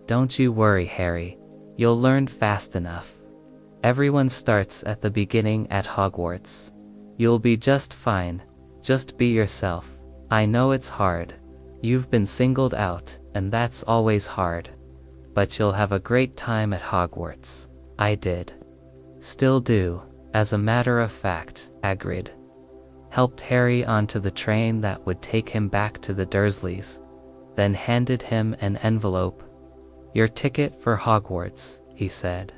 "Don't you worry, Harry. You'll learn fast enough. Everyone starts at the beginning at Hogwarts. You'll be just fine. Just be yourself. I know it's hard. You've been singled out, and that's always hard. But you'll have a great time at Hogwarts. I did. Still do, as a matter of fact." Hagrid helped Harry onto the train that would take him back to the Dursleys, then handed him an envelope. "Your ticket for Hogwarts," he said.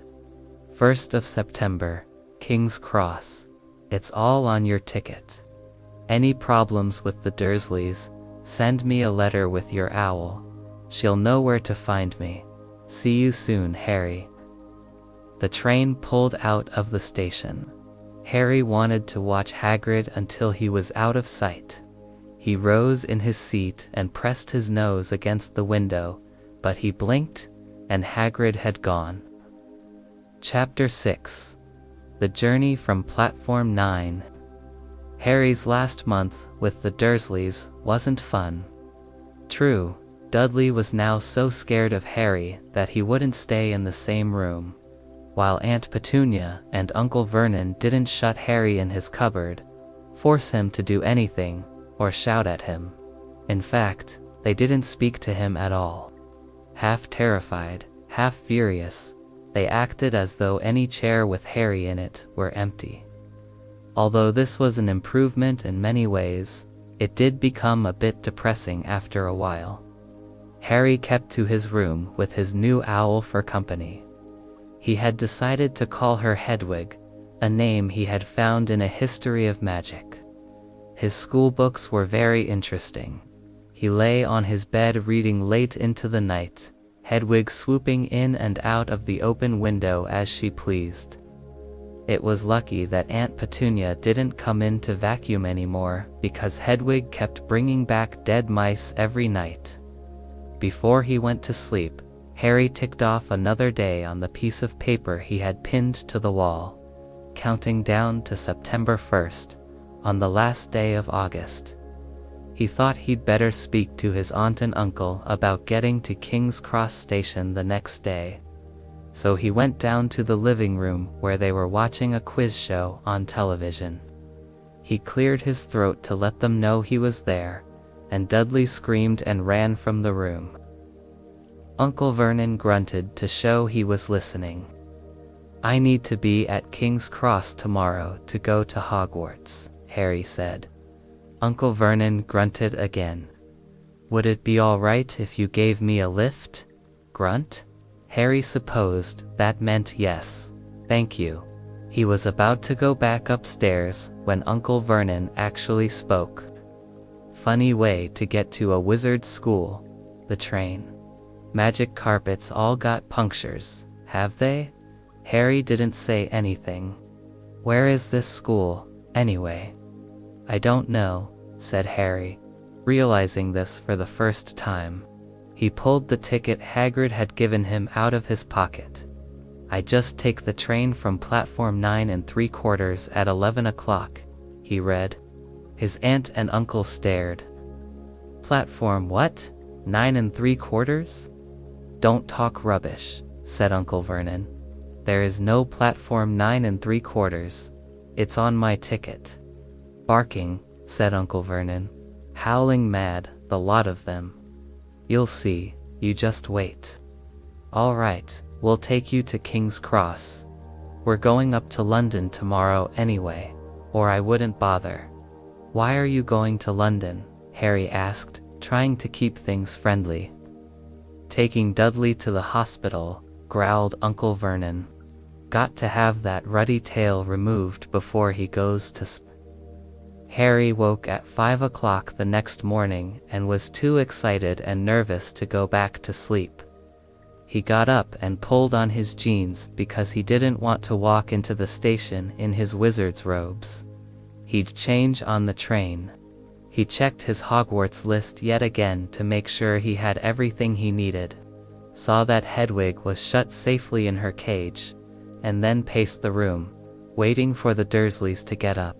"1st of September, King's Cross. It's all on your ticket. Any problems with the Dursleys, send me a letter with your owl. She'll know where to find me. See you soon, Harry." The train pulled out of the station. Harry wanted to watch Hagrid until he was out of sight. He rose in his seat and pressed his nose against the window, but he blinked, and Hagrid had gone. Chapter 6. The Journey from Platform 9. Harry's last month with the Dursleys wasn't fun. True, Dudley was now so scared of Harry that he wouldn't stay in the same room, while Aunt Petunia and Uncle Vernon didn't shut Harry in his cupboard, force him to do anything, or shout at him. In fact, they didn't speak to him at all. Half terrified, half furious, they acted as though any chair with Harry in it were empty. Although this was an improvement in many ways, it did become a bit depressing after a while. Harry kept to his room with his new owl for company. He had decided to call her Hedwig, a name he had found in a history of magic. His school books were very interesting. He lay on his bed reading late into the night, Hedwig swooping in and out of the open window as she pleased. It was lucky that Aunt Petunia didn't come in to vacuum anymore, because Hedwig kept bringing back dead mice every night. Before he went to sleep, Harry ticked off another day on the piece of paper he had pinned to the wall, counting down to September 1st, on the last day of August. He thought he'd better speak to his aunt and uncle about getting to King's Cross Station the next day. So he went down to the living room where they were watching a quiz show on television. He cleared his throat to let them know he was there, and Dudley screamed and ran from the room. Uncle Vernon grunted to show he was listening. "I need to be at King's Cross tomorrow to go to Hogwarts," Harry said. Uncle Vernon grunted again. "Would it be all right if you gave me a lift?" Grunt? Harry supposed that meant yes. "Thank you." He was about to go back upstairs when Uncle Vernon actually spoke. "Funny way to get to a wizard's school, the train. Magic carpets all got punctures, have they?" Harry didn't say anything. "Where is this school, anyway?" "I don't know," said Harry, realizing this for the first time. He pulled the ticket Hagrid had given him out of his pocket. "I just take the train from platform 9 3/4 at 11 o'clock, he read. His aunt and uncle stared. "Platform what? 9 3/4? "Don't talk rubbish," said Uncle Vernon. "There is no platform 9 3/4. It's on my ticket." "Barking," said Uncle Vernon. "Howling mad, the lot of them. You'll see, you just wait. All right, we'll take you to King's Cross. We're going up to London tomorrow anyway, or I wouldn't bother. Why are you going to London? Harry asked, trying to keep things friendly. Taking Dudley to the hospital, growled Uncle Vernon. Got to have that ruddy tail removed before he goes to Harry woke at 5 o'clock the next morning and was too excited and nervous to go back to sleep. He got up and pulled on his jeans because he didn't want to walk into the station in his wizard's robes. He'd change on the train. He checked his Hogwarts list yet again to make sure he had everything he needed, saw that Hedwig was shut safely in her cage, and then paced the room, waiting for the Dursleys to get up.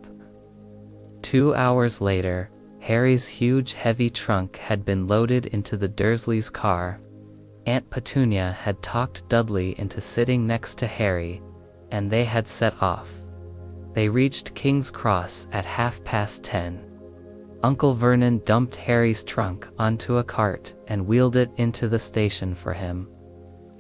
2 hours later, Harry's huge heavy trunk had been loaded into the Dursleys' car. Aunt Petunia had talked Dudley into sitting next to Harry, and they had set off. They reached King's Cross at 10:30. Uncle Vernon dumped Harry's trunk onto a cart and wheeled it into the station for him.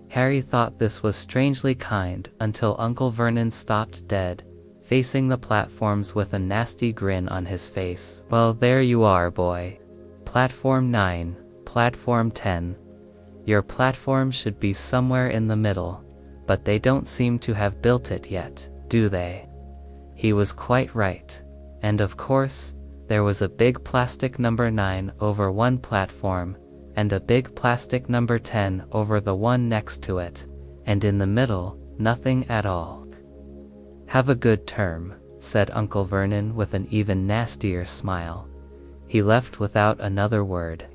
Harry thought this was strangely kind until Uncle Vernon stopped dead, facing the platforms with a nasty grin on his face. Well, there you are, boy. Platform 9, Platform 10. Your platform should be somewhere in the middle, but they don't seem to have built it yet, do they? He was quite right. And of course, there was a big plastic number 9 over one platform, and a big plastic number 10 over the one next to it, and in the middle, nothing at all. Have a good term, said Uncle Vernon with an even nastier smile. He left without another word.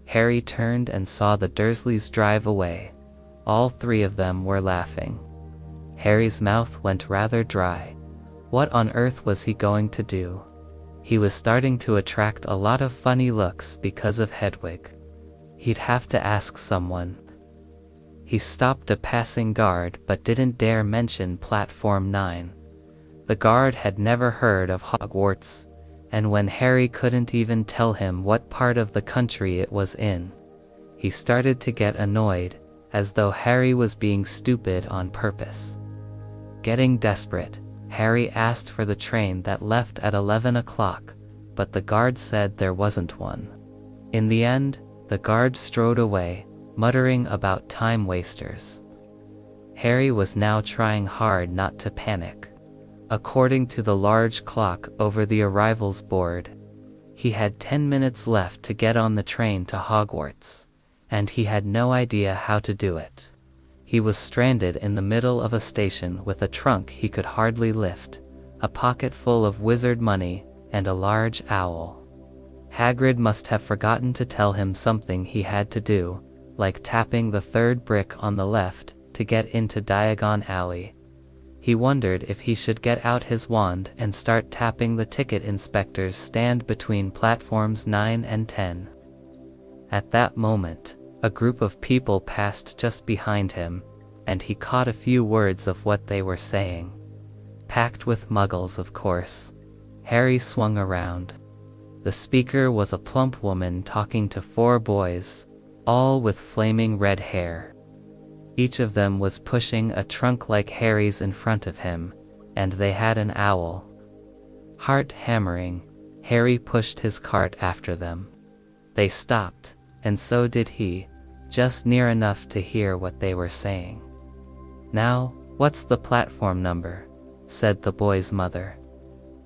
Harry turned and saw the Dursleys drive away. All three of them were laughing. Harry's mouth went rather dry. What on earth was he going to do? He was starting to attract a lot of funny looks because of Hedwig. He'd have to ask someone. He stopped a passing guard but didn't dare mention Platform 9. The guard had never heard of Hogwarts, and when Harry couldn't even tell him what part of the country it was in, he started to get annoyed, as though Harry was being stupid on purpose. Getting desperate, Harry asked for the train that left at 11 o'clock, but the guard said there wasn't one. In the end, the guard strode away, muttering about time wasters. Harry was now trying hard not to panic. According to the large clock over the arrivals board, he had 10 minutes left to get on the train to Hogwarts, and he had no idea how to do it. He was stranded in the middle of a station with a trunk he could hardly lift, a pocket full of wizard money, and a large owl. Hagrid must have forgotten to tell him something he had to do, like tapping the third brick on the left to get into Diagon Alley. He wondered if he should get out his wand and start tapping the ticket inspector's stand between platforms 9 and 10. At that moment, a group of people passed just behind him, and he caught a few words of what they were saying. Packed with muggles, of course. Harry swung around. The speaker was a plump woman talking to 4 boys, all with flaming red hair. Each of them was pushing a trunk like Harry's in front of him, and they had an owl. Heart hammering, Harry pushed his cart after them. They stopped, and so did he, just near enough to hear what they were saying. "Now, what's the platform number?" said the boy's mother.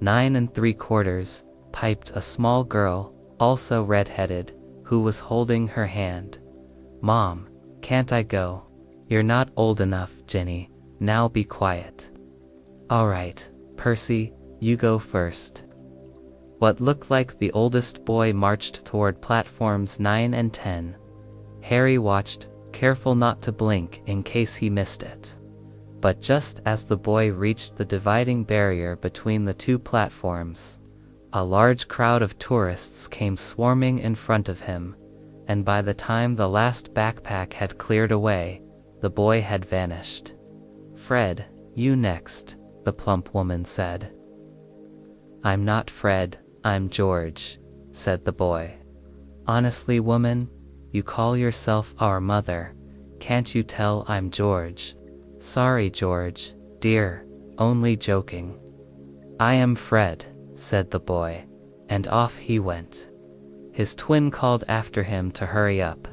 9 3/4, piped a small girl, also red-headed, who was holding her hand. "Mom, can't I go? You're not old enough, Ginny. Now be quiet." "All right, Percy, you go first." What looked like the oldest boy marched toward platforms 9 and 10. Harry watched, careful not to blink in case he missed it. But just as the boy reached the dividing barrier between the two platforms, a large crowd of tourists came swarming in front of him, and by the time the last backpack had cleared away, the boy had vanished. "Fred, you next," the plump woman said. "I'm not Fred, I'm George," said the boy. Honestly, woman, you call yourself our mother. Can't you tell I'm George? Sorry, George, dear, only joking. I am Fred, said the boy, and off he went. His twin called after him to hurry up,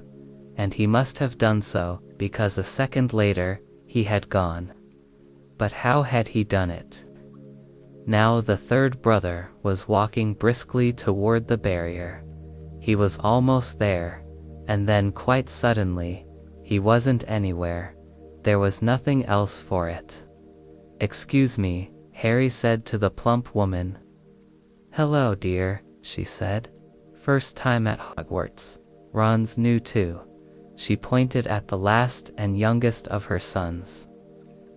and he must have done so, because a second later, he had gone. But how had he done it? Now the third brother was walking briskly toward the barrier. He was almost there, and then quite suddenly, he wasn't anywhere. There was nothing else for it. Excuse me, Harry said to the plump woman. Hello, dear, she said. First time at Hogwarts. Ron's new too. She pointed at the last and youngest of her sons.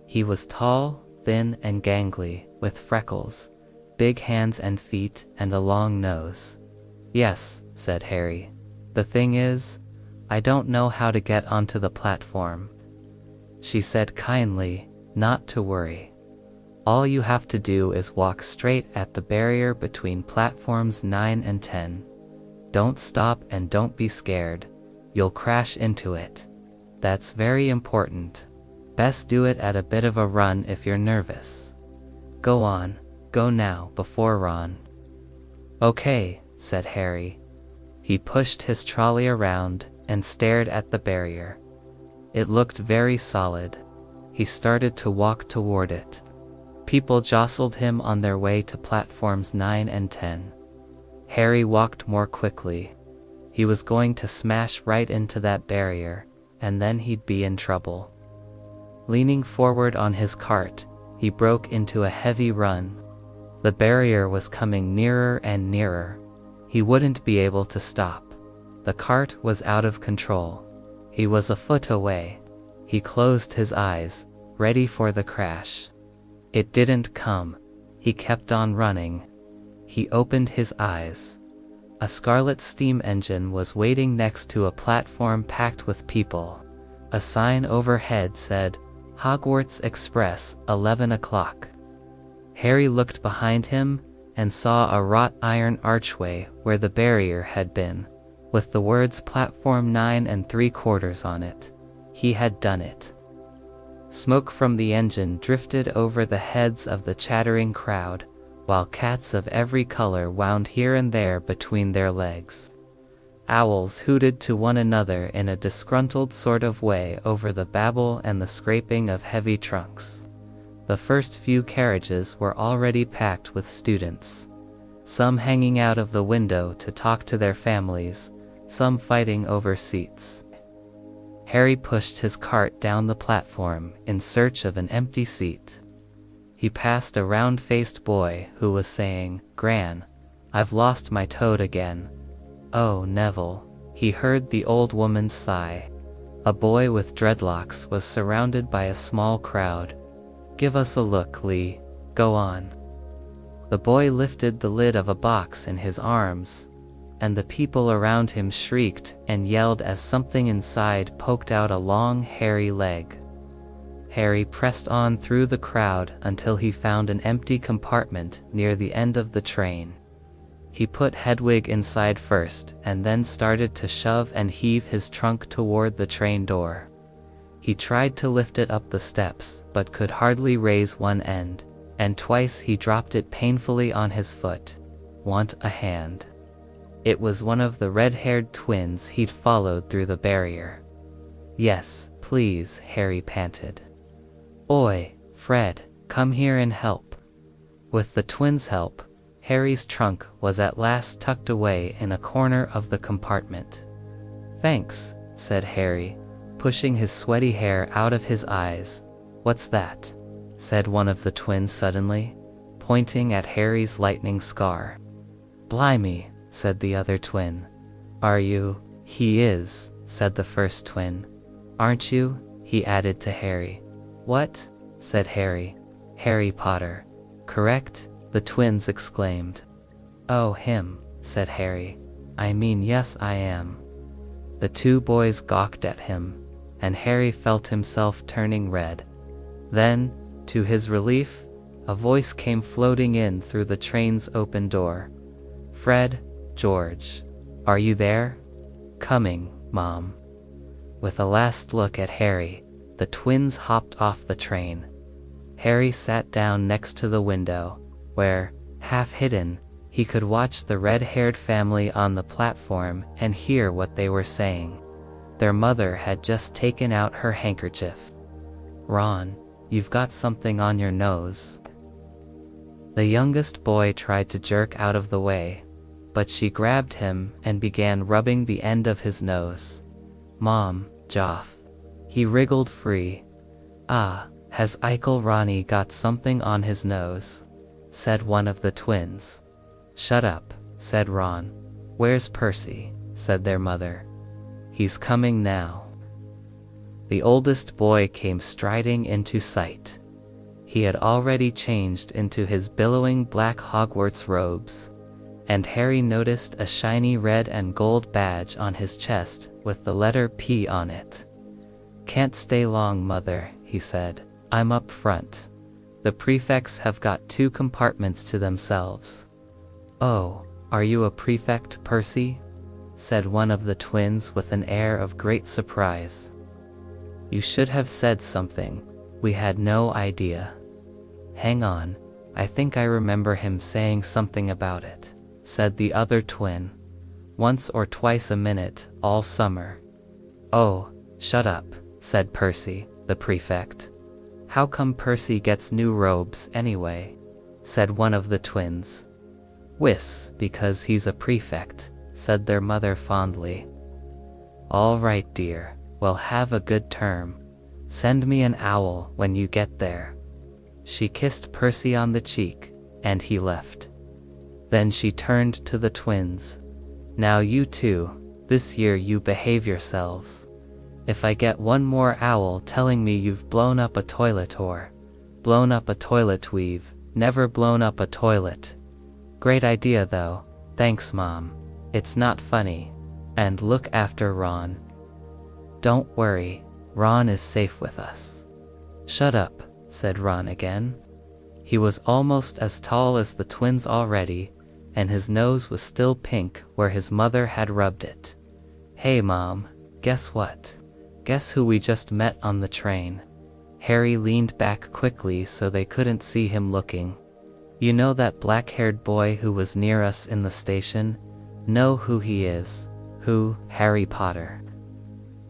He was tall, thin and gangly, with freckles, big hands and feet, and a long nose. Yes, said Harry. The thing is, I don't know how to get onto the platform. She said kindly, not to worry. All you have to do is walk straight at the barrier between platforms 9 and 10. Don't stop and don't be scared. You'll crash into it. That's very important. Best do it at a bit of a run if you're nervous. Go on, go now before Ron. Okay, said Harry. He pushed his trolley around and stared at the barrier. It looked very solid. He started to walk toward it. People jostled him on their way to platforms 9 and 10. Harry walked more quickly. He was going to smash right into that barrier, and then he'd be in trouble. Leaning forward on his cart, he broke into a heavy run. The barrier was coming nearer and nearer. He wouldn't be able to stop. The cart was out of control. He was a foot away. He closed his eyes, ready for the crash. It didn't come. He kept on running. He opened his eyes. A scarlet steam engine was waiting next to a platform packed with people. A sign overhead said, Hogwarts Express, 11 o'clock. Harry looked behind him and saw a wrought iron archway where the barrier had been, with the words Platform 9 3/4 on it. He had done it. Smoke from the engine drifted over the heads of the chattering crowd, while cats of every color wound here and there between their legs. Owls hooted to one another in a disgruntled sort of way over the babble and the scraping of heavy trunks. The first few carriages were already packed with students, some hanging out of the window to talk to their families, some fighting over seats. Harry pushed his cart down the platform in search of an empty seat. He passed a round-faced boy who was saying, Gran, I've lost my toad again. Oh, Neville, he heard the old woman's sigh. A boy with dreadlocks was surrounded by a small crowd. Give us a look, Lee. Go on. The boy lifted the lid of a box in his arms, and the people around him shrieked and yelled as something inside poked out a long, hairy leg. Harry pressed on through the crowd until he found an empty compartment near the end of the train. He put Hedwig inside first and then started to shove and heave his trunk toward the train door. He tried to lift it up the steps but could hardly raise one end, and twice he dropped it painfully on his foot. Want a hand? It was one of the red-haired twins he'd followed through the barrier. Yes, please, Harry panted. Oi, Fred, come here and help. With the twins' help, Harry's trunk was at last tucked away in a corner of the compartment. Thanks, said Harry, pushing his sweaty hair out of his eyes. What's that? Said one of the twins suddenly, pointing at Harry's lightning scar. Blimey, said the other twin. Are you? He is, said the first twin. Aren't you? He added to Harry. What? Said Harry. Harry Potter. Correct? The twins exclaimed. Oh, him, said Harry. I mean, yes, I am. The two boys gawked at him, and Harry felt himself turning red. Then, to his relief, a voice came floating in through the train's open door. Fred, George. Are you there? coming, Mom." With a last look at Harry, the twins hopped off the train. Harry sat down next to the window, where, half hidden, he could watch the red-haired family on the platform and hear what they were saying. Their mother had just taken out her handkerchief. "Ron, you've got something on your nose." The youngest boy tried to jerk out of the way, but she grabbed him and began rubbing the end of his nose. "Mom, Joff." He wriggled free. "Ah, has Eichel Ronnie got something on his nose?" said one of the twins. "Shut up," said Ron. "Where's Percy?" said their mother. "He's coming now." The oldest boy came striding into sight. He had already changed into his billowing black Hogwarts robes, and Harry noticed a shiny red and gold badge on his chest with the letter P on it. "Can't stay long, Mother," he said. "I'm up front. The prefects have got 2 compartments to themselves." "Oh, are you a prefect, Percy?" said one of the twins with an air of great surprise. "You should have said something. We had no idea." "Hang on, I think I remember him saying something about it," said the other twin. "Once or twice a minute, all summer." "Oh, shut up," said Percy, the prefect. "How come Percy gets new robes anyway?" said one of the twins. Because he's a prefect," said their mother fondly. "All right, dear, well, have a good term. Send me an owl when you get there." She kissed Percy on the cheek, and he left. Then she turned to the twins. "Now you two, this year you behave yourselves. If I get one more owl telling me you've blown up a toilet or blown up a toilet, we've never blown up a toilet." "Great idea though, thanks Mom. It's not funny. And look after Ron." "Don't worry, Ron is safe with us." "Shut up," said Ron again. He was almost as tall as the twins already, and his nose was still pink where his mother had rubbed it. "Hey Mom, guess what? Guess who we just met on the train?" Harry leaned back quickly so they couldn't see him looking. "You know that black-haired boy who was near us in the station? Know who he is? Who? Harry Potter."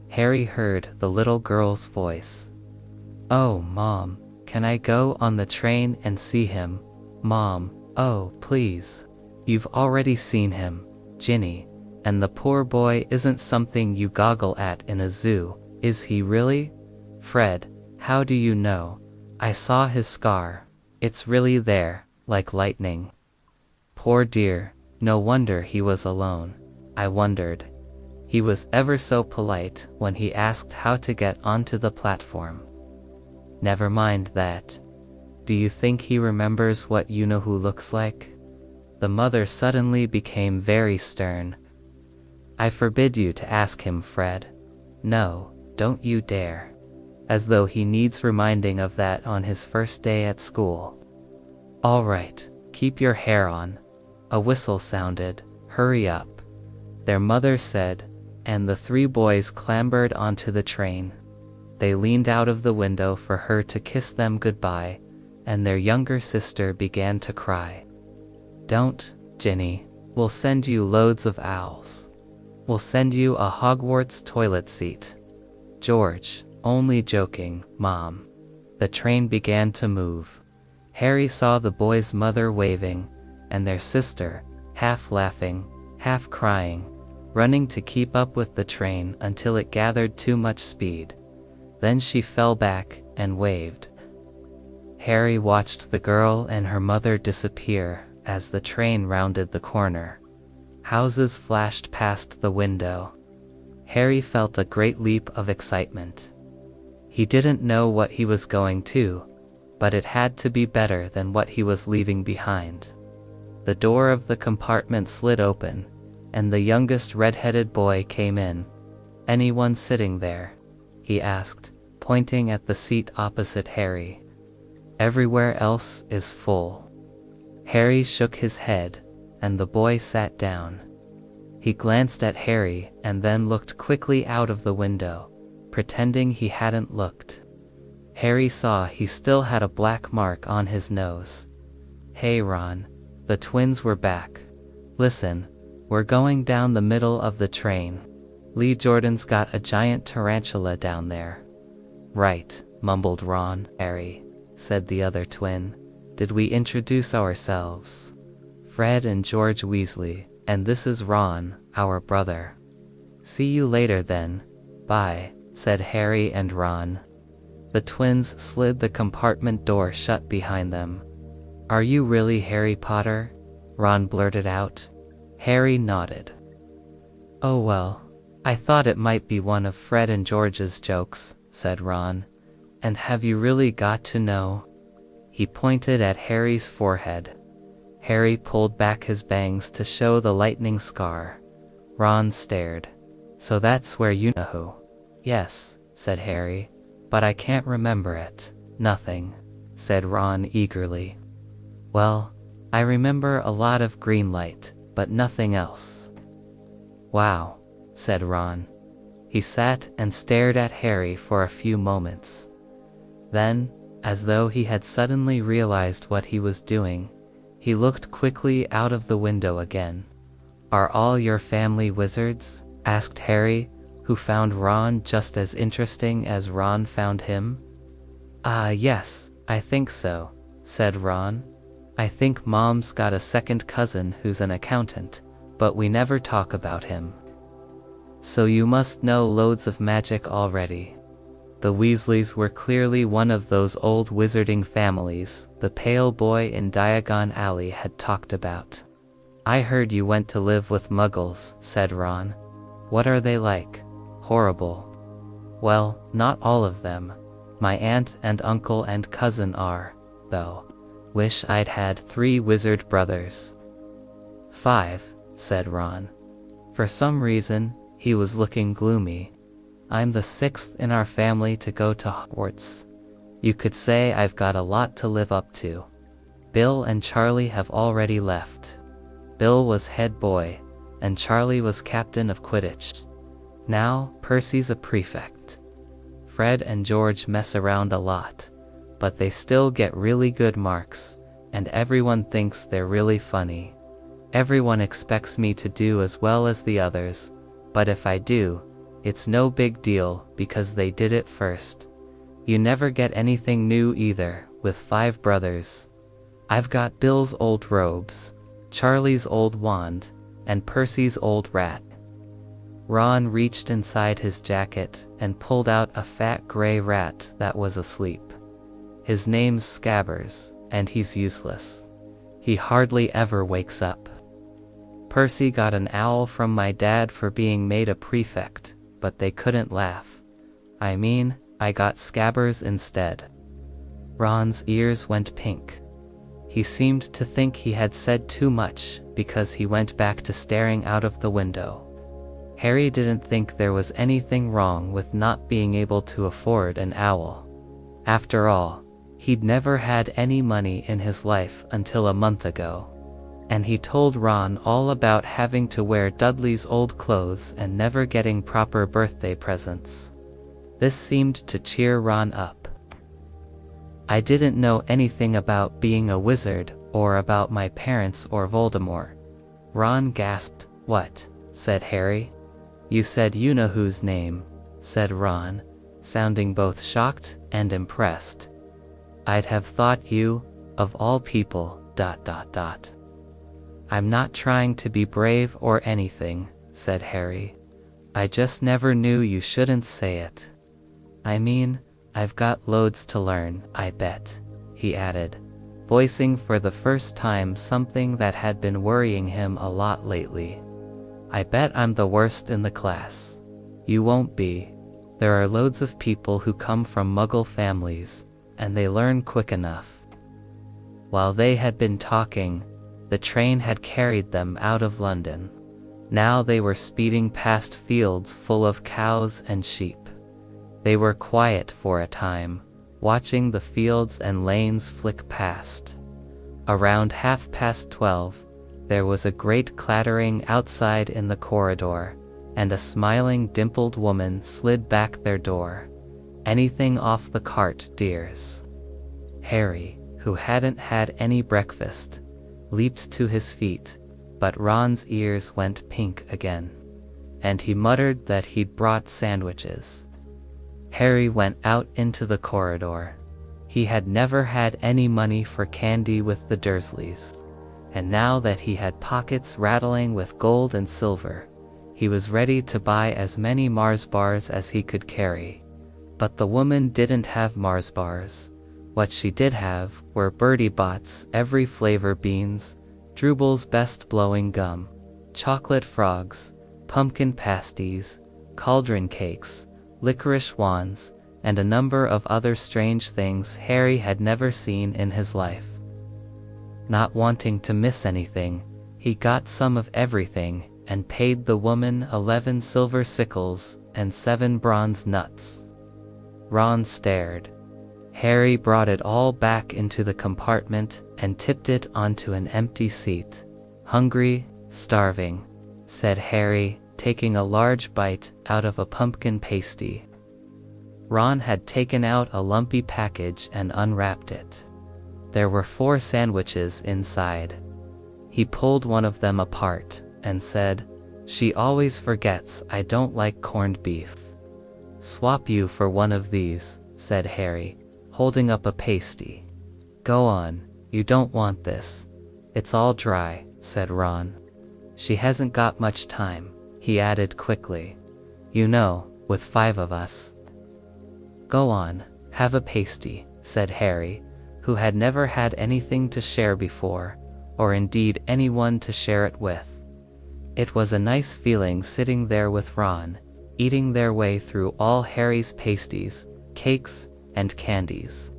Harry heard the little girl's voice. "Oh, Mom, can I go on the train and see him? Mom, oh, please. You've already seen him, Ginny, and the poor boy isn't something you goggle at in a zoo, is he really? Fred, how do you know? I saw his scar. It's really there, like lightning." Poor dear, no wonder he was alone, I wondered. He was ever so polite when he asked how to get onto the platform. Never mind that. Do you think he remembers what you-know-who looks like? The mother suddenly became very stern. "I forbid you to ask him, Fred. No, don't you dare." As though he needs reminding of that on his first day at school. "All right, keep your hair on." A whistle sounded. "Hurry up," their mother said, and the 3 boys clambered onto the train. They leaned out of the window for her to kiss them goodbye, and their younger sister began to cry. "Don't, Ginny. We'll send you loads of owls. We'll send you a Hogwarts toilet seat." "George, only joking, Mom." The train began to move. Harry saw the boys' mother waving, and their sister, half laughing, half crying, running to keep up with the train until it gathered too much speed. Then she fell back and waved. Harry watched the girl and her mother disappear as the train rounded the corner. Houses flashed past the window. Harry felt a great leap of excitement. He didn't know what he was going to, but it had to be better than what he was leaving behind. The door of the compartment slid open, and the youngest red-headed boy came in. "Anyone sitting there?" he asked, pointing at the seat opposite Harry. "Everywhere else is full." Harry shook his head, and the boy sat down. He glanced at Harry and then looked quickly out of the window, pretending he hadn't looked. Harry saw he still had a black mark on his nose. "Hey Ron," the twins were back. "Listen, we're going down the middle of the train. Lee Jordan's got a giant tarantula down there." "Right," mumbled Ron. "Harry," said the other twin, "did we introduce ourselves?" "Fred and George Weasley, and this is Ron, our brother." "See you later then. Bye," said Harry and Ron. The twins slid the compartment door shut behind them. "Are you really Harry Potter?" Ron blurted out. Harry nodded. "Oh well, I thought it might be one of Fred and George's jokes," said Ron. "And have you really got to know?" He pointed at Harry's forehead. Harry pulled back his bangs to show the lightning scar. Ron stared. "So that's where you know who?" "Yes," said Harry, "but I can't remember it." "Nothing," said Ron eagerly. "Well, I remember a lot of green light, but nothing else." "Wow," said Ron. He sat and stared at Harry for a few moments. Then, as though he had suddenly realized what he was doing, he looked quickly out of the window again. "Are all your family wizards?" asked Harry, who found Ron just as interesting as Ron found him. Yes, I think so," said Ron. "I think Mom's got a second cousin who's an accountant, but we never talk about him." "So you must know loads of magic already." The Weasleys were clearly one of those old wizarding families the pale boy in Diagon Alley had talked about. "I heard you went to live with Muggles," said Ron. "What are they like?" "Horrible." "Well, not all of them. My aunt and uncle and cousin are, though. Wish I'd had 3 wizard brothers." "5, said Ron. For some reason, he was looking gloomy. "I'm the 6th in our family to go to Hogwarts. You could say I've got a lot to live up to. Bill and Charlie have already left. Bill was head boy, and Charlie was captain of Quidditch. Now, Percy's a prefect. Fred and George mess around a lot, but they still get really good marks, and everyone thinks they're really funny. Everyone expects me to do as well as the others, but if I do, it's no big deal because they did it first. You never get anything new either, with 5 brothers. I've got Bill's old robes, Charlie's old wand, and Percy's old rat." Ron reached inside his jacket and pulled out a fat gray rat that was asleep. "His name's Scabbers, and he's useless. He hardly ever wakes up. Percy got an owl from my dad for being made a prefect, but they couldn't laugh. I mean, I got Scabbers instead." Ron's ears went pink. He seemed to think he had said too much because he went back to staring out of the window. Harry didn't think there was anything wrong with not being able to afford an owl. After all, he'd never had any money in his life until a month ago. And he told Ron all about having to wear Dudley's old clothes and never getting proper birthday presents. This seemed to cheer Ron up. "I didn't know anything about being a wizard, or about my parents or Voldemort." Ron gasped. "What?" said Harry. "You said you-know-who's name," said Ron, sounding both shocked and impressed. "I'd have thought you, of all people, ... "I'm not trying to be brave or anything," said Harry. "I just never knew you shouldn't say it. I mean, I've got loads to learn, I bet," he added, voicing for the first time something that had been worrying him a lot lately. "I bet I'm the worst in the class." "You won't be. There are loads of people who come from Muggle families, and they learn quick enough." While they had been talking, the train had carried them out of London. Now they were speeding past fields full of cows and sheep. They were quiet for a time, watching the fields and lanes flick past. Around 12:30, there was a great clattering outside in the corridor, and a smiling dimpled woman slid back their door. "Anything off the cart, dears?" Harry, who hadn't had any breakfast, leaped to his feet, but Ron's ears went pink again, and he muttered that he'd brought sandwiches. Harry went out into the corridor. He had never had any money for candy with the Dursleys, and now that he had pockets rattling with gold and silver, he was ready to buy as many Mars bars as he could carry. But the woman didn't have Mars bars. What she did have were Bertie Bott's every flavor beans, Drooble's best blowing gum, chocolate frogs, pumpkin pasties, cauldron cakes, licorice wands, and a number of other strange things Harry had never seen in his life. Not wanting to miss anything, he got some of everything and paid the woman 11 silver sickles and 7 bronze nuts. Ron stared. Harry brought it all back into the compartment and tipped it onto an empty seat. "Hungry, starving," said Harry, taking a large bite out of a pumpkin pasty. Ron had taken out a lumpy package and unwrapped it. There were 4 sandwiches inside. He pulled one of them apart and said, "She always forgets I don't like corned beef." "Swap you for one of these," said Harry, holding up a pasty. "Go on, you don't want this. It's all dry," said Ron. "She hasn't got much time," he added quickly. "You know, with 5 of us." "Go on, have a pasty," said Harry, who had never had anything to share before, or indeed anyone to share it with. It was a nice feeling sitting there with Ron, eating their way through all Harry's pasties, cakes, and candies.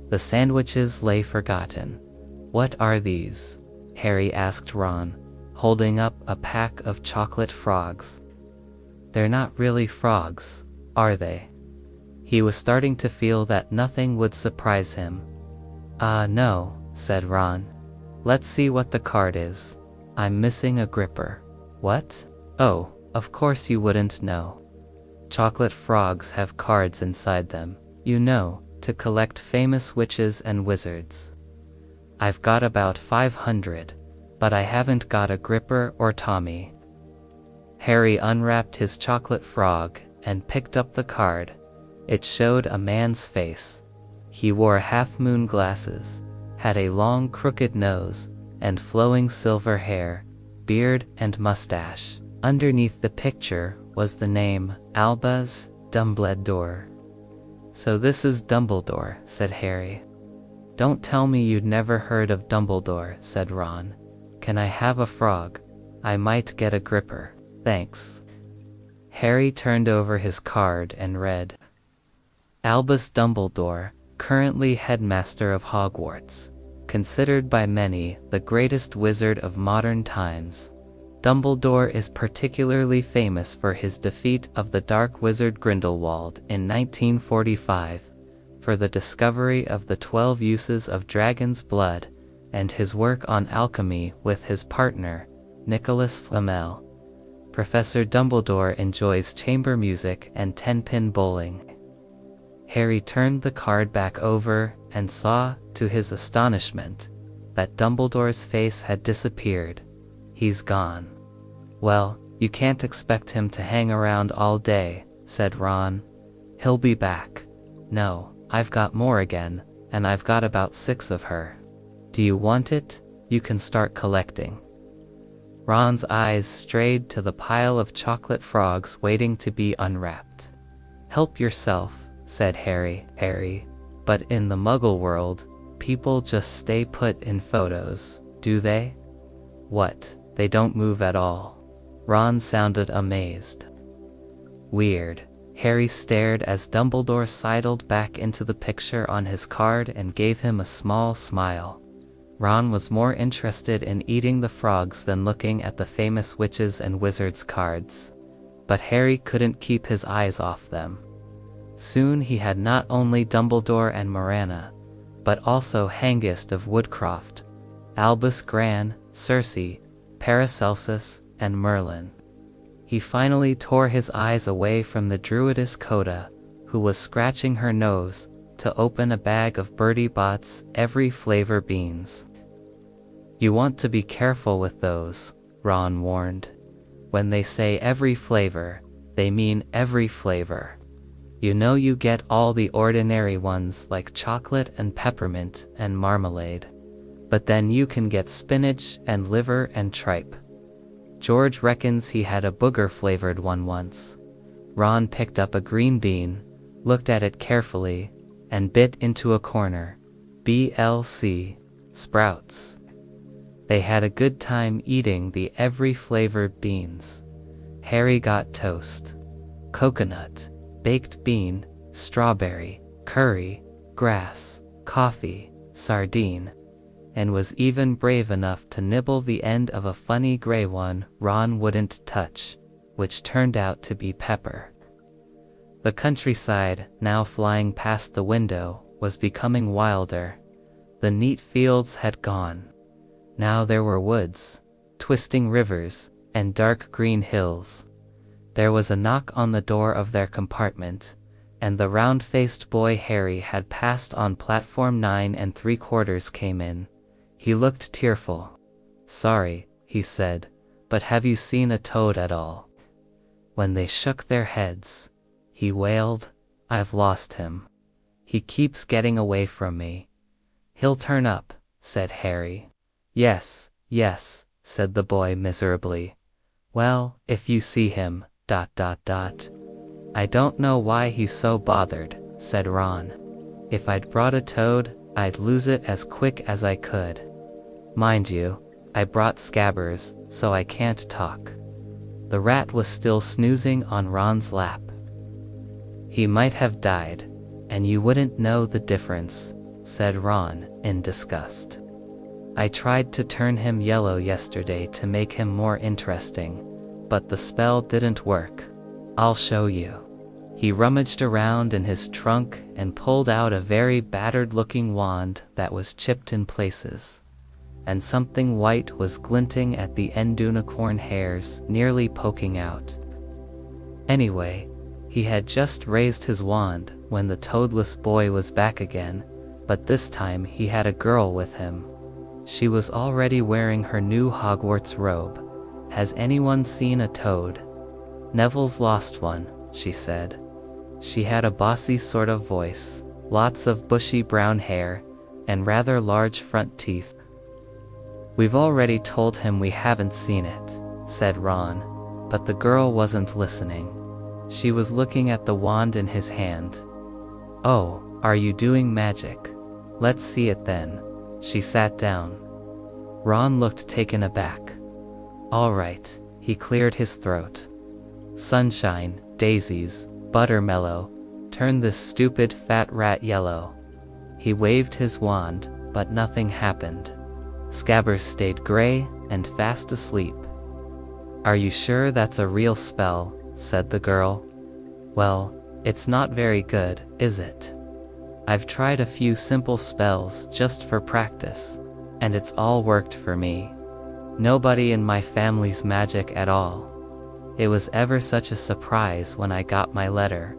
The sandwiches lay forgotten. "What are these?" Harry asked Ron, holding up a pack of chocolate frogs. "They're not really frogs, are they?" He was starting to feel that nothing would surprise him. No," said Ron. "Let's see what the card is. I'm missing a gripper." "What? Oh, of course you wouldn't know. Chocolate frogs have cards inside them, you know, to collect famous witches and wizards. I've got about 500, but I haven't got a gripper or Tommy." Harry unwrapped his chocolate frog and picked up the card. It showed a man's face. He wore half-moon glasses, had a long crooked nose, and flowing silver hair, beard and mustache. Underneath the picture was the name, Albus Dumbledore. "So this is Dumbledore," said Harry. "Don't tell me you'd never heard of Dumbledore," said Ron. "Can I have a frog? I might get a gripper, thanks." Harry turned over his card and read, "Albus Dumbledore, currently headmaster of Hogwarts, considered by many the greatest wizard of modern times. Dumbledore is particularly famous for his defeat of the dark wizard Grindelwald in 1945, for the discovery of the 12 uses of dragon's blood, and his work on alchemy with his partner, Nicholas Flamel. Professor Dumbledore enjoys chamber music and 10-pin bowling." Harry turned the card back over and saw, to his astonishment, that Dumbledore's face had disappeared. "He's gone." "Well, you can't expect him to hang around all day," said Ron. "He'll be back." "No, I've got more again, and I've got about 6 of her. Do you want it? You can start collecting." Ron's eyes strayed to the pile of chocolate frogs waiting to be unwrapped. "Help yourself," said Harry, "but in the Muggle world, people just stay put in photos, do they?" "What, they don't move at all?" Ron sounded amazed. "Weird." Harry stared as Dumbledore sidled back into the picture on his card and gave him a small smile. Ron was more interested in eating the frogs than looking at the famous witches and wizards cards. But Harry couldn't keep his eyes off them. Soon he had not only Dumbledore and Morana, but also Hengist of Woodcroft, Albus Gran, Cersei, Paracelsus, and Merlin. He finally tore his eyes away from the druidess Coda, who was scratching her nose, to open a bag of Bertie Bott's every flavor beans. "You want to be careful with those," Ron warned. "When they say every flavor, they mean every flavor. You know, you get all the ordinary ones like chocolate and peppermint and marmalade. But then you can get spinach and liver and tripe. George reckons he had a booger-flavored one once." Ron picked up a green bean, looked at it carefully, and bit into a corner. BLC, sprouts. They had a good time eating the every-flavored beans. Harry got toast, coconut, baked bean, strawberry, curry, grass, coffee, sardine, and was even brave enough to nibble the end of a funny gray one Ron wouldn't touch, which turned out to be pepper. The countryside, now flying past the window, was becoming wilder. The neat fields had gone. Now there were woods, twisting rivers, and dark green hills. There was a knock on the door of their compartment, and the round-faced boy Harry had passed on platform 9 3/4 came in. He looked tearful. "Sorry," he said, "but have you seen a toad at all?" When they shook their heads, he wailed, "I've lost him. He keeps getting away from me." "He'll turn up," said Harry. Yes, said the boy miserably. "Well, if you see him, ... "I don't know why he's so bothered," said Ron. "If I'd brought a toad, I'd lose it as quick as I could. Mind you, I brought Scabbers, so I can't talk." The rat was still snoozing on Ron's lap. "He might have died, and you wouldn't know the difference," said Ron, in disgust. "I tried to turn him yellow yesterday to make him more interesting, but the spell didn't work. I'll show you." He rummaged around in his trunk and pulled out a very battered-looking wand that was chipped in places, and something white was glinting at the end, unicorn hairs nearly poking out. Anyway, he had just raised his wand when the toadless boy was back again, but this time he had a girl with him. She was already wearing her new Hogwarts robe. "Has anyone seen a toad?" "Neville's lost one," she said. She had a bossy sort of voice, lots of bushy brown hair, and rather large front teeth. "We've already told him we haven't seen it," said Ron, but the girl wasn't listening. She was looking at the wand in his hand. "Oh, are you doing magic? Let's see it then." She sat down. Ron looked taken aback. "All right," he cleared his throat. "Sunshine, daisies, buttermellow, turn this stupid fat rat yellow." He waved his wand, but nothing happened. Scabbers stayed gray and fast asleep. "Are you sure that's a real spell?" said the girl. "Well, it's not very good, is it? I've tried a few simple spells just for practice, and it's all worked for me. Nobody in my family's magic at all. It was ever such a surprise when I got my letter,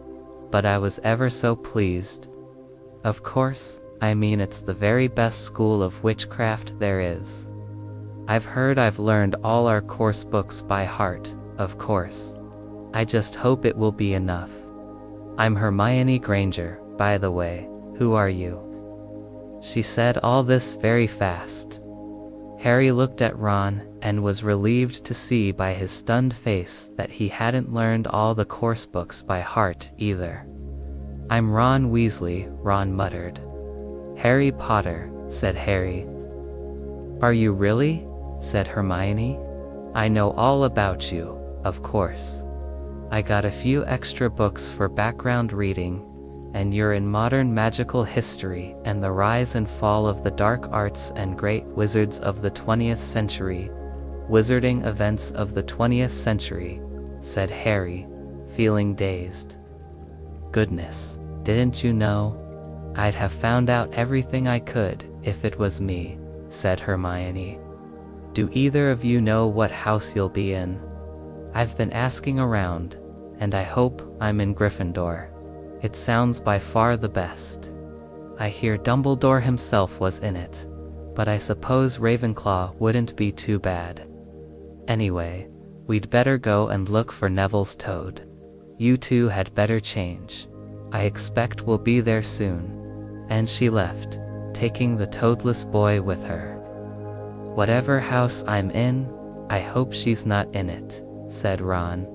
but I was ever so pleased. Of course, I mean it's the very best school of witchcraft there is. I've heard I've learned all our course books by heart, of course. I just hope it will be enough. I'm Hermione Granger, by the way. Who are you?" She said all this very fast. Harry looked at Ron and was relieved to see by his stunned face that he hadn't learned all the course books by heart either. "I'm Ron Weasley," Ron muttered. "Harry Potter," said Harry. "Are you really?" said Hermione. "I know all about you, of course. I got a few extra books for background reading, and you're in modern magical history and the rise and fall of the dark arts and great wizards of the 20th century, wizarding events of the 20th century," said Harry, feeling dazed. "Goodness, didn't you know? I'd have found out everything I could if it was me," said Hermione. Do either of you know what house you'll be in? I've been asking around, and I hope I'm in Gryffindor. It sounds by far the best. I hear Dumbledore himself was in it, but I suppose Ravenclaw wouldn't be too bad. Anyway, we'd better go and look for Neville's toad. You two had better change. I expect we'll be there soon. And she left, taking the toadless boy with her. Whatever house I'm in, I hope she's not in it, said Ron.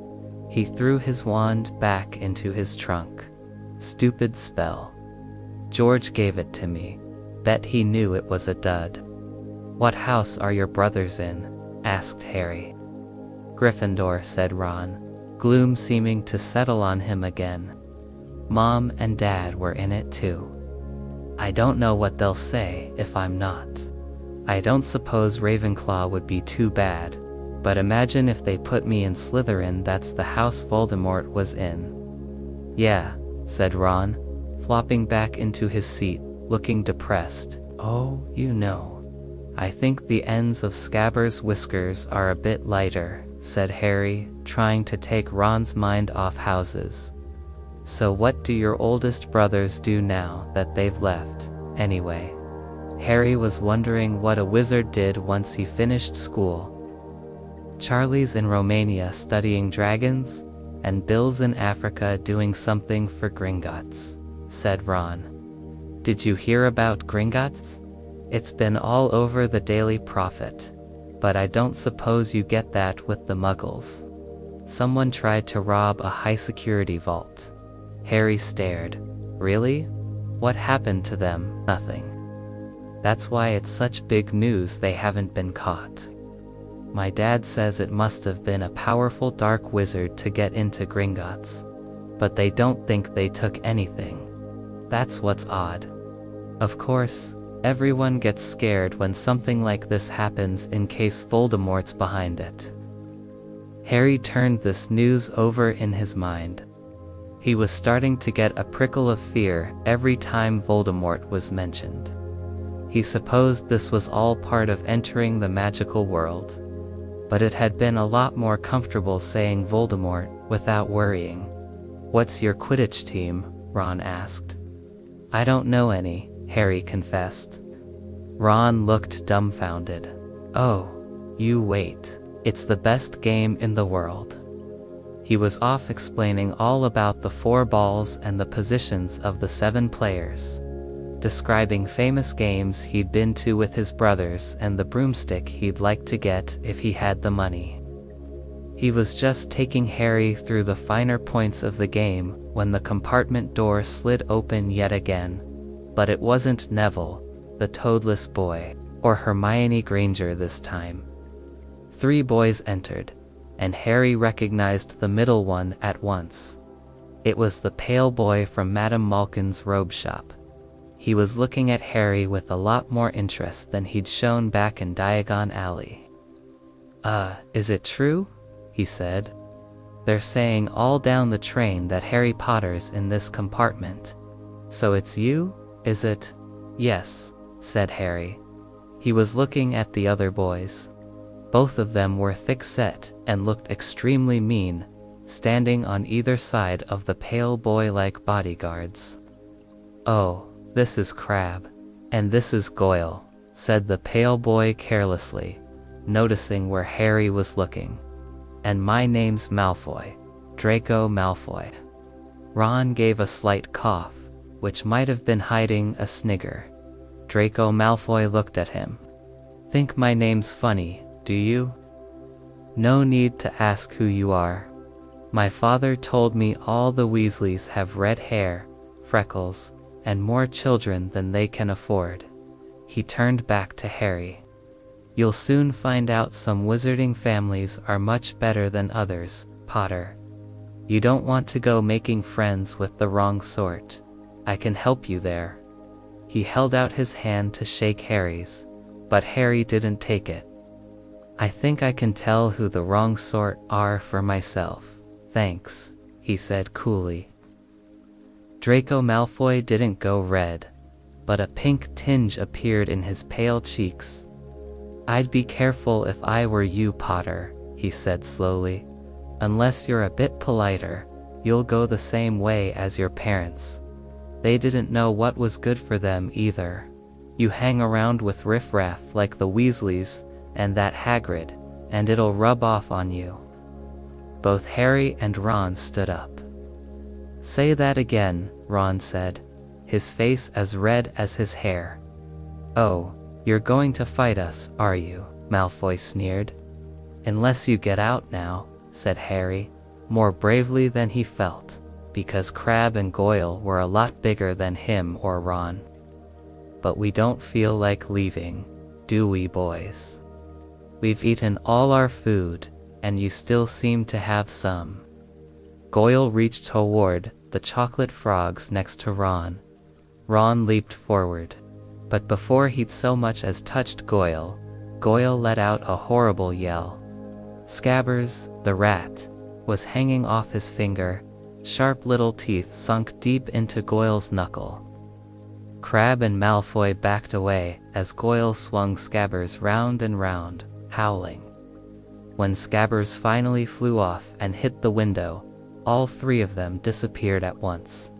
He threw his wand back into his trunk. Stupid spell. George gave it to me. Bet he knew it was a dud. What house are your brothers in? Asked Harry. Gryffindor, said Ron, gloom seeming to settle on him again. Mom and Dad were in it too. I don't know what they'll say if I'm not. I don't suppose Ravenclaw would be too bad, but imagine if they put me in Slytherin. That's the house Voldemort was in. Yeah, said Ron, flopping back into his seat, looking depressed. Oh, you know. I think the ends of Scabbers' whiskers are a bit lighter, said Harry, trying to take Ron's mind off houses. So what do your oldest brothers do now that they've left, anyway? Harry was wondering what a wizard did once he finished school. Charlie's in Romania studying dragons, and Bill's in Africa doing something for Gringotts, said Ron. Did you hear about Gringotts? It's been all over the Daily Prophet, but I don't suppose you get that with the Muggles. Someone tried to rob a high-security vault. Harry stared. Really? What happened to them? Nothing. That's why it's such big news they haven't been caught. My dad says it must have been a powerful dark wizard to get into Gringotts, but they don't think they took anything. That's what's odd. Of course, everyone gets scared when something like this happens in case Voldemort's behind it. Harry turned this news over in his mind. He was starting to get a prickle of fear every time Voldemort was mentioned. He supposed this was all part of entering the magical world. But it had been a lot more comfortable saying Voldemort without worrying. What's your Quidditch team? Ron asked. I don't know any, Harry confessed. Ron looked dumbfounded. Oh, you wait. It's the best game in the world. He was off explaining all about the 4 balls and the positions of the 7 players, describing famous games he'd been to with his brothers and the broomstick he'd like to get if he had the money. He was just taking Harry through the finer points of the game when the compartment door slid open yet again. But it wasn't Neville, the toadless boy, or Hermione Granger this time. 3 boys entered, and Harry recognized the middle one at once. It was the pale boy from Madame Malkin's robe shop. He was looking at Harry with a lot more interest than he'd shown back in Diagon Alley. Is it true? He said. They're saying all down the train that Harry Potter's in this compartment. So it's you, is it? Yes, said Harry. He was looking at the other boys. Both of them were thick-set and looked extremely mean, standing on either side of the pale boy like bodyguards. Oh, this is Crabbe, and this is Goyle, said the pale boy carelessly, noticing where Harry was looking. And my name's Malfoy, Draco Malfoy. Ron gave a slight cough, which might have been hiding a snigger. Draco Malfoy looked at him. Think my name's funny, do you? No need to ask who you are. My father told me all the Weasleys have red hair, freckles, and more children than they can afford. He turned back to Harry. You'll soon find out some wizarding families are much better than others, Potter. You don't want to go making friends with the wrong sort. I can help you there. He held out his hand to shake Harry's, but Harry didn't take it. I think I can tell who the wrong sort are for myself. Thanks, he said coolly. Draco Malfoy didn't go red, but a pink tinge appeared in his pale cheeks. "I'd be careful if I were you, Potter," he said slowly. "Unless you're a bit politer, you'll go the same way as your parents. They didn't know what was good for them either. You hang around with riffraff like the Weasleys and that Hagrid, and it'll rub off on you." Both Harry and Ron stood up. "Say that again," Ron said, his face as red as his hair. "Oh, you're going to fight us, are you?" Malfoy sneered. "Unless you get out now," said Harry, more bravely than he felt, because Crabbe and Goyle were a lot bigger than him or Ron. "But we don't feel like leaving, do we, boys? We've eaten all our food, and you still seem to have some." Goyle reached toward the chocolate frogs next to Ron. Ron leaped forward, but before he'd so much as touched Goyle, Goyle let out a horrible yell. Scabbers, the rat, was hanging off his finger, sharp little teeth sunk deep into Goyle's knuckle. Crabbe and Malfoy backed away as Goyle swung Scabbers round and round, howling. When Scabbers finally flew off and hit the window, all three of them disappeared at once.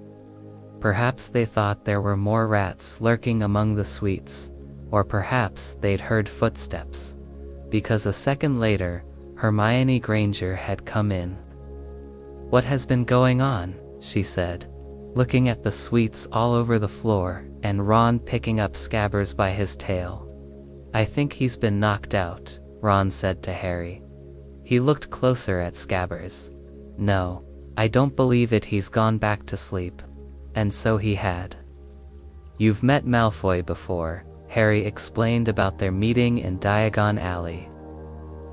Perhaps they thought there were more rats lurking among the sweets, or perhaps they'd heard footsteps, because a second later, Hermione Granger had come in. "What has been going on?" she said, looking at the sweets all over the floor and Ron picking up Scabbers by his tail. "I think he's been knocked out," Ron said to Harry. He looked closer at Scabbers. "No, I don't believe it, he's gone back to sleep." And so he had. "You've met Malfoy before," Harry explained about their meeting in Diagon Alley.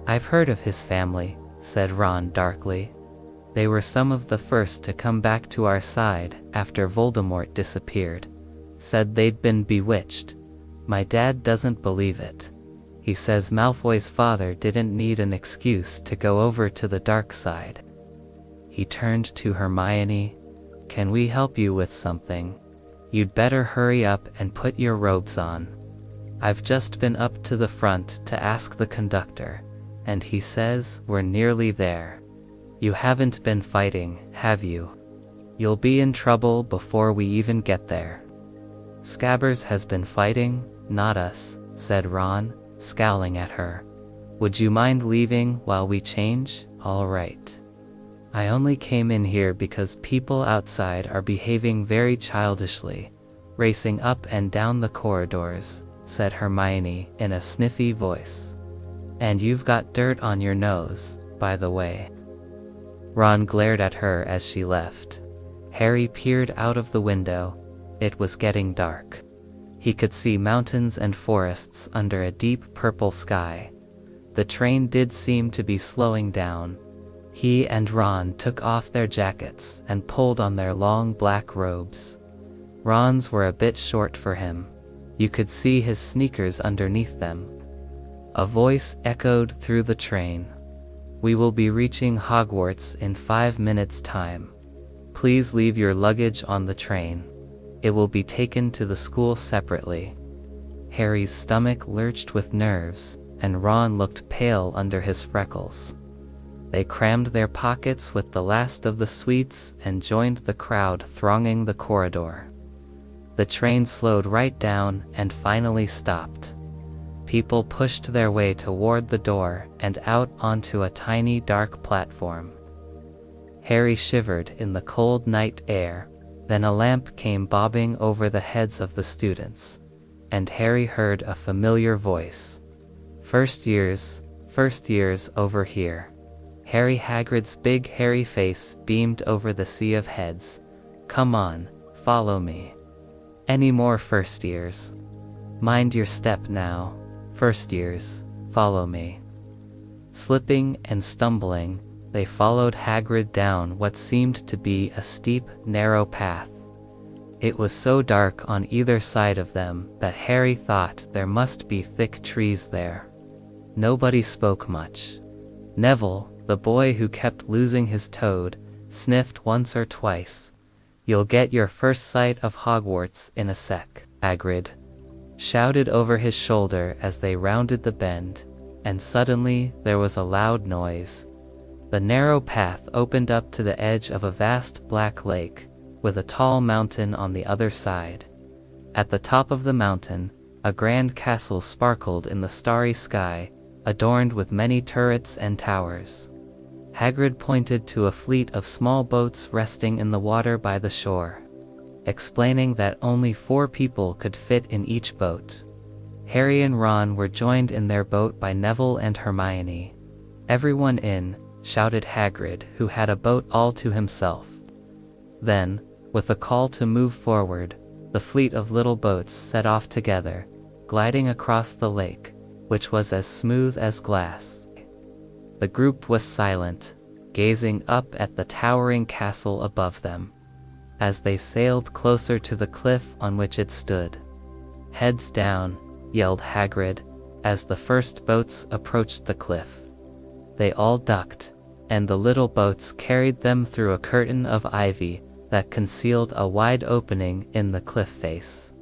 "I've heard of his family," said Ron darkly. "They were some of the first to come back to our side after Voldemort disappeared. Said they'd been bewitched. My dad doesn't believe it. He says Malfoy's father didn't need an excuse to go over to the dark side." He turned to Hermione. "Can we help you with something? You'd better hurry up and put your robes on. I've just been up to the front to ask the conductor, and he says we're nearly there. You haven't been fighting, have you? You'll be in trouble before we even get there." "Scabbers has been fighting, not us," said Ron, scowling at her. "Would you mind leaving while we change?" "All right. I only came in here because people outside are behaving very childishly, racing up and down the corridors," said Hermione in a sniffy voice. "And you've got dirt on your nose, by the way." Ron glared at her as she left. Harry peered out of the window. It was getting dark. He could see mountains and forests under a deep purple sky. The train did seem to be slowing down. He and Ron took off their jackets and pulled on their long black robes. Ron's were a bit short for him. You could see his sneakers underneath them. A voice echoed through the train. "We will be reaching Hogwarts in 5 minutes' time. Please leave your luggage on the train. It will be taken to the school separately." Harry's stomach lurched with nerves, and Ron looked pale under his freckles. They crammed their pockets with the last of the sweets and joined the crowd thronging the corridor. The train slowed right down and finally stopped. People pushed their way toward the door and out onto a tiny dark platform. Harry shivered in the cold night air. Then a lamp came bobbing over the heads of the students, and Harry heard a familiar voice. First years over here." Harry Hagrid's big hairy face beamed over the sea of heads. "Come on, follow me. Any more first years? Mind your step now. First years, follow me." Slipping and stumbling, they followed Hagrid down what seemed to be a steep, narrow path. It was so dark on either side of them that Harry thought there must be thick trees there. Nobody spoke much. Neville, the boy who kept losing his toad, sniffed once or twice. "You'll get your first sight of Hogwarts in a sec, Hagrid." shouted over his shoulder as they rounded the bend, and suddenly there was a loud noise. The narrow path opened up to the edge of a vast black lake, with a tall mountain on the other side. At the top of the mountain, a grand castle sparkled in the starry sky, adorned with many turrets and towers. Hagrid pointed to a fleet of small boats resting in the water by the shore, explaining that only 4 people could fit in each boat. Harry and Ron were joined in their boat by Neville and Hermione. "Everyone in," shouted Hagrid, who had a boat all to himself. Then, with a call to move forward, the fleet of little boats set off together, gliding across the lake, which was as smooth as glass. The group was silent, gazing up at the towering castle above them, as they sailed closer to the cliff on which it stood. "Heads down," yelled Hagrid, as the first boats approached the cliff. They all ducked, and the little boats carried them through a curtain of ivy that concealed a wide opening in the cliff face.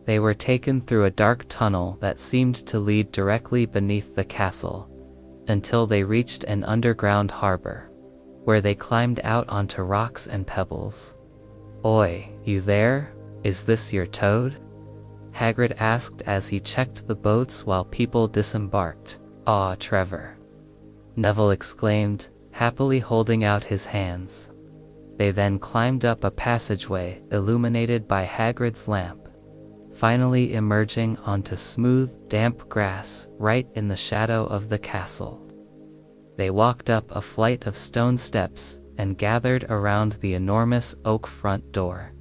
They were taken through a dark tunnel that seemed to lead directly beneath the castle, until they reached an underground harbor, where they climbed out onto rocks and pebbles. "Oi, you there? Is this your toad?" Hagrid asked as he checked the boats while people disembarked. "Aw, Trevor," Neville exclaimed, happily holding out his hands. They then climbed up a passageway illuminated by Hagrid's lamp, finally emerging onto smooth, damp grass right in the shadow of the castle. They walked up a flight of stone steps and gathered around the enormous oak front door.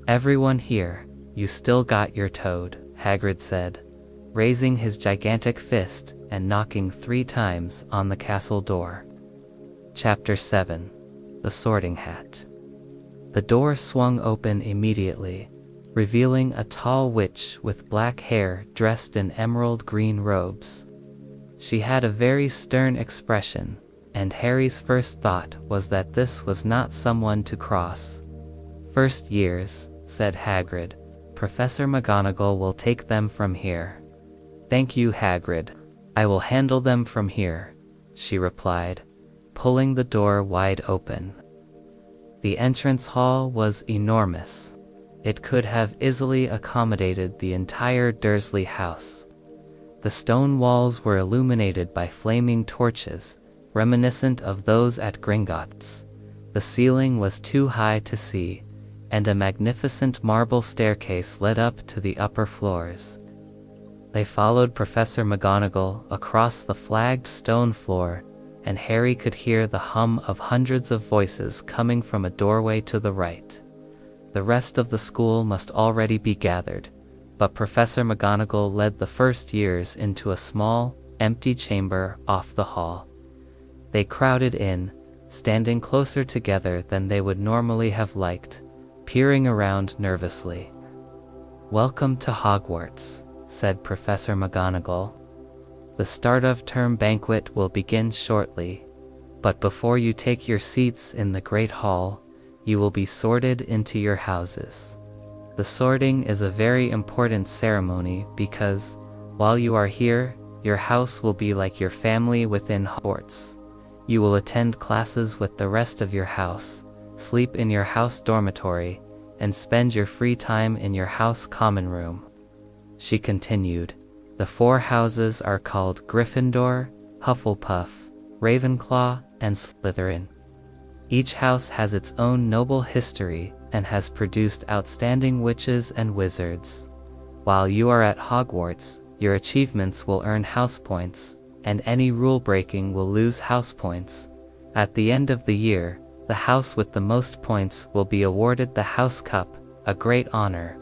"Everyone here, you still got your toad," Hagrid said, raising his gigantic fist and knocking 3 times on the castle door. Chapter 7: The Sorting Hat. The door swung open immediately, revealing a tall witch with black hair dressed in emerald green robes. She had a very stern expression, and Harry's first thought was that this was not someone to cross. "First years," said Hagrid. "Professor McGonagall will take them from here." "Thank you, Hagrid. I will handle them from here," she replied, pulling the door wide open. The entrance hall was enormous. It could have easily accommodated the entire Dursley house. The stone walls were illuminated by flaming torches, reminiscent of those at Gringotts. The ceiling was too high to see, and a magnificent marble staircase led up to the upper floors. They followed Professor McGonagall across the flagged stone floor, and Harry could hear the hum of hundreds of voices coming from a doorway to the right. The rest of the school must already be gathered, but Professor McGonagall led the first years into a small, empty chamber off the hall. They crowded in, standing closer together than they would normally have liked, peering around nervously. "Welcome to Hogwarts," said Professor McGonagall. "The start-of-term banquet will begin shortly, but before you take your seats in the Great Hall, you will be sorted into your houses. The sorting is a very important ceremony because, while you are here, your house will be like your family within Hogwarts. You will attend classes with the rest of your house, sleep in your house dormitory, and spend your free time in your house common room." She continued, "The 4 houses are called Gryffindor, Hufflepuff, Ravenclaw, and Slytherin. Each house has its own noble history and has produced outstanding witches and wizards. While you are at Hogwarts, your achievements will earn house points, and any rule breaking will lose house points. At the end of the year, the house with the most points will be awarded the House Cup, a great honor.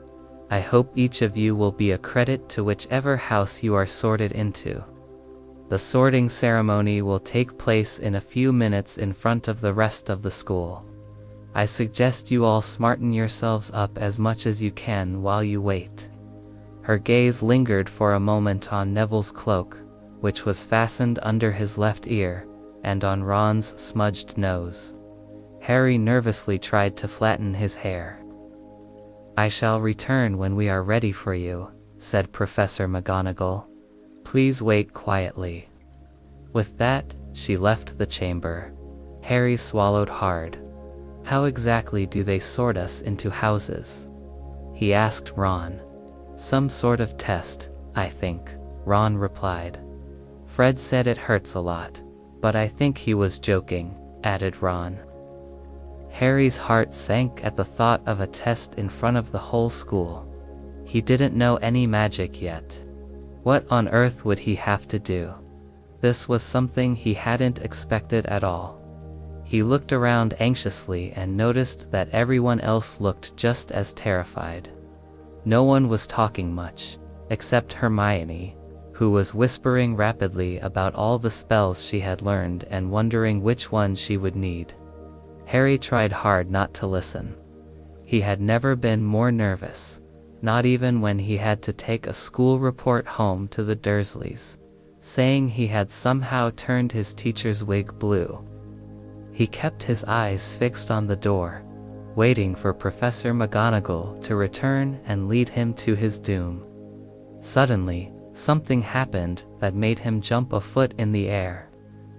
I hope each of you will be a credit to whichever house you are sorted into. The sorting ceremony will take place in a few minutes in front of the rest of the school. I suggest you all smarten yourselves up as much as you can while you wait." Her gaze lingered for a moment on Neville's cloak, which was fastened under his left ear, and on Ron's smudged nose. Harry nervously tried to flatten his hair. "I shall return when we are ready for you," said Professor McGonagall. "Please wait quietly." With that, she left the chamber. Harry swallowed hard. "How exactly do they sort us into houses?" he asked Ron. "Some sort of test, I think," Ron replied. "Fred said it hurts a lot, but I think he was joking," added Ron. Harry's heart sank at the thought of a test in front of the whole school. He didn't know any magic yet. What on earth would he have to do? This was something he hadn't expected at all. He looked around anxiously and noticed that everyone else looked just as terrified. No one was talking much, except Hermione, who was whispering rapidly about all the spells she had learned and wondering which one she would need. Harry tried hard not to listen. He had never been more nervous, not even when he had to take a school report home to the Dursleys, saying he had somehow turned his teacher's wig blue. He kept his eyes fixed on the door, waiting for Professor McGonagall to return and lead him to his doom. Suddenly, something happened that made him jump a foot in the air.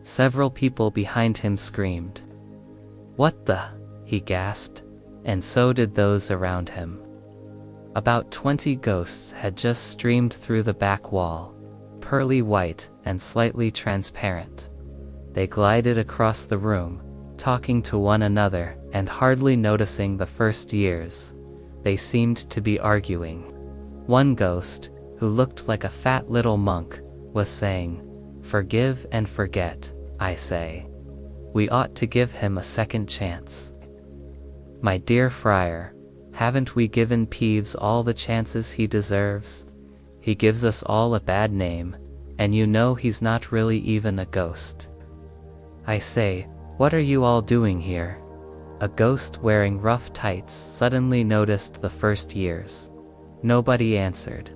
Several people behind him screamed. "What the?" he gasped, and so did those around him. About 20 ghosts had just streamed through the back wall, pearly white and slightly transparent. They glided across the room, talking to one another and hardly noticing the first years. They seemed to be arguing. One ghost, who looked like a fat little monk, was saying, "Forgive and forget, I say. We ought to give him a second chance. My dear Friar, haven't we given Peeves all the chances he deserves? He gives us all a bad name, and you know he's not really even a ghost. I say, what are you all doing here?" A ghost wearing rough tights suddenly noticed the first years. Nobody answered.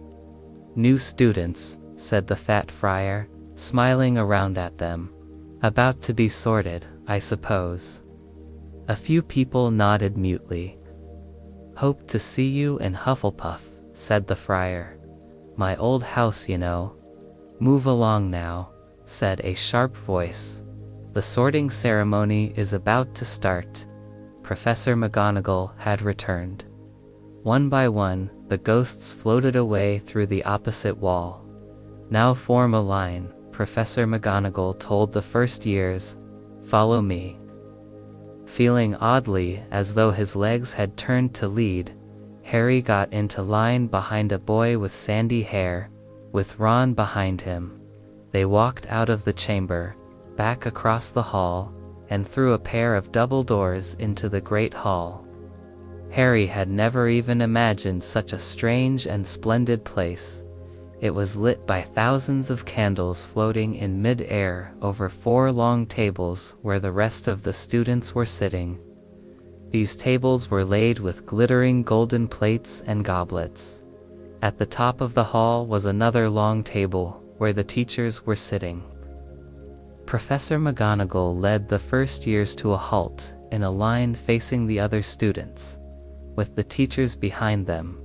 "New students," said the fat friar, smiling around at them. "About to be sorted, I suppose." A few people nodded mutely. "Hope to see you in Hufflepuff," said the friar. "My old house, you know." "Move along now," said a sharp voice. "The sorting ceremony is about to start." Professor McGonagall had returned. One by one, the ghosts floated away through the opposite wall. "Now form a line," Professor McGonagall told the first years. "Follow me." Feeling oddly as though his legs had turned to lead, Harry got into line behind a boy with sandy hair, with Ron behind him. They walked out of the chamber, back across the hall, and through a pair of double doors into the great hall. Harry had never even imagined such a strange and splendid place. It was lit by thousands of candles floating in mid-air over 4 long tables where the rest of the students were sitting. These tables were laid with glittering golden plates and goblets. At the top of the hall was another long table where the teachers were sitting. Professor McGonagall led the first years to a halt in a line facing the other students, with the teachers behind them.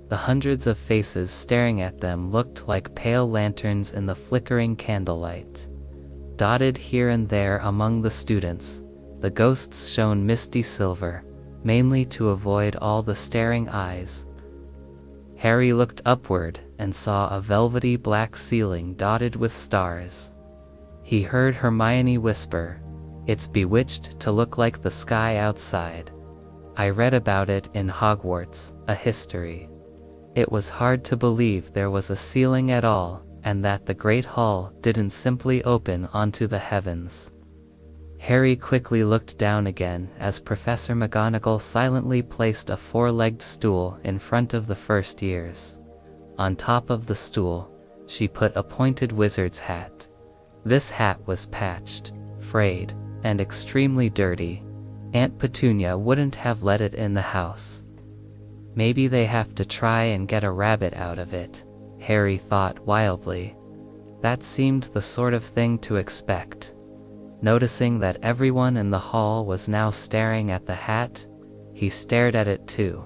The hundreds of faces staring at them looked like pale lanterns in the flickering candlelight. Dotted here and there among the students, the ghosts shone misty silver, mainly to avoid all the staring eyes. Harry looked upward and saw a velvety black ceiling dotted with stars. He heard Hermione whisper, "It's bewitched to look like the sky outside. I read about it in Hogwarts, a history." It was hard to believe there was a ceiling at all, and that the Great Hall didn't simply open onto the heavens. Harry quickly looked down again as Professor McGonagall silently placed a 4-legged stool in front of the first years. On top of the stool, she put a pointed wizard's hat. This hat was patched, frayed, and extremely dirty. Aunt Petunia wouldn't have let it in the house. Maybe they have to try and get a rabbit out of it, Harry thought wildly. That seemed the sort of thing to expect. Noticing that everyone in the hall was now staring at the hat, he stared at it too.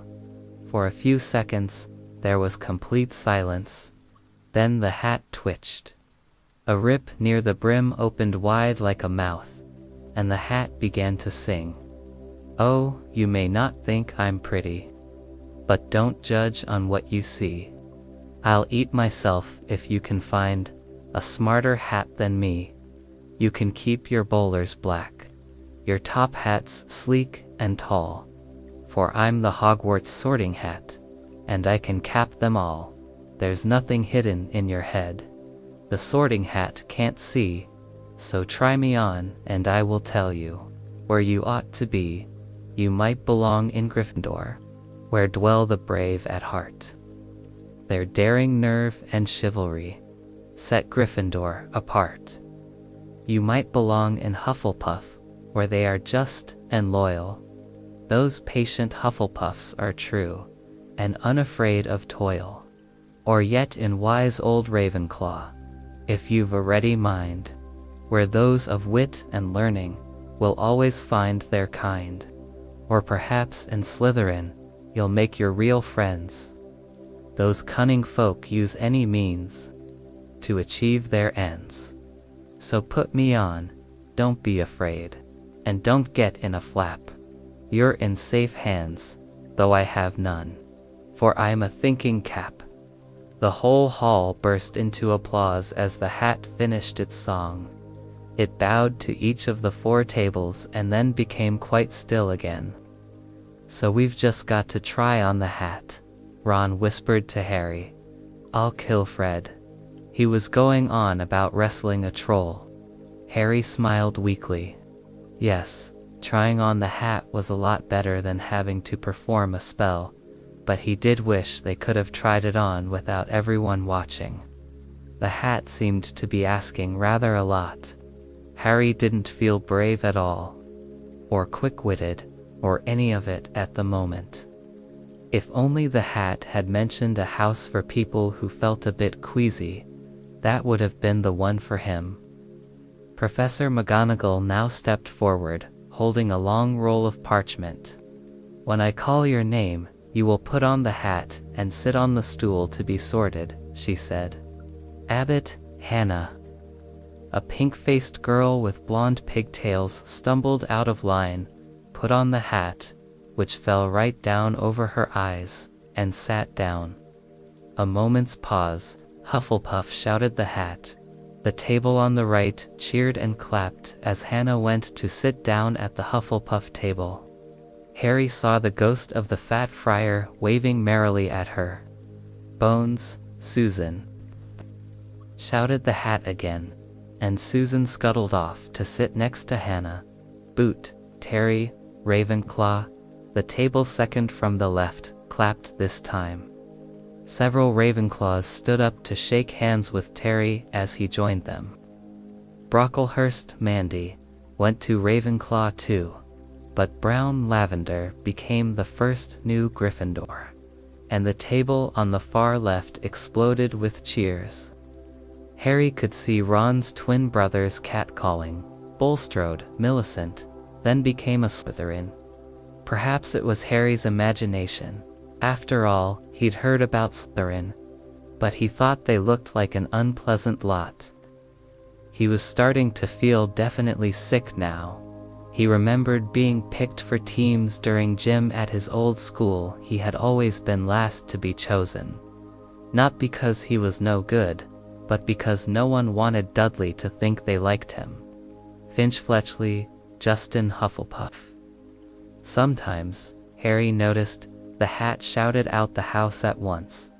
For a few seconds, There was complete silence. Then the hat twitched. A rip near the brim opened wide like a mouth, and the hat began to sing. "Oh, you may not think I'm pretty, but don't judge on what you see. I'll eat myself if you can find a smarter hat than me. You can keep your bowlers black, your top hats sleek and tall, for I'm the Hogwarts sorting hat, and I can cap them all. There's nothing hidden in your head the sorting hat can't see, so try me on and I will tell you where you ought to be. You might belong in Gryffindor, where dwell the brave at heart. Their daring nerve and chivalry set Gryffindor apart. You might belong in Hufflepuff, where they are just and loyal. Those patient Hufflepuffs are true and unafraid of toil. Or yet in wise old Ravenclaw, if you've a ready mind, where those of wit and learning will always find their kind. Or perhaps in Slytherin, you'll make your real friends. Those cunning folk use any means to achieve their ends. So put me on, don't be afraid, and don't get in a flap. You're in safe hands, though I have none, for I'm a thinking cap." The whole hall burst into applause as the hat finished its song. It bowed to each of the 4 tables and then became quite still again. "So we've just got to try on the hat," Ron whispered to Harry. "I'll kill Fred. He was going on about wrestling a troll." Harry smiled weakly. Yes, trying on the hat was a lot better than having to perform a spell, but he did wish they could have tried it on without everyone watching. The hat seemed to be asking rather a lot. Harry didn't feel brave at all, or quick-witted, or any of it at the moment. If only the hat had mentioned a house for people who felt a bit queasy, that would have been the one for him. Professor McGonagall now stepped forward, holding a long roll of parchment. "When I call your name, you will put on the hat and sit on the stool to be sorted," she said. "Abbott, Hannah." A pink-faced girl with blonde pigtails stumbled out of line, put on the hat, which fell right down over her eyes, and sat down. A moment's pause. Hufflepuff shouted the hat. The table on the right cheered and clapped as Hannah went to sit down at the Hufflepuff table. Harry saw the ghost of the fat friar waving merrily at her. "Bones, Susan," shouted the hat again, and Susan scuttled off to sit next to Hannah. Boot, Terry, Ravenclaw, the table second from the left, clapped this time. Several Ravenclaws stood up to shake hands with Terry as he joined them. Brocklehurst Mandy went to Ravenclaw too, but Brown Lavender became the first new Gryffindor, and the table on the far left exploded with cheers. Harry could see Ron's twin brothers catcalling. Bulstrode, Millicent, then became a Slytherin. Perhaps it was Harry's imagination. After all, he'd heard about Slytherin, but he thought they looked like an unpleasant lot. He was starting to feel definitely sick now. He remembered being picked for teams during gym at his old school. He had always been last to be chosen. Not because he was no good, but because no one wanted Dudley to think they liked him. Finch Fletchley, Justin Hufflepuff. Sometimes, Harry noticed, the hat shouted out the house at once,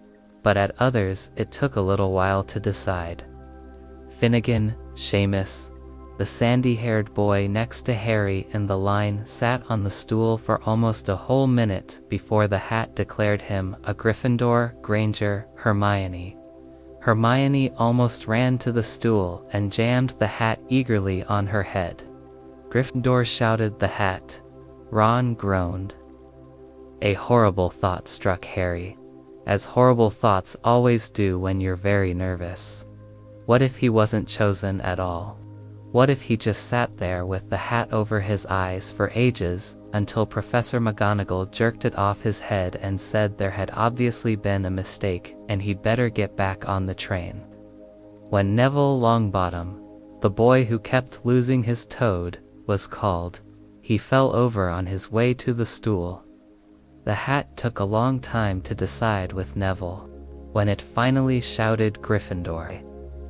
but at others it took a little while to decide. Finnegan, Seamus, the sandy-haired boy next to Harry in the line, sat on the stool for almost a whole minute before the hat declared him a Gryffindor. Granger, Hermione. Hermione almost ran to the stool and jammed the hat eagerly on her head. Gryffindor, shouted the hat. Ron groaned. A horrible thought struck Harry, as horrible thoughts always do when you're very nervous. What if he wasn't chosen at all? What if he just sat there with the hat over his eyes for ages, until Professor McGonagall jerked it off his head and said there had obviously been a mistake and he'd better get back on the train. When Neville Longbottom, the boy who kept losing his toad, was called, he fell over on his way to the stool. The hat took a long time to decide with Neville. When it finally shouted Gryffindor,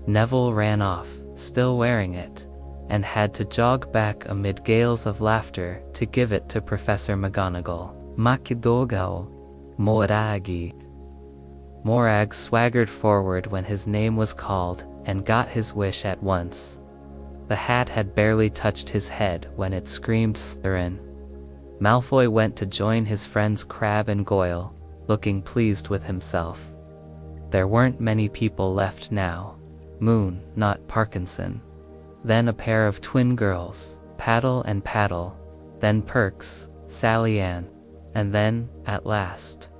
Neville ran off, still wearing it, and had to jog back amid gales of laughter to give it to Professor McGonagall. Makidogao, Moragi. Morag swaggered forward when his name was called, and got his wish at once. The hat had barely touched his head when it screamed Slytherin. Malfoy went to join his friends Crabbe and Goyle, looking pleased with himself. There weren't many people left now. Moon, not Parkinson. Then a pair of twin girls, Paddle and Paddle, then Perks, Sally Ann, and then, at last,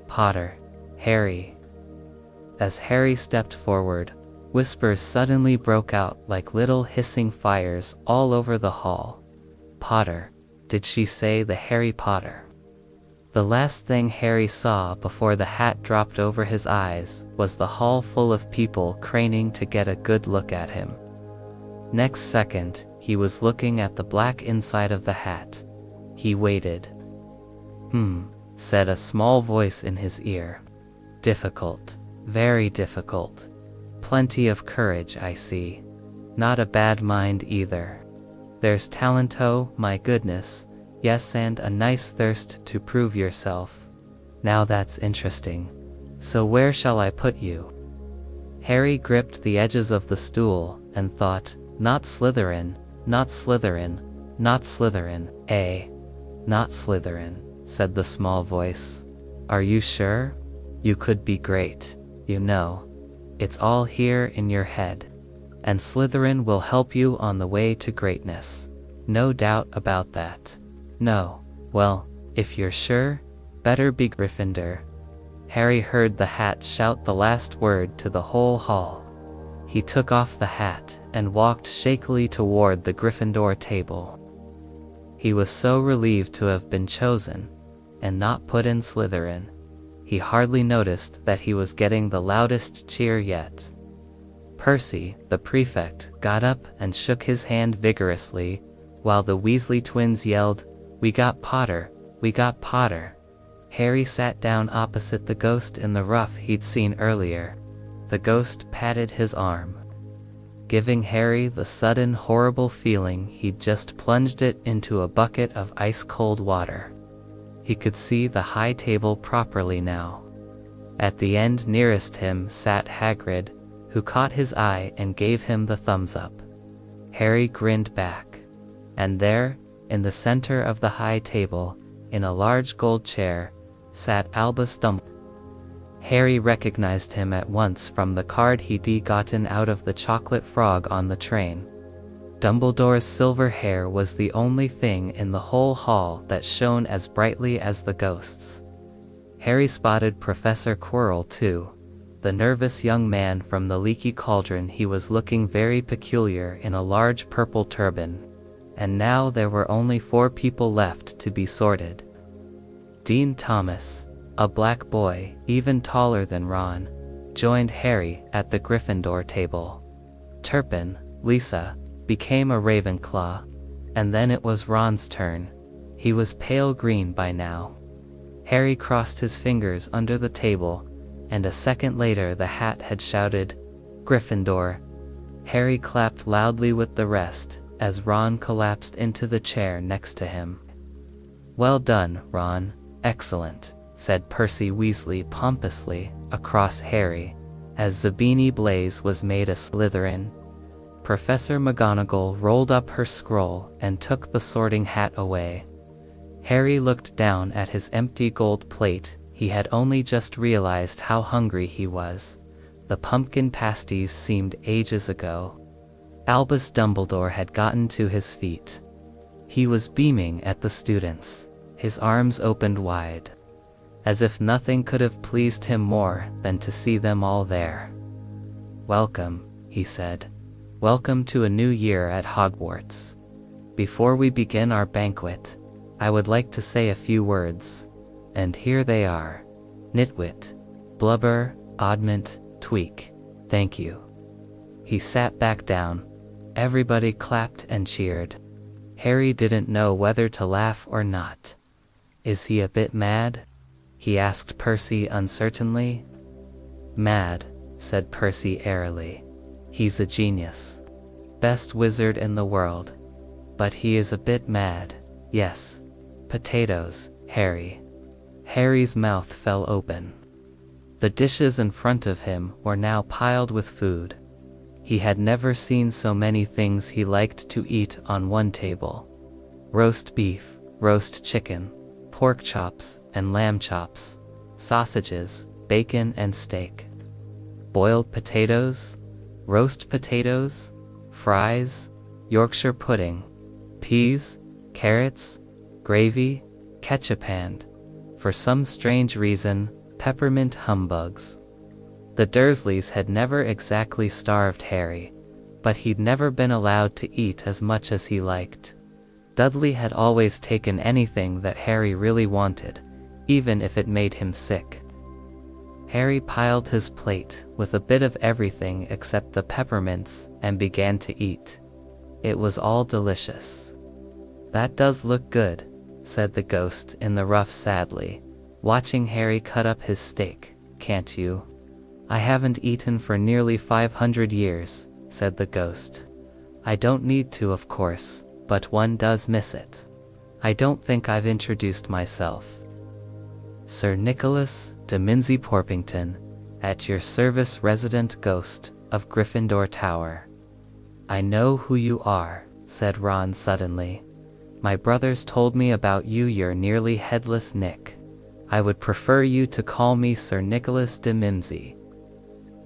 Potter, Harry. As Harry stepped forward, whispers suddenly broke out like little hissing fires all over the hall. Potter, did she say the Harry Potter? The last thing Harry saw before the hat dropped over his eyes was the hall full of people craning to get a good look at him. Next second, he was looking at the black inside of the hat. He waited. Said a small voice in his ear. Difficult. Very difficult. Plenty of courage, I see. Not a bad mind either. There's talento, my goodness. Yes, and a nice thirst to prove yourself. Now that's interesting. So where shall I put you? Harry gripped the edges of the stool and thought, not Slytherin, not Slytherin, not Slytherin, not Slytherin, said the small voice. Are you sure? You could be great, you know. It's all here in your head. And Slytherin will help you on the way to greatness. No doubt about that. No, well, if you're sure, better be Gryffindor. Harry heard the hat shout the last word to the whole hall. He took off the hat and walked shakily toward the Gryffindor table. He was so relieved to have been chosen, and not put in Slytherin. He hardly noticed that he was getting the loudest cheer yet. Percy, the prefect, got up and shook his hand vigorously, while the Weasley twins yelled, "We got Potter, we got Potter." Harry sat down opposite the ghost in the ruff he'd seen earlier. The ghost patted his arm, giving Harry the sudden horrible feeling he'd just plunged it into a bucket of ice-cold water. He could see the high table properly now. At the end nearest him sat Hagrid, who caught his eye and gave him the thumbs up. Harry grinned back. And there, in the center of the high table, in a large gold chair, sat Albus Dumbledore. Harry recognized him at once from the card he'd gotten out of the chocolate frog on the train. Dumbledore's silver hair was the only thing in the whole hall that shone as brightly as the ghost's. Harry spotted Professor Quirrell too, the nervous young man from the Leaky Cauldron. He was looking very peculiar in a large purple turban. And now there were only 4 people left to be sorted. Dean Thomas, a black boy, even taller than Ron, joined Harry at the Gryffindor table. Turpin, Lisa, became a Ravenclaw, and then it was Ron's turn. He was pale green by now. Harry crossed his fingers under the table, and a second later the hat had shouted, "Gryffindor." Harry clapped loudly with the rest, as Ron collapsed into the chair next to him. "Well done, Ron, excellent," said Percy Weasley pompously, across Harry, as Zabini Blaze was made a Slytherin. Professor McGonagall rolled up her scroll and took the sorting hat away. Harry looked down at his empty gold plate. He had only just realized how hungry he was. The pumpkin pasties seemed ages ago. Albus Dumbledore had gotten to his feet. He was beaming at the students, his arms opened wide, as if nothing could have pleased him more than to see them all there. "Welcome," he said. Welcome to a new year at Hogwarts. Before we begin our banquet, I would like to say a few words. And here they are. Nitwit, Blubber, Oddment, Tweak. Thank you. He sat back down. Everybody clapped and cheered. Harry didn't know whether to laugh or not. Is he a bit mad? He asked Percy uncertainly. Mad, said Percy airily. He's a genius. Best wizard in the world. But he is a bit mad, yes. Potatoes, Harry. Harry's mouth fell open. The dishes in front of him were now piled with food. He had never seen so many things he liked to eat on one table. Roast beef, roast chicken, pork chops and lamb chops, sausages, bacon and steak. Boiled potatoes, roast potatoes, fries, Yorkshire pudding, peas, carrots, gravy, ketchup and, for some strange reason, peppermint humbugs. The Dursleys had never exactly starved Harry, but he'd never been allowed to eat as much as he liked. Dudley had always taken anything that Harry really wanted, even if it made him sick. Harry piled his plate with a bit of everything except the peppermints and began to eat. It was all delicious. That does look good, said the ghost in the ruff sadly, watching Harry cut up his steak, can't you? I haven't eaten for nearly 500 years, said the ghost. I don't need to, of course, but one does miss it. I don't think I've introduced myself. Sir Nicholas de Minzy Porpington, at your service, resident ghost of Gryffindor Tower. I know who you are, said Ron suddenly. My brothers told me about you, you're nearly headless Nick. I would prefer you to call me Sir Nicholas de Mimsy.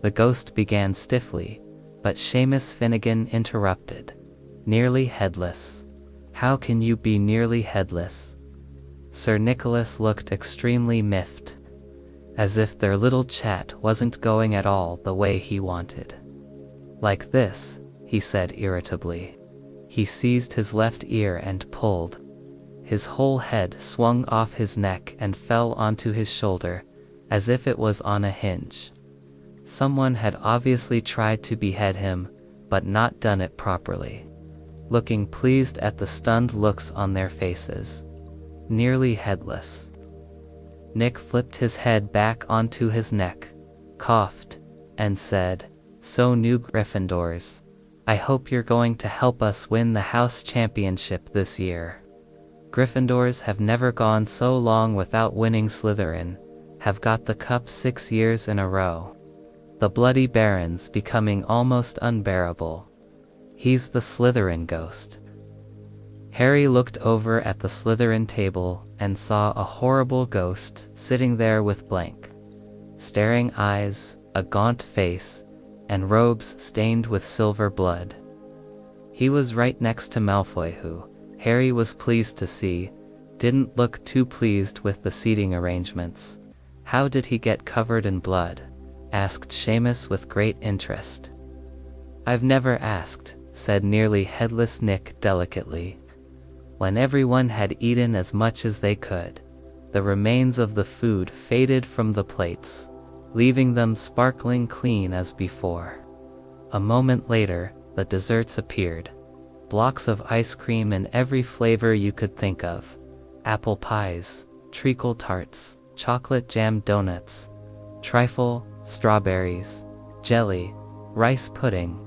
The ghost began stiffly, but Seamus Finnegan interrupted. Nearly headless. How can you be nearly headless? Sir Nicholas looked extremely miffed, as if their little chat wasn't going at all the way he wanted. Like this, he said irritably. He seized his left ear and pulled. His whole head swung off his neck and fell onto his shoulder, as if it was on a hinge. Someone had obviously tried to behead him, but not done it properly. Looking pleased at the stunned looks on their faces. Nearly headless. Nick flipped his head back onto his neck, coughed, and said, So new Gryffindors. I hope you're going to help us win the house championship this year. Gryffindors have never gone so long without winning. Slytherin have got the cup 6 years in a row. The Bloody Baron's becoming almost unbearable. He's the Slytherin ghost. Harry looked over at the Slytherin table and saw a horrible ghost sitting there with blank, staring eyes, a gaunt face, and robes stained with silver blood. He was right next to Malfoy, who, Harry was pleased to see, didn't look too pleased with the seating arrangements. How did he get covered in blood? Asked Seamus with great interest. I've never asked, said nearly headless Nick delicately. When everyone had eaten as much as they could, the remains of the food faded from the plates, leaving them sparkling clean as before. A moment later, the desserts appeared. Blocks of ice cream in every flavor you could think of. Apple pies, treacle tarts, chocolate jam donuts, trifle, strawberries, jelly, rice pudding.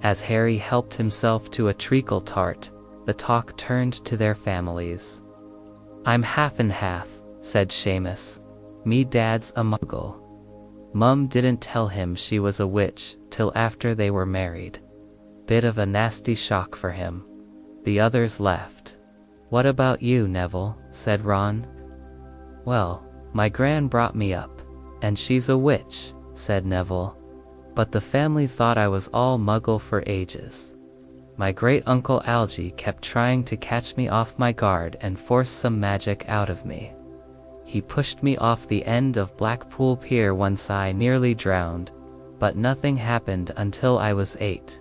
As Harry helped himself to a treacle tart, the talk turned to their families. I'm half and half, said Seamus. Me dad's a muggle. Mum didn't tell him she was a witch till after they were married. Bit of a nasty shock for him. The others laughed. What about you, Neville? Said Ron. Well, my gran brought me up, and she's a witch, said Neville. But the family thought I was all muggle for ages. My great-uncle Algy kept trying to catch me off my guard and force some magic out of me. He pushed me off the end of Blackpool Pier once. I nearly drowned, but nothing happened until I was 8.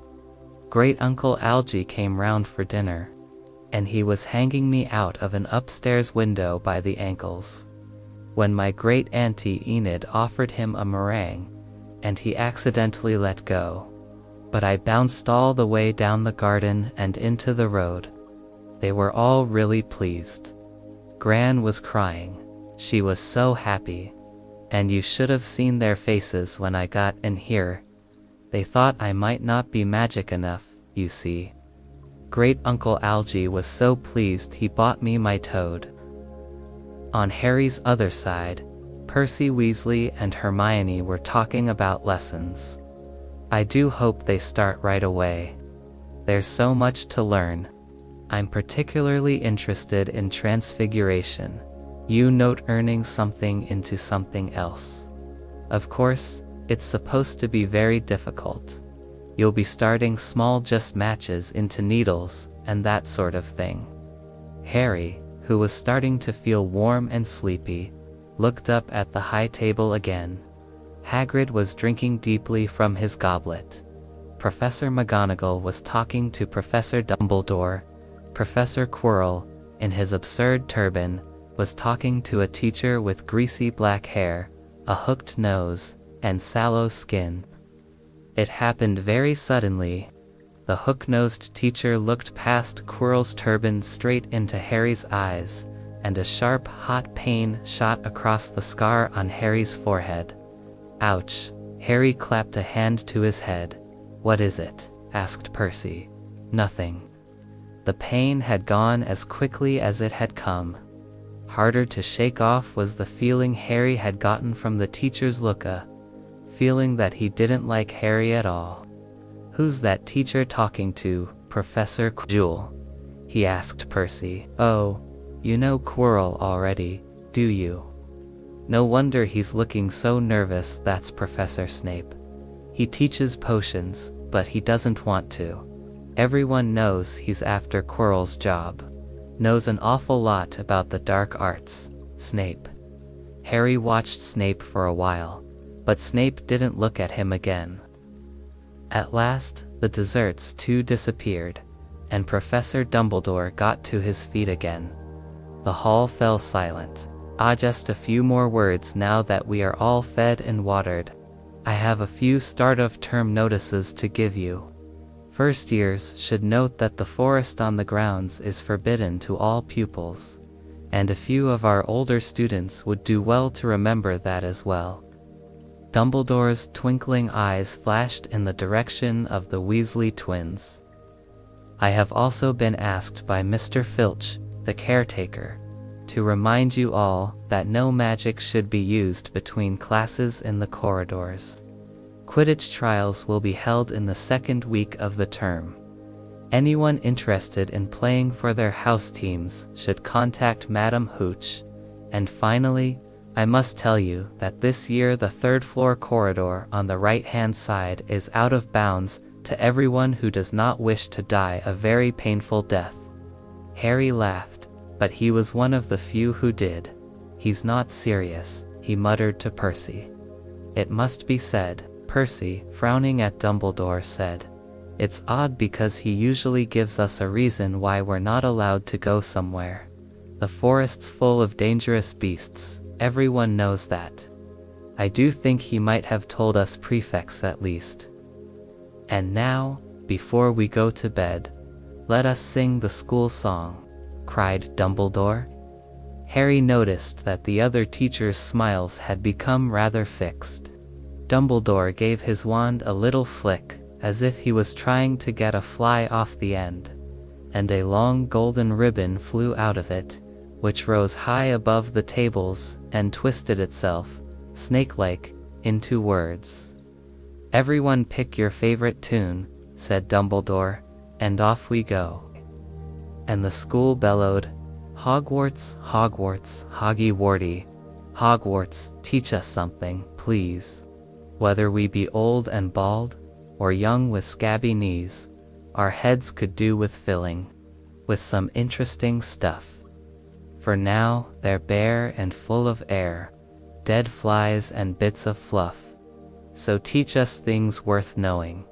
Great Uncle Algy came round for dinner, and he was hanging me out of an upstairs window by the ankles, when my great auntie Enid offered him a meringue, and he accidentally let go. But I bounced all the way down the garden and into the road. They were all really pleased. Gran was crying. She was so happy. And you should have seen their faces when I got in here. They thought I might not be magic enough, you see. Great Uncle Algy was so pleased he bought me my toad. On Harry's other side, Percy Weasley and Hermione were talking about lessons. I do hope they start right away. There's so much to learn. I'm particularly interested in transfiguration. You note turning something into something else. Of course, it's supposed to be very difficult. You'll be starting small, just matches into needles and that sort of thing. Harry, who was starting to feel warm and sleepy, looked up at the high table again. Hagrid was drinking deeply from his goblet. Professor McGonagall was talking to Professor Dumbledore. Professor Quirrell, in his absurd turban, was talking to a teacher with greasy black hair, a hooked nose, and sallow skin. It happened very suddenly. The hook-nosed teacher looked past Quirrell's turban straight into Harry's eyes, and a sharp, hot pain shot across the scar on Harry's forehead. Ouch! Harry clapped a hand to his head. What is it? Asked Percy. Nothing. The pain had gone as quickly as it had come. Harder to shake off was the feeling Harry had gotten from the teacher's look, a feeling that he didn't like Harry at all. Who's that teacher talking to, Professor Quirrell? He asked Percy. Oh, you know Quirrell already, do you? No wonder he's looking so nervous. That's Professor Snape. He teaches potions, but he doesn't want to. Everyone knows he's after Quirrell's job. Knows an awful lot about the dark arts. Snape. Harry watched Snape for a while, but Snape didn't look at him again. At last, the desserts too disappeared, and Professor Dumbledore got to his feet again. The hall fell silent. Just a few more words now that we are all fed and watered. I have a few start-of-term notices to give you. First years should note that the forest on the grounds is forbidden to all pupils, and a few of our older students would do well to remember that as well. Dumbledore's twinkling eyes flashed in the direction of the Weasley twins. I have also been asked by Mr. Filch, the caretaker, to remind you all that no magic should be used between classes in the corridors. Quidditch trials will be held in the second week of the term. Anyone interested in playing for their house teams should contact Madam Hooch. And finally, I must tell you that this year the third-floor corridor on the right-hand side is out of bounds to everyone who does not wish to die a very painful death. Harry laughed, but he was one of the few who did. He's not serious, he muttered to Percy. It must be said, Percy, frowning at Dumbledore, said. It's odd because he usually gives us a reason why we're not allowed to go somewhere. The forest's full of dangerous beasts, everyone knows that. I do think he might have told us prefects at least. And now, before we go to bed, let us sing the school song, cried Dumbledore. Harry noticed that the other teachers' smiles had become rather fixed. Dumbledore gave his wand a little flick, as if he was trying to get a fly off the end, and a long golden ribbon flew out of it, which rose high above the tables and twisted itself, snake-like, into words. Everyone pick your favorite tune, said Dumbledore, and off we go. And the school bellowed, Hogwarts, Hogwarts, Hoggy-Warty, Hogwarts, teach us something, please. Whether we be old and bald, or young with scabby knees, our heads could do with filling, with some interesting stuff. For now, they're bare and full of air, dead flies and bits of fluff. So teach us things worth knowing.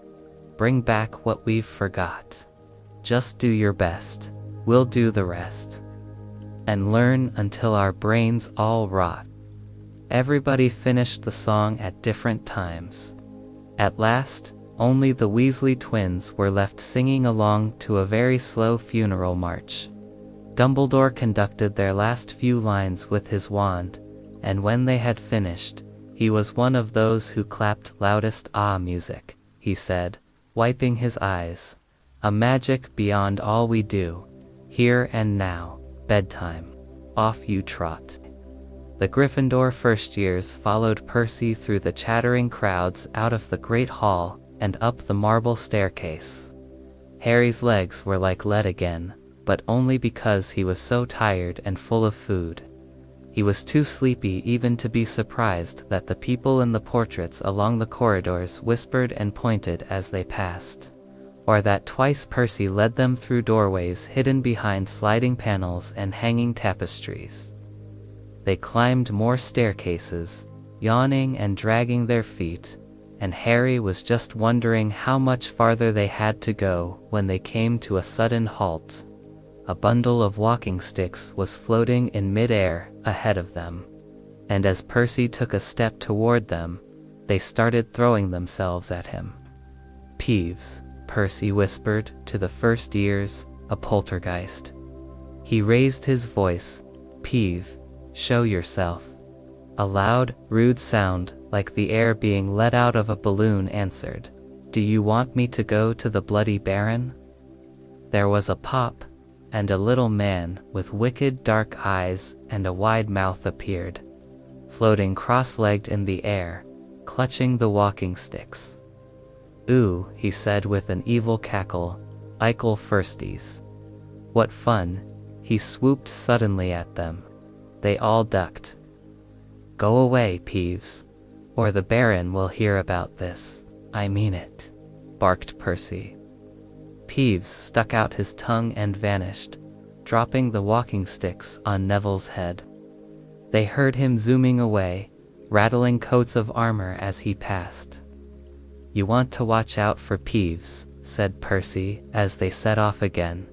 bring back what we've forgot. Just do your best, we'll do the rest. And learn until our brains all rot. Everybody finished the song at different times. At last, only the Weasley twins were left singing along to a very slow funeral march. Dumbledore conducted their last few lines with his wand, and when they had finished, he was one of those who clapped loudest "ah" music, he said, wiping his eyes. A magic beyond all we do. Here and now, bedtime. Off you trot. The Gryffindor first years followed Percy through the chattering crowds out of the great hall and up the marble staircase. Harry's legs were like lead again, but only because he was so tired and full of food. He was too sleepy even to be surprised that the people in the portraits along the corridors whispered and pointed as they passed, or that twice Percy led them through doorways hidden behind sliding panels and hanging tapestries. They climbed more staircases, yawning and dragging their feet, and Harry was just wondering how much farther they had to go when they came to a sudden halt. A bundle of walking sticks was floating in mid-air ahead of them, and as Percy took a step toward them, they started throwing themselves at him. "Peeves," Percy whispered to the first years, a poltergeist. He raised his voice. "Peeve, show yourself." A loud, rude sound, like the air being let out of a balloon, answered, "Do you want me to go to the Bloody Baron?" There was a pop, and a little man with wicked dark eyes and a wide mouth appeared, floating cross-legged in the air, clutching the walking sticks. "Ooh," he said with an evil cackle, "Eichel firsties. What fun." He swooped suddenly at them. They all ducked. "Go away, Peeves, or the Baron will hear about this. I mean it," barked Percy. Peeves stuck out his tongue and vanished, dropping the walking sticks on Neville's head. They heard him zooming away, rattling coats of armor as he passed. "You want to watch out for Peeves," said Percy as they set off again.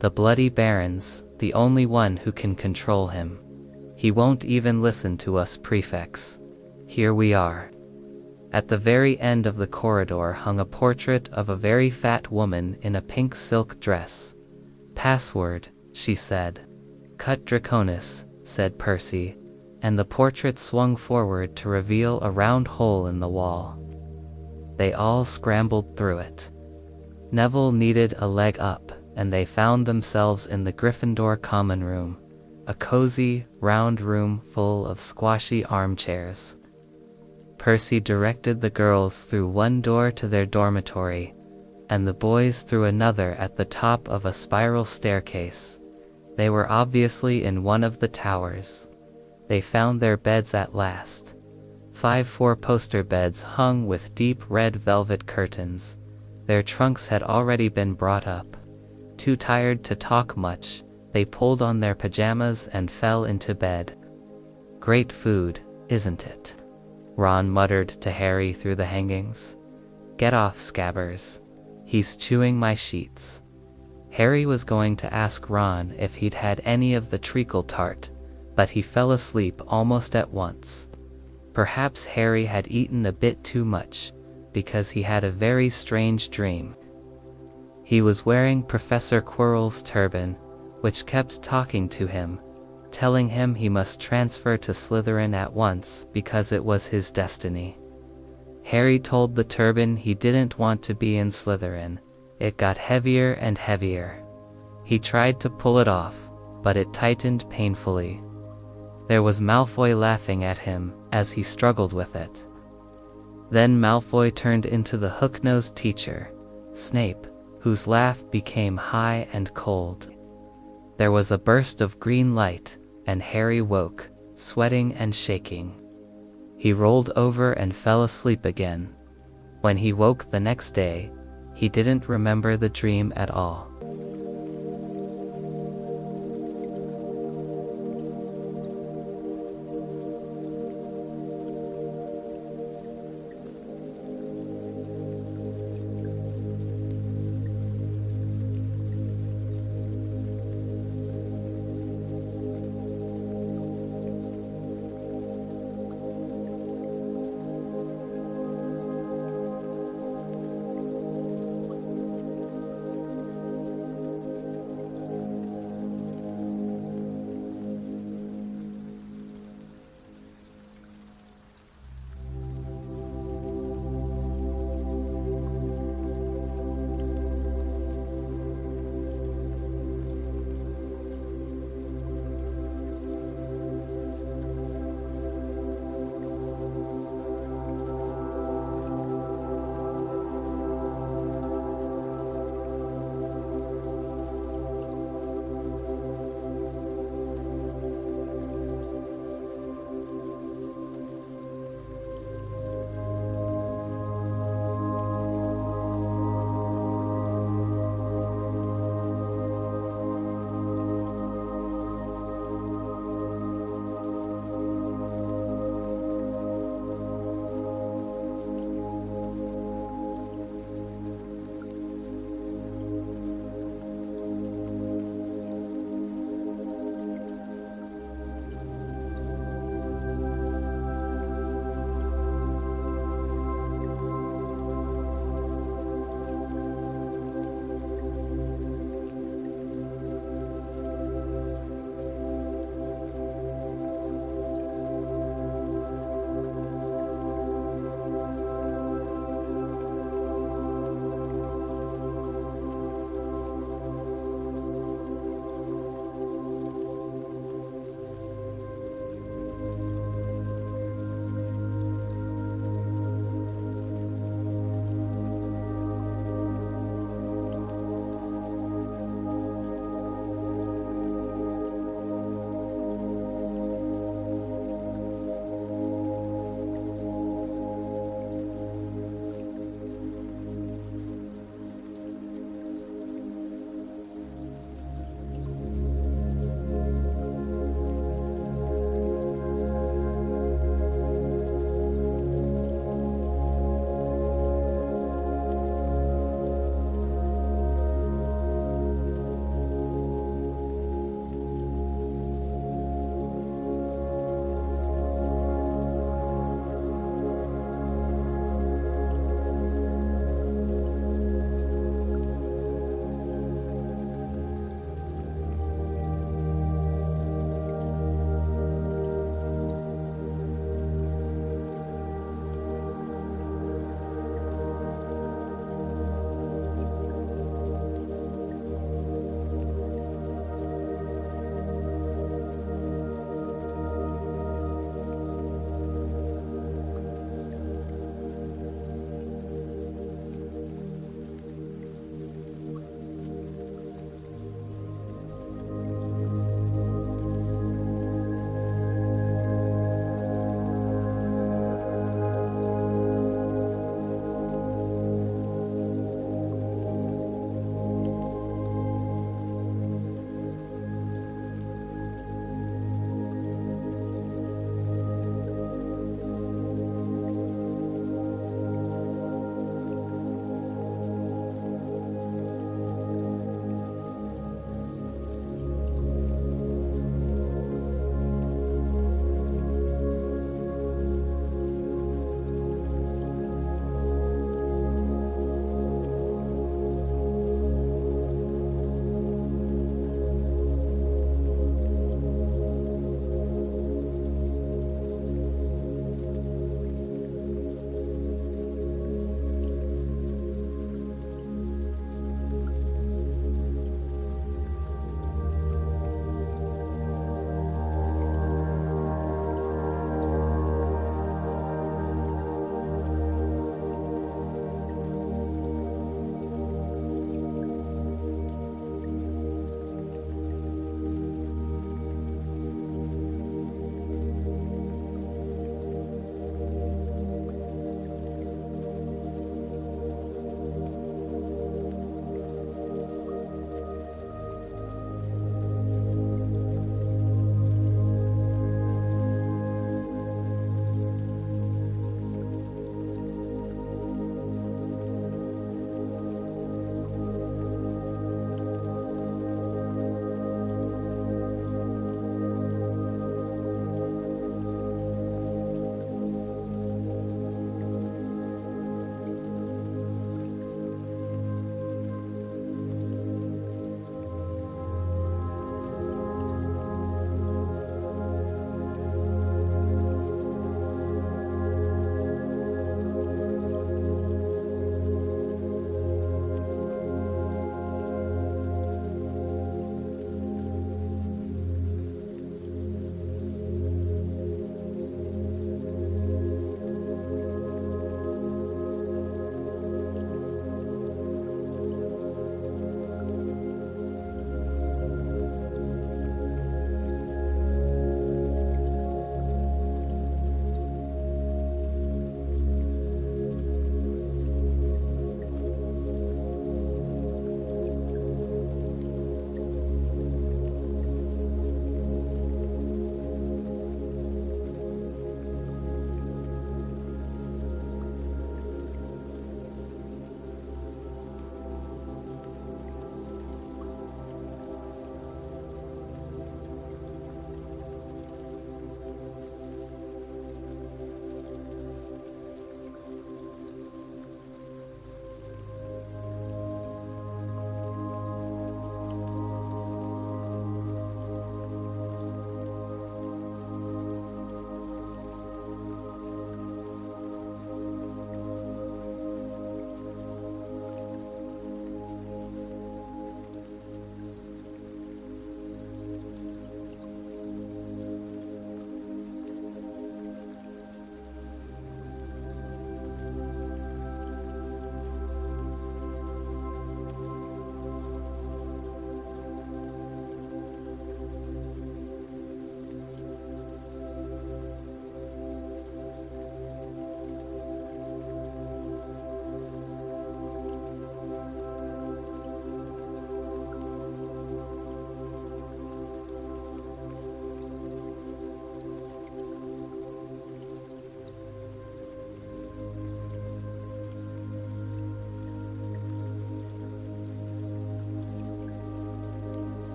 "The Bloody Baron's the only one who can control him. He won't even listen to us prefects. Here we are." At the very end of the corridor hung a portrait of a very fat woman in a pink silk dress. "Password," she said. "Cut Draconis," said Percy, and the portrait swung forward to reveal a round hole in the wall. They all scrambled through it. Neville needed a leg up, and they found themselves in the Gryffindor common room, a cozy, round room full of squashy armchairs. Percy directed the girls through one door to their dormitory, and the boys through another at the top of a spiral staircase. They were obviously in one of the towers. They found their beds at last. 5 four-poster beds hung with deep red velvet curtains. Their trunks had already been brought up. Too tired to talk much, they pulled on their pajamas and fell into bed. "Great food, isn't it?" Ron muttered to Harry through the hangings. "Get off, Scabbers. He's chewing my sheets." Harry was going to ask Ron if he'd had any of the treacle tart, but he fell asleep almost at once. Perhaps Harry had eaten a bit too much, because he had a very strange dream. He was wearing Professor Quirrell's turban, which kept talking to him, telling him he must transfer to Slytherin at once because it was his destiny. Harry told the turban he didn't want to be in Slytherin. It got heavier and heavier. He tried to pull it off, but it tightened painfully. There was Malfoy laughing at him as he struggled with it. Then Malfoy turned into the hook-nosed teacher, Snape, whose laugh became high and cold. There was a burst of green light, and Harry woke, sweating and shaking. He rolled over and fell asleep again. When he woke the next day, he didn't remember the dream at all.